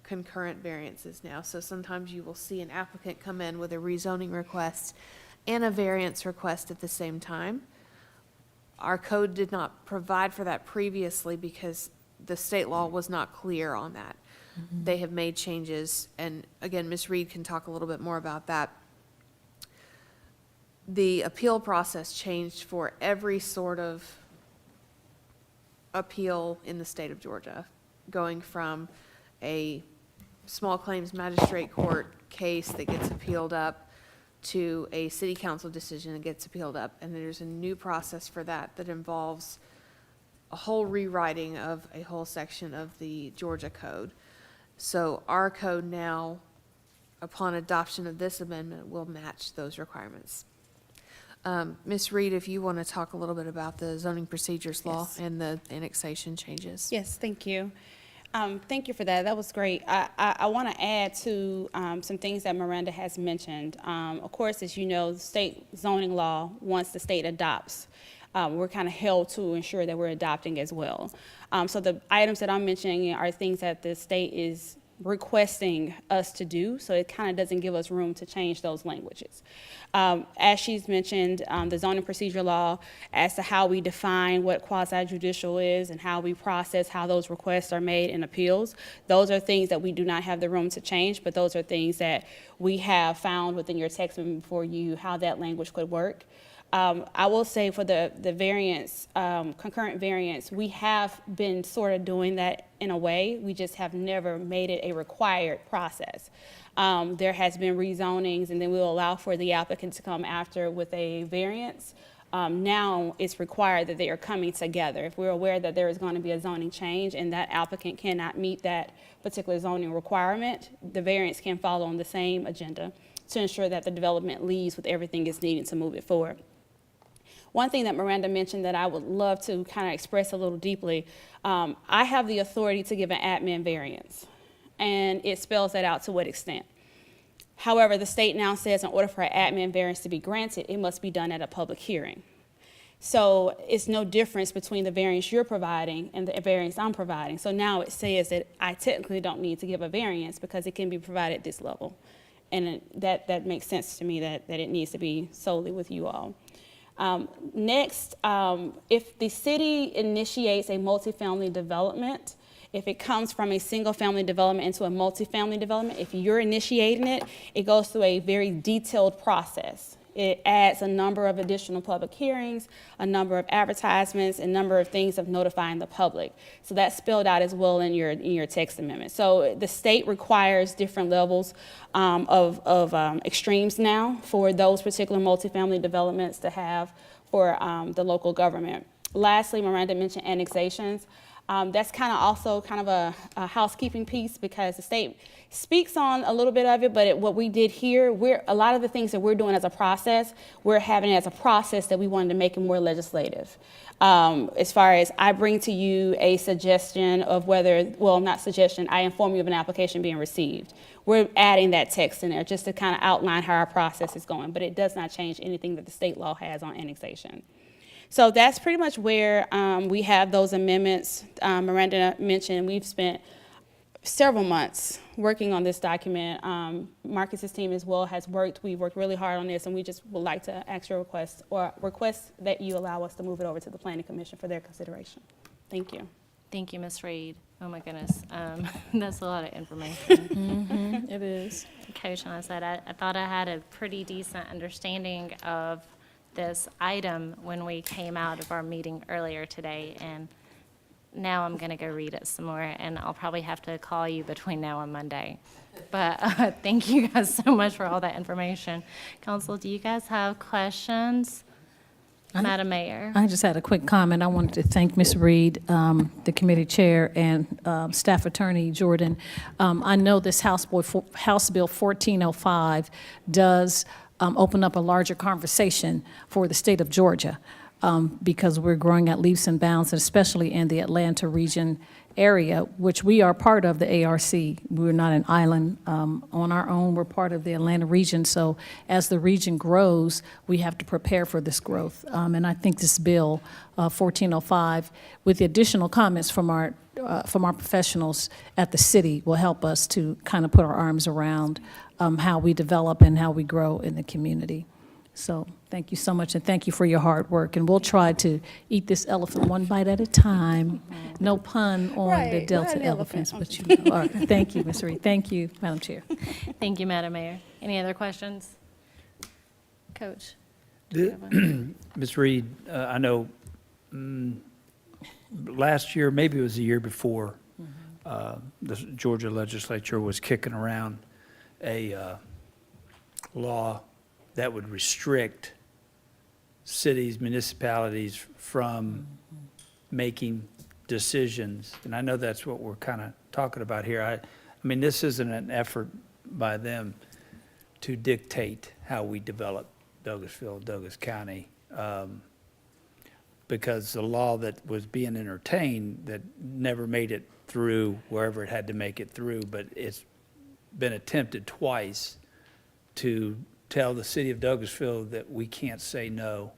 concurrent variances now. So sometimes you will see an applicant come in with a rezoning request and a variance request at the same time. Our code did not provide for that previously because the state law was not clear on that. They have made changes, and again, Ms. Reed can talk a little bit more about that. The appeal process changed for every sort of appeal in the state of Georgia, going from a small claims magistrate court case that gets appealed up to a city council decision that gets appealed up. And there's a new process for that that involves a whole rewriting of a whole section of the Georgia code. So our code now, upon adoption of this amendment, will match those requirements. Ms. Reed, if you want to talk a little bit about the zoning procedures law and the annexation changes. Yes, thank you. Thank you for that. That was great. I want to add to some things that Miranda has mentioned. Of course, as you know, the state zoning law, once the state adopts, we're kind of held to ensure that we're adopting as well. So the items that I'm mentioning are things that the state is requesting us to do, so it kind of doesn't give us room to change those languages. As she's mentioned, the zoning procedure law, as to how we define what quasi-judicial is and how we process how those requests are made in appeals, those are things that we do not have the room to change, but those are things that we have found within your text before you how that language could work. I will say for the variance, concurrent variance, we have been sort of doing that in a way. We just have never made it a required process. There has been rezonings, and then we'll allow for the applicant to come after with a variance. Now it's required that they are coming together. If we're aware that there is going to be a zoning change and that applicant cannot meet that particular zoning requirement, the variance can follow on the same agenda to ensure that the development leaves with everything it's needed to move it forward. One thing that Miranda mentioned that I would love to kind of express a little deeply, I have the authority to give an admin variance, and it spells that out to what extent. However, the state now says in order for an admin variance to be granted, it must be done at a public hearing. So it's no difference between the variance you're providing and the variance I'm providing. So now it says that I technically don't need to give a variance because it can be provided at this level. And that makes sense to me that it needs to be solely with you all. Next, if the city initiates a multifamily development, if it comes from a single-family development into a multifamily development, if you're initiating it, it goes through a very detailed process. It adds a number of additional public hearings, a number of advertisements, a number of things of notifying the public. So that's spelled out as well in your text amendment. So the state requires different levels of extremes now for those particular multifamily developments to have for the local government. Lastly, Miranda mentioned annexations. That's kind of also kind of a housekeeping piece because the state speaks on a little bit of it, but what we did here, a lot of the things that we're doing as a process, we're having it as a process that we wanted to make it more legislative. As far as I bring to you a suggestion of whether, well, not suggestion, I inform you of an application being received. We're adding that text in there just to kind of outline how our process is going, but it does not change anything that the state law has on annexation. So that's pretty much where we have those amendments. Miranda mentioned we've spent several months working on this document. Marcus's team as well has worked. We worked really hard on this, and we just would like to ask your request that you allow us to move it over to the Planning Commission for their consideration. Thank you. Thank you, Ms. Reed. Oh my goodness, that's a lot of information. It is. Coach, and I said I thought I had a pretty decent understanding of this item when we came out of our meeting earlier today, and now I'm going to go read it some more, and I'll probably have to call you between now and Monday. But thank you guys so much for all that information. Council, do you guys have questions? Madam Mayor? I just had a quick comment. I wanted to thank Ms. Reed, the committee chair, and Staff Attorney Jordan. I know this House Bill 1405 does open up a larger conversation for the state of Georgia because we're growing at leaps and bounds, and especially in the Atlanta region area, which we are part of the ARC. We're not an island on our own. We're part of the Atlanta region. So as the region grows, we have to prepare for this growth. And I think this bill, 1405, with the additional comments from our professionals at the city will help us to kind of put our arms around how we develop and how we grow in the community. So thank you so much, and thank you for your hard work. And we'll try to eat this elephant one bite at a time. No pun on the Delta elephants, but you know. All right. Thank you, Ms. Reed. Thank you, Madam Chair. Thank you, Madam Mayor. Any other questions? Coach? Ms. Reed, I know last year, maybe it was the year before, the Georgia legislature was kicking around a law that would restrict cities, municipalities from making decisions. And I know that's what we're kind of talking about here. I mean, this isn't an effort by them to dictate how we develop Douglasville, Douglas County, because the law that was being entertained that never made it through wherever it had to make it through, but it's been attempted twice to tell the city of Douglasville that we can't say no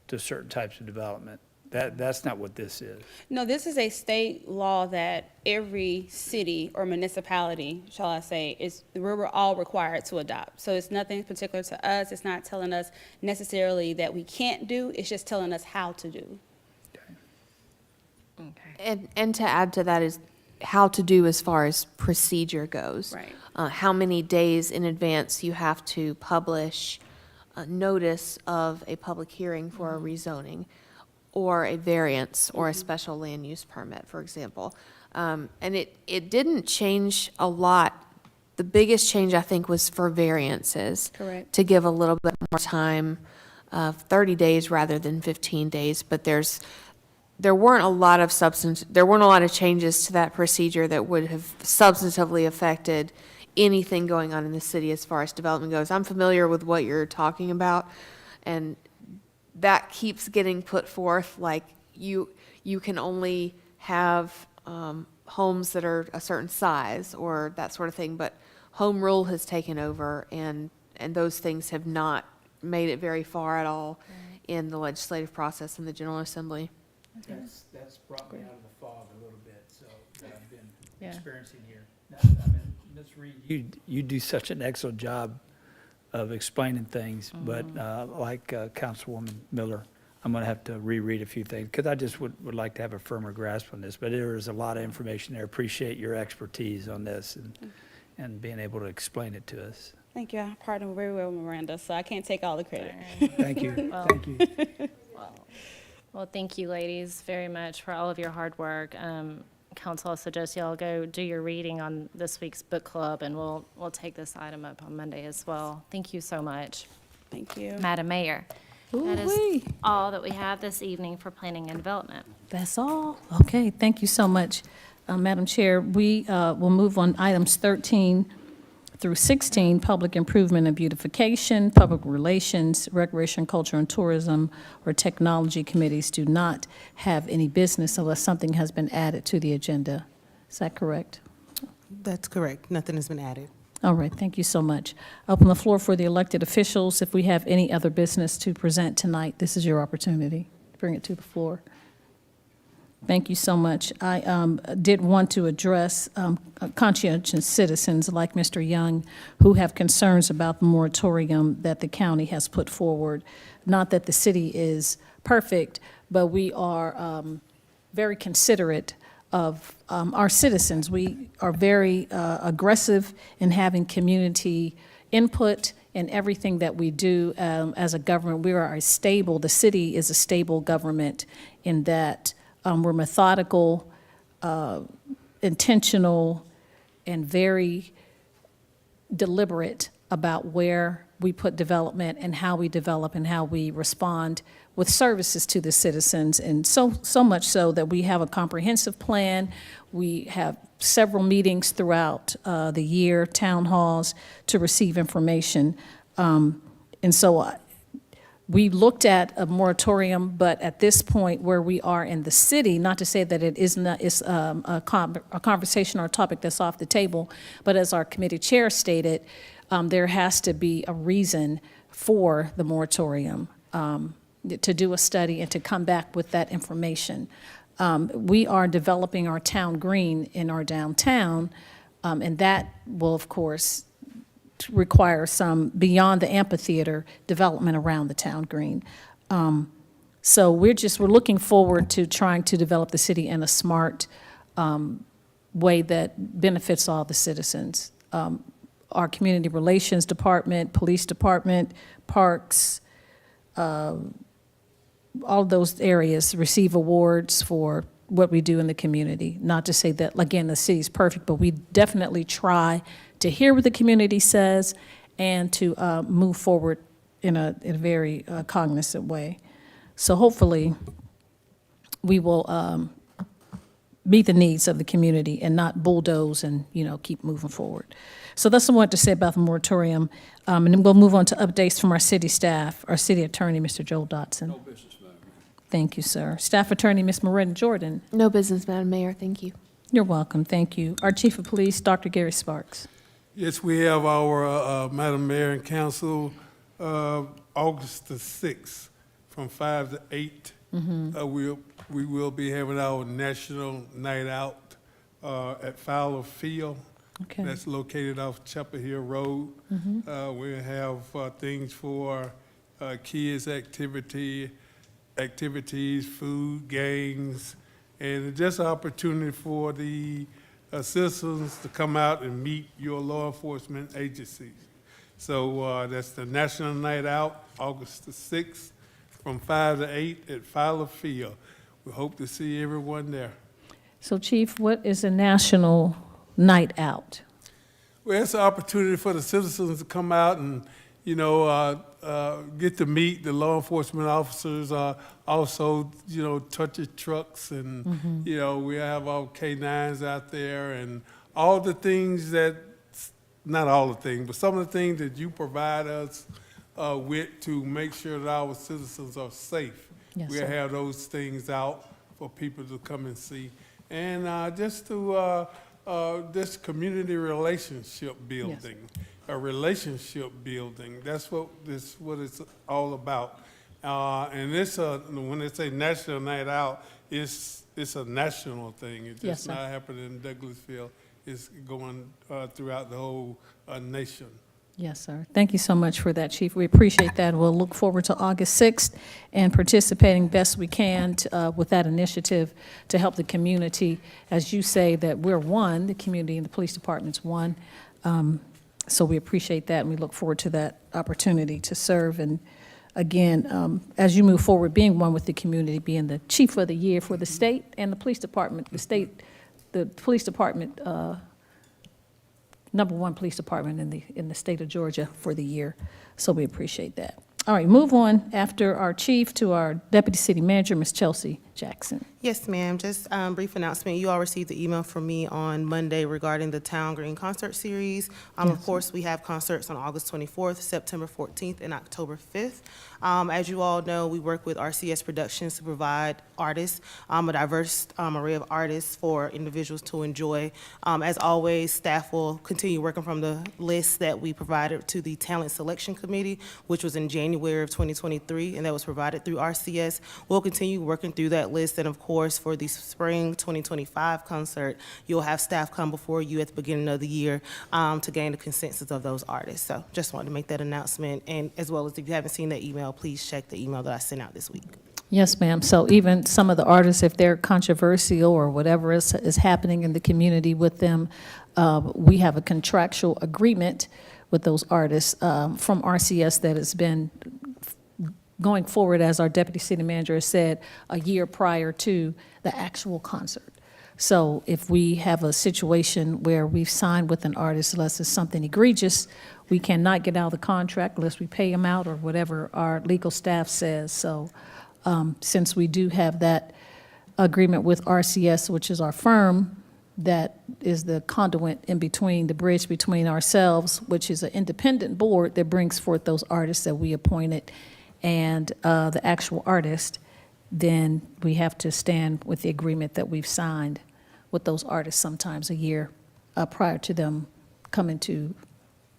to certain types of development. That's not what this is. No, this is a state law that every city or municipality, shall I say, we're all required to adopt. So it's nothing particular to us. It's not telling us necessarily that we can't do. It's just telling us how to do. And to add to that is how to do as far as procedure goes. Right. How many days in advance you have to publish a notice of a public hearing for a rezoning or a variance or a special land use permit, for example. And it didn't change a lot. The biggest change, I think, was for variances. Correct. To give a little bit more time of 30 days rather than 15 days. But there weren't a lot of changes to that procedure that would have substantively affected anything going on in the city as far as development goes. I'm familiar with what you're talking about, and that keeps getting put forth, like you can only have homes that are a certain size or that sort of thing, but home rule has taken over, and those things have not made it very far at all in the legislative process in the General Assembly. That's brought me out of the fog a little bit, so that I've been experiencing here. I mean, Ms. Reed, you do such an excellent job of explaining things, but like Councilwoman Miller, I'm going to have to reread a few things because I just would like to have a firmer grasp on this. But there is a lot of information there. Appreciate your expertise on this and being able to explain it to us. Thank you. I partner very well with Miranda, so I can't take all the credit. Thank you. Well, Thank you. Well, thank you, ladies, very much for all of your hard work. Council, I suggest y'all go do your reading on this week's book club, and we'll take this item up on Monday as well. Thank you so much. Thank you. Madam Mayor, that is all that we have this evening for planning and development. That's all? Okay, thank you so much, Madam Chair. We will move on items 13 through 16, public improvement and beautification, public relations, recreation, culture, and tourism, or technology committees do not have any business unless something has been added to the agenda. Is that correct? That's correct. Nothing has been added. All right, thank you so much. Open the floor for the elected officials. If we have any other business to present tonight, this is your opportunity. Bring it to the floor. Thank you so much. I did want to address conscientious citizens like Mr. Young who have concerns about the moratorium that the county has put forward. Not that the city is perfect, but we are very considerate of our citizens. We are very aggressive in having community input in everything that we do as a government. We are the city is a stable government in that we're methodical, intentional, and very deliberate about where we put development and how we develop and how we respond with services to the citizens. And so much so that we have a comprehensive plan. We have several meetings throughout the year, town halls, to receive information. And so we looked at a moratorium, but at this point where we are in the city, not to say that it is a conversation or a topic that's off the table, but as our committee chair stated, there has to be a reason for the moratorium, to do a study and to come back with that information. We are developing our town green in our downtown, and that will, of course, require some beyond the amphitheater development around the town green. So we're looking forward to trying to develop the city in a smart way that benefits all the citizens. Our community relations department, police department, parks, all those areas receive awards for what we do in the community. Not to say that, again, the city's perfect, but we definitely try to hear what the community says and to move forward in a very cognizant way. So hopefully we will meet the needs of the community and not bulldoze and, keep moving forward. So that's what I wanted to say about the moratorium. And then we'll move on to updates from our city staff, our city attorney, Mr. Joel Dotson. No business, Madam Mayor. Thank you, sir. Staff attorney, Ms. Miranda Jordan. No business, Madam Mayor, thank you. You're welcome. Thank you. Our chief of police, Dr. Gary Sparks. Yes, we have our, Madam Mayor and Council, August the 6th, from 5 to 8. We will be having our National Night Out at Fowler Field. Okay. That's located off Chapel Hill Road. We'll have things for kids' activities, food, games, and just an opportunity for the citizens to come out and meet your law enforcement agencies. So that's the National Night Out, August the 6th, from 5 to 8 at Fowler Field. We hope to see everyone there. So, Chief, what is a national night out? Well, it's an opportunity for the citizens to come out and, get to meet the law enforcement officers, also, touch the trucks and, we have our K-9s out there and all the things that, not all the things, but some of the things that you provide us with to make sure that our citizens are safe. Yes, We'll sir. have those things out for people to come and see. And just to, this community relationship building, a relationship building, that's what it's all about. And it's when they say National Night Out, it's a national thing. It's Yes, just sir. not happening in Douglasville. It's going throughout the whole nation. Yes, sir. Thank you so much for that, Chief. We appreciate that. We'll look forward to August 6th and participating best we can with that initiative to help the community. As you say, that we're one, the community and the police department's one. So we appreciate that, and we look forward to that opportunity to serve. And again, as you move forward, being one with the community, being the chief of the year for the state and the police department, the police department, #1 police department in the state of Georgia for the year. So we appreciate that. All right, move on after our chief to our deputy city manager, Ms. Chelsea Jackson. Yes, ma'am. Just brief announcement. You all received the email from me on Monday regarding the Town Green Concert Series. Of course, we have concerts on August 24th, September 14th, and October 5th. As you all know, we work with RCS Productions to provide artists, a diverse array of artists for individuals to enjoy. As always, staff will continue working from the list that we provided to the Talent Selection Committee, which was in January of 2023, and that was provided through RCS. We'll continue working through that list, and of course, for the spring 2025 concert, you'll have staff come before you at the beginning of the year to gain the consensus of those artists. So just wanted to make that announcement, and as well as if you haven't seen that email, please check the email that I sent out this week. Yes, ma'am. So even some of the artists, if they're controversial or whatever is happening in the community with them, we have a contractual agreement with those artists from RCS that has been going forward, as our deputy city manager has said, a year prior to the actual concert. So if we have a situation where we've signed with an artist, unless it's something egregious, we cannot get out of the contract unless we pay them out or whatever our legal staff says. So since we do have that agreement with RCS, which is our firm, that is the conduit in between, the bridge between ourselves, which is an independent board that brings forth those artists that we appointed, and the actual artist, then we have to stand with the agreement that we've signed with those artists sometimes a year prior to them coming to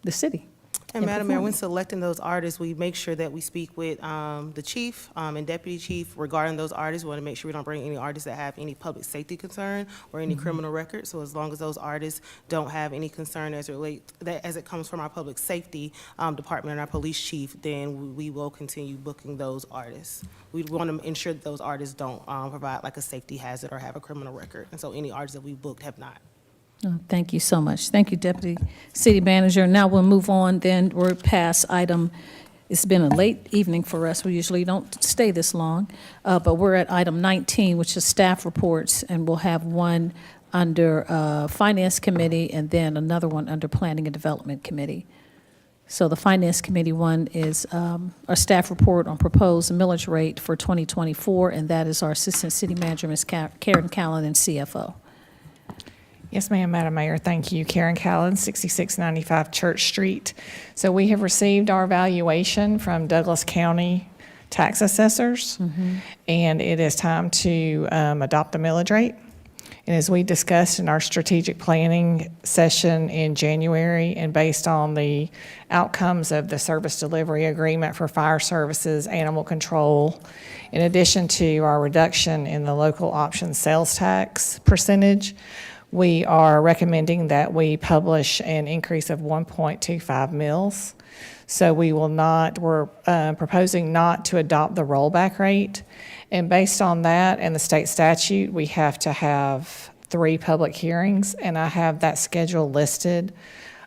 the city. And Madam Mayor, when selecting those artists, we make sure that we speak with the chief and deputy chief regarding those artists. We want to make sure we don't bring any artists that have any public safety concern or any criminal record. So as long as those artists don't have any concern as it comes from our public safety department and our police chief, then we will continue booking those artists. We want to ensure that those artists don't provide like a safety hazard or have a criminal record. And so any artists that we booked have not. Oh, thank you so much. Thank you, Deputy City Manager. Now we'll move on, then we're past item, it's been a late evening for us. We usually don't stay this long, but we're at item 19, which is staff reports, and we'll have one under Finance Committee and then another one under Planning and Development Committee. So the Finance Committee one is our staff report on proposed millage rate for 2024, and that is our Assistant City Manager, Ms. Karen Callan, and CFO. Yes, ma'am, Madam Mayor. Thank you. Karen Callan, 6695 Church Street. So we have received our valuation from Douglas County tax assessors, and it is time to adopt the millage rate. And as we discussed in our strategic planning session in January, and based on the outcomes of the service delivery agreement for fire services, animal control, in addition to our reduction in the local option sales tax percentage, we are recommending that we publish an increase of 1.25 mils. So we're proposing not to adopt the rollback rate. And based on that and the state statute, we have to have 3 public hearings, and I have that schedule listed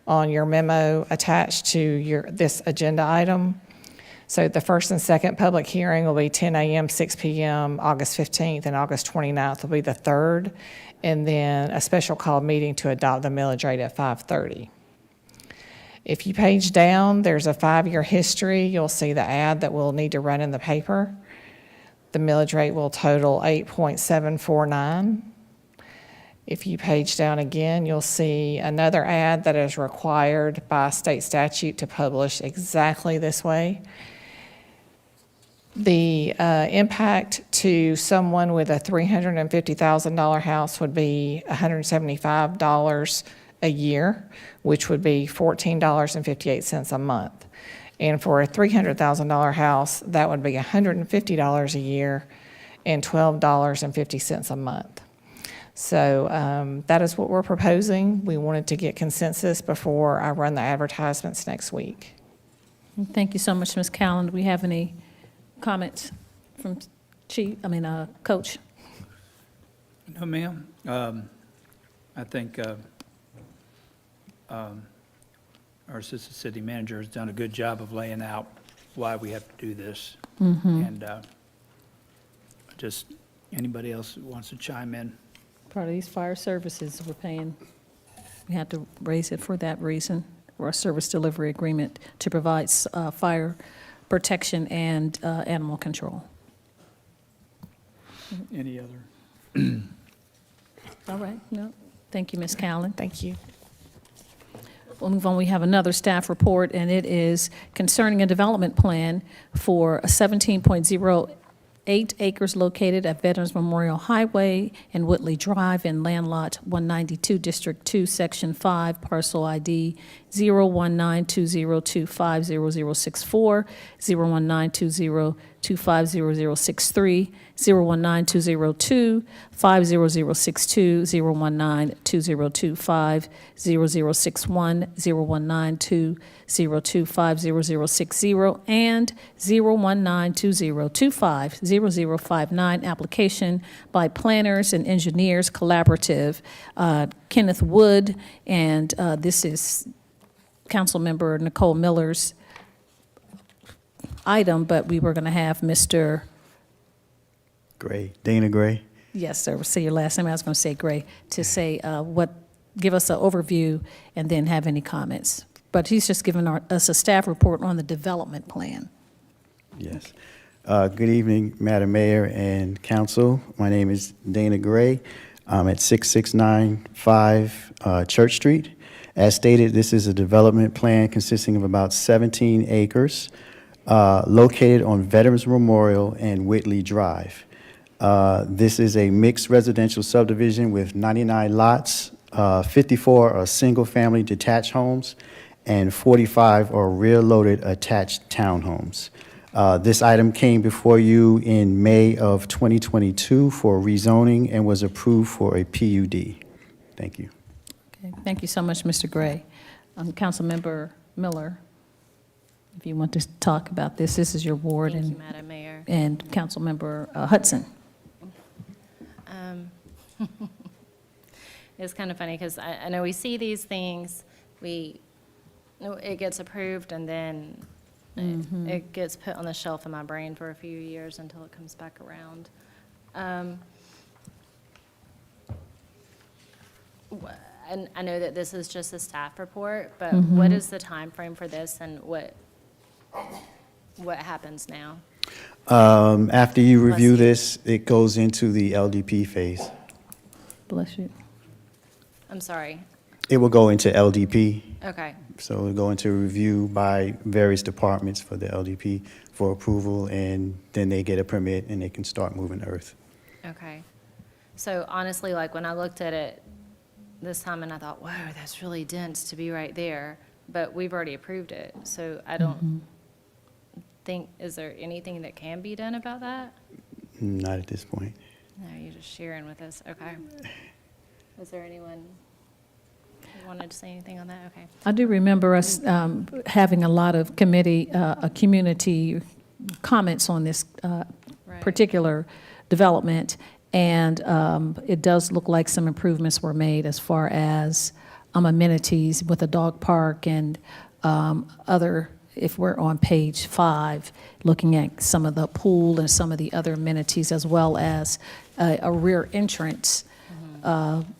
on your memo attached to this agenda item. So the first and second public hearing will be 10 a.m., 6 p.m., August 15th, and August 29th will be the third, and then a special call meeting to adopt the millage rate at 5:30. If you page down, there's a 5-year history. You'll see the ad that we'll need to run in the paper. The millage rate will total 8.749. If you page down again, you'll see another ad that is required by state statute to publish exactly this way. The impact to someone with a $350,000 house would be $175 a year, which would be $14.58 a month. And for a $300,000 house, that would be $150 a year and $12.50 a month. So that is what we're proposing. We wanted to get consensus before I run the advertisements next week. Thank you so much, Ms. Callan. Do we have any comments from Coach? No, ma'am. I think our assistant city manager has done a good job of laying out why we have to do this. And just anybody else who wants to chime in? Part of these fire services we're paying, we had to raise it for that reason, or a service delivery agreement to provide fire protection and animal control. Any other? All right, no, thank you, Ms. Callan. Thank you. We'll move on. We have another staff report, and it is concerning a development plan for a 17.08 acres located at Veterans Memorial Highway and Whitley Drive in Land Lot 192, District 2, Section 5, Parcel ID 01920250064, 01920250063, 01920250062, 01920250061, 01920250060, and 01920250059, application by Planners and Engineers Collaborative, Kenneth Wood, and this is Councilmember Nicole Miller's item, but we were going to have Mr. Gray, Dana Gray. Yes, sir. Say your last name. I was going to say Gray, to say give us an overview and then have any comments. But he's just given us a staff report on the development plan. Yes. Good evening, Madam Mayor and Council. My name is Dana Gray. I'm at 6695 Church Street. As stated, this is a development plan consisting of about 17 acres located on Veterans Memorial and Whitley Drive. This is a mixed residential subdivision with 99 lots. 54 are single-family detached homes, and 45 are rear-loaded attached townhomes. This item came before you in May of 2022 for rezoning and was approved for a PUD. Thank you. Okay. Thank you so much, Mr. Gray. Councilmember Miller, if you want to talk about this is your ward. Thank and you, Madam Mayor. And Councilmember Hudson. It's kind of funny because I know we see these things, it gets approved, and then it gets put on the shelf in my brain for a few years until it comes back around. and I know that this is just a staff report, but Mm-hmm. what is the time frame for this and what happens now? After you review you. this, it goes into the LDP phase. Bless you. I'm sorry. It will go into LDP, Okay, so it'll go into review by various departments for the LDP for approval, and then they get a permit and they can start moving earth. okay. So honestly, like when I looked at it this time and I thought, whoa, that's really dense to be right there, but we've already approved it. So I don't think, is there anything that can be done about that? Not at this point. No, you're just sharing with us, okay. Was there anyone who wanted to say anything on that? Okay. I do remember us having a lot of community comments on this Right. particular development, and it does look like some improvements were made as far as amenities with a dog park and other, if we're on page 5, looking at some of the pool and some of the other amenities, as well as a rear entrance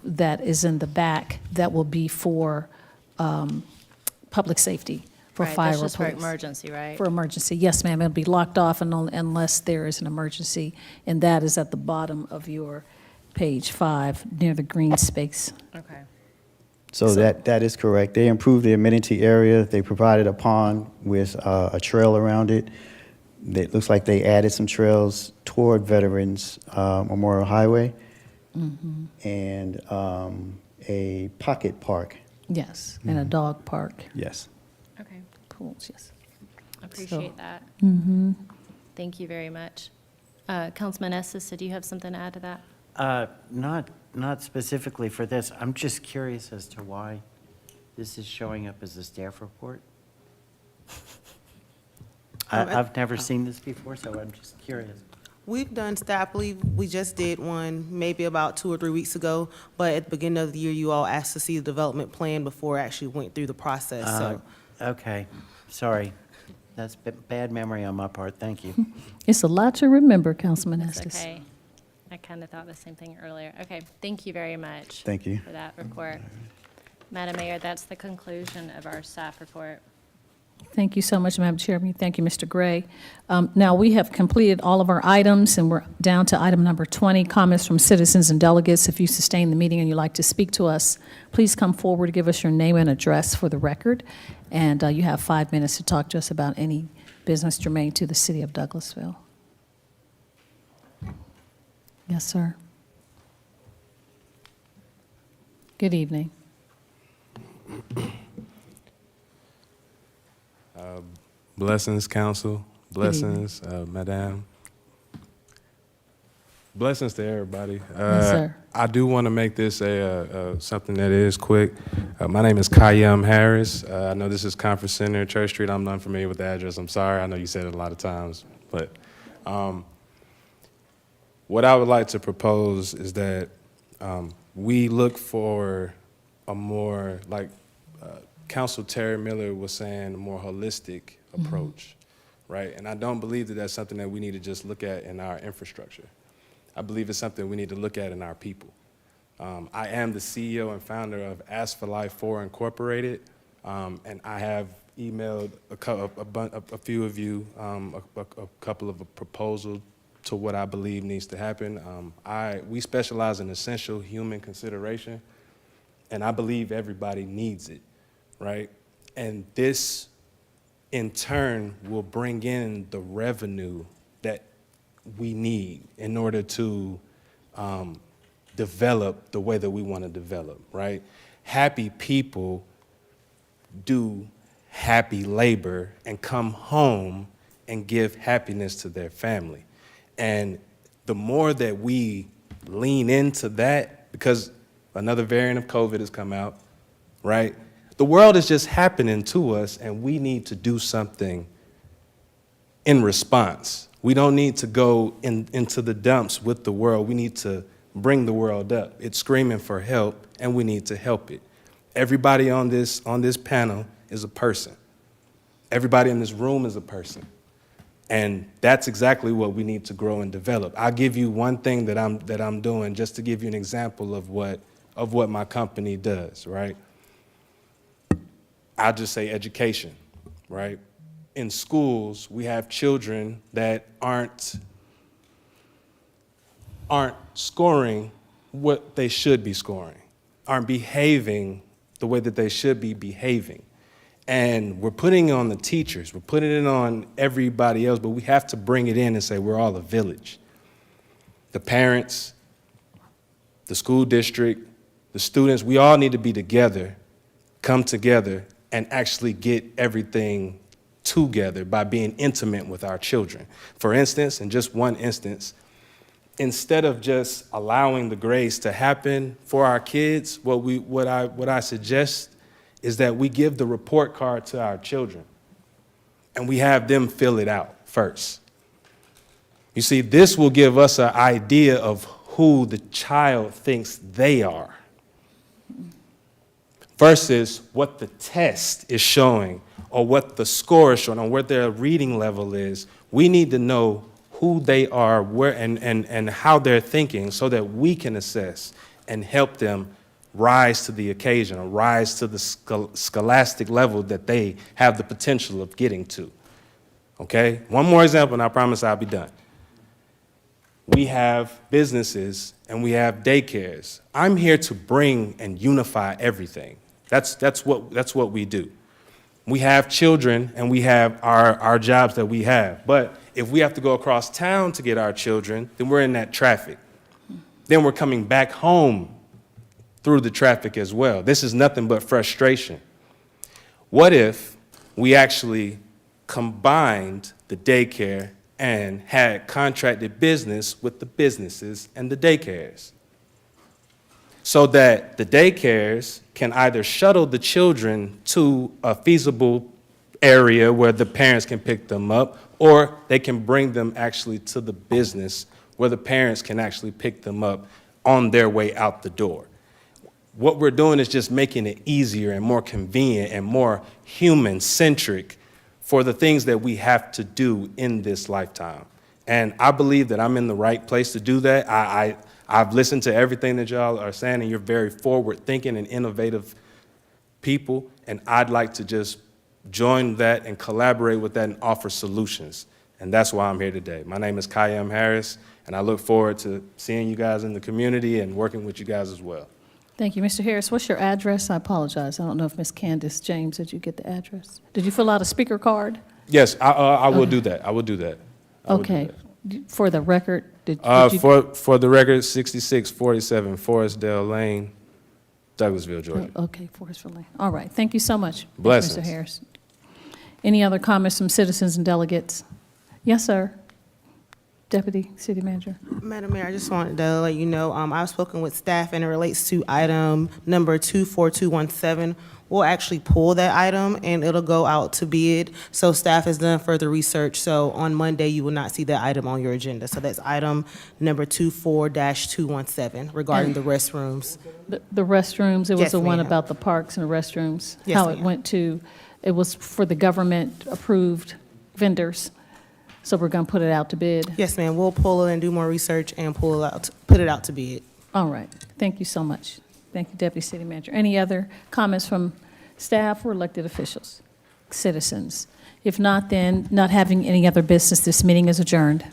that is in the back that will be for public safety, for Right, fire that's or just for police. emergency, right? For emergency, yes, ma'am. It'll be locked off unless there is an emergency, and that is at the bottom of your page 5, near the green space. Okay. So that is correct. They improved the amenity area. They provided a pond with a trail around it. It looks like they added some trails toward Veterans Memorial Highway and a pocket park. Yes, and a dog park, Yes. Okay, pools, yes. appreciate that. Mm-hmm. Thank you very much. Councilman Estes, did you have something to add to that? Not specifically for this. I'm just curious as to why this is showing up as a staff report. I've never seen this before, so I'm just curious. We've done staff, I believe we just did one maybe about 2 or 3 weeks ago, but at the beginning of the year, you all asked to see the development plan before it actually went through the process, so. Okay, sorry. That's bad memory on my part. Thank you. It's a lot to remember, Councilman It's Estes. okay. I kind of thought the same thing earlier. Okay, thank you very much. Thank you. For that report. Madam Mayor, that's the conclusion of our staff report. Thank you so much, Madam Chairman. Thank you, Mr. Gray. Now, we have completed all of our items, and we're down to item number 20, comments from citizens and delegates. If you sustain the meeting and you'd like to speak to us, please come forward, give us your name and address for the record, and you have 5 minutes to talk to us about any business germane to the city of Douglasville. Yes, sir. Good evening. Blessings, council. Blessings, madam. Blessings to everybody. Yes, sir. I do want to make this something that is quick. My name is Kayum Harris. I know this is Conference Center, Church Street. I'm not familiar with the address. I'm sorry. I know you said it a lot of times. But what I would like to propose is that we look for a more, like Council Terry Miller was saying, a more holistic approach, right? And I don't believe that that's something that we need to just look at in our infrastructure. I believe it's something we need to look at in our people. I am the CEO and founder of Ask for Life 4 Incorporated, and I have emailed a few of you a couple of a proposal to what I believe needs to happen. We specialize in essential human consideration, and I believe everybody needs it, right? And this, in turn, will bring in the revenue that we need in order to develop the way that we want to develop, right? Happy people do happy labor and come home and give happiness to their family. And the more that we lean into that, because another variant of COVID has come out, right? The world is just happening to us, and we need to do something in response. We don't need to go into the dumps with the world. We need to bring the world up. It's screaming for help, and we need to help it. Everybody on this panel is a person. Everybody in this room is a person. And that's exactly what we need to grow and develop. I'll give you one thing that I'm doing just to give you an example of what of what my company does, right? I'll just say education, right? In schools, we have children that aren't scoring what they should be scoring, aren't behaving the way that they should be behaving. And we're putting it on the teachers, we're putting it on everybody else, but we have to bring it in and say we're all a village. The parents, the school district, the students, we all need to be together, come together, and actually get everything together by being intimate with our children. For instance, in just one instance, instead of just allowing the grades to happen for our kids, what I suggest is that we give the report card to our children and we have them fill it out first. You see, this will give us an idea of who the child thinks they are versus what the test is showing or what the score is showing or what their reading level is. We need to know who they are, where and how they're thinking so that we can assess and help them rise to the occasion or rise to the scholastic level that they have the potential of getting to. Okay? One more example and I promise I'll be done. We have businesses and we have daycares. I'm here to bring and unify everything. That's what we do. We have children and we have our jobs that we have. But if we have to go across town to get our children, then we're in that traffic. Then we're coming back home through the traffic as well. This is nothing but frustration. What if we actually combined the daycare and had contracted business with the businesses and the daycares so that the daycares can either shuttle the children to a feasible area where the parents can pick them up, or they can bring them actually to the business where the parents can actually pick them up on their way out the door. What we're doing is just making it easier and more convenient and more human-centric for the things that we have to do in this lifetime. And I believe that I'm in the right place to do that. I've listened to everything that y'all are saying, and you're very forward-thinking and innovative people, and I'd like to just join that and collaborate with that and offer solutions. And that's why I'm here today. My name is Kayam Harris, and I look forward to seeing you guys in the community and working with you guys as well. Thank you. Mr. Harris, what's your address? I apologize. I don't know if Ms. Candace James, did you get the address? Did you fill out a speaker card? Yes, I will do that. I will do that. Okay. For the record, did you? For the record, 6647 Forestdale Lane, Douglasville, Georgia. Okay, Forestville Lane. All right. Thank you so much. Thank you, Blessings. Mr. Harris. Any other comments from citizens and delegates? Yes, sir. Deputy City Manager. Madam Mayor, I just wanted to let you know, I've spoken with staff and it relates to item number 24217. We'll actually pull that item and it'll go out to bid. So staff has done further research. So on Monday, you will not see that item on your agenda. So that's item number 24-217 regarding the restrooms. The restrooms, it was Yes, the one ma'am. about the parks and the restrooms. Yes, How it ma'am. went to, it was for the government-approved vendors. So we're going to put it out to bid? Yes, ma'am. We'll pull it and do more research and pull it out, put it out to bid. All right. Thank you so much. Thank you, Deputy City Manager. Any other comments from staff or elected officials, citizens? If not, then not having any other business, this meeting is adjourned.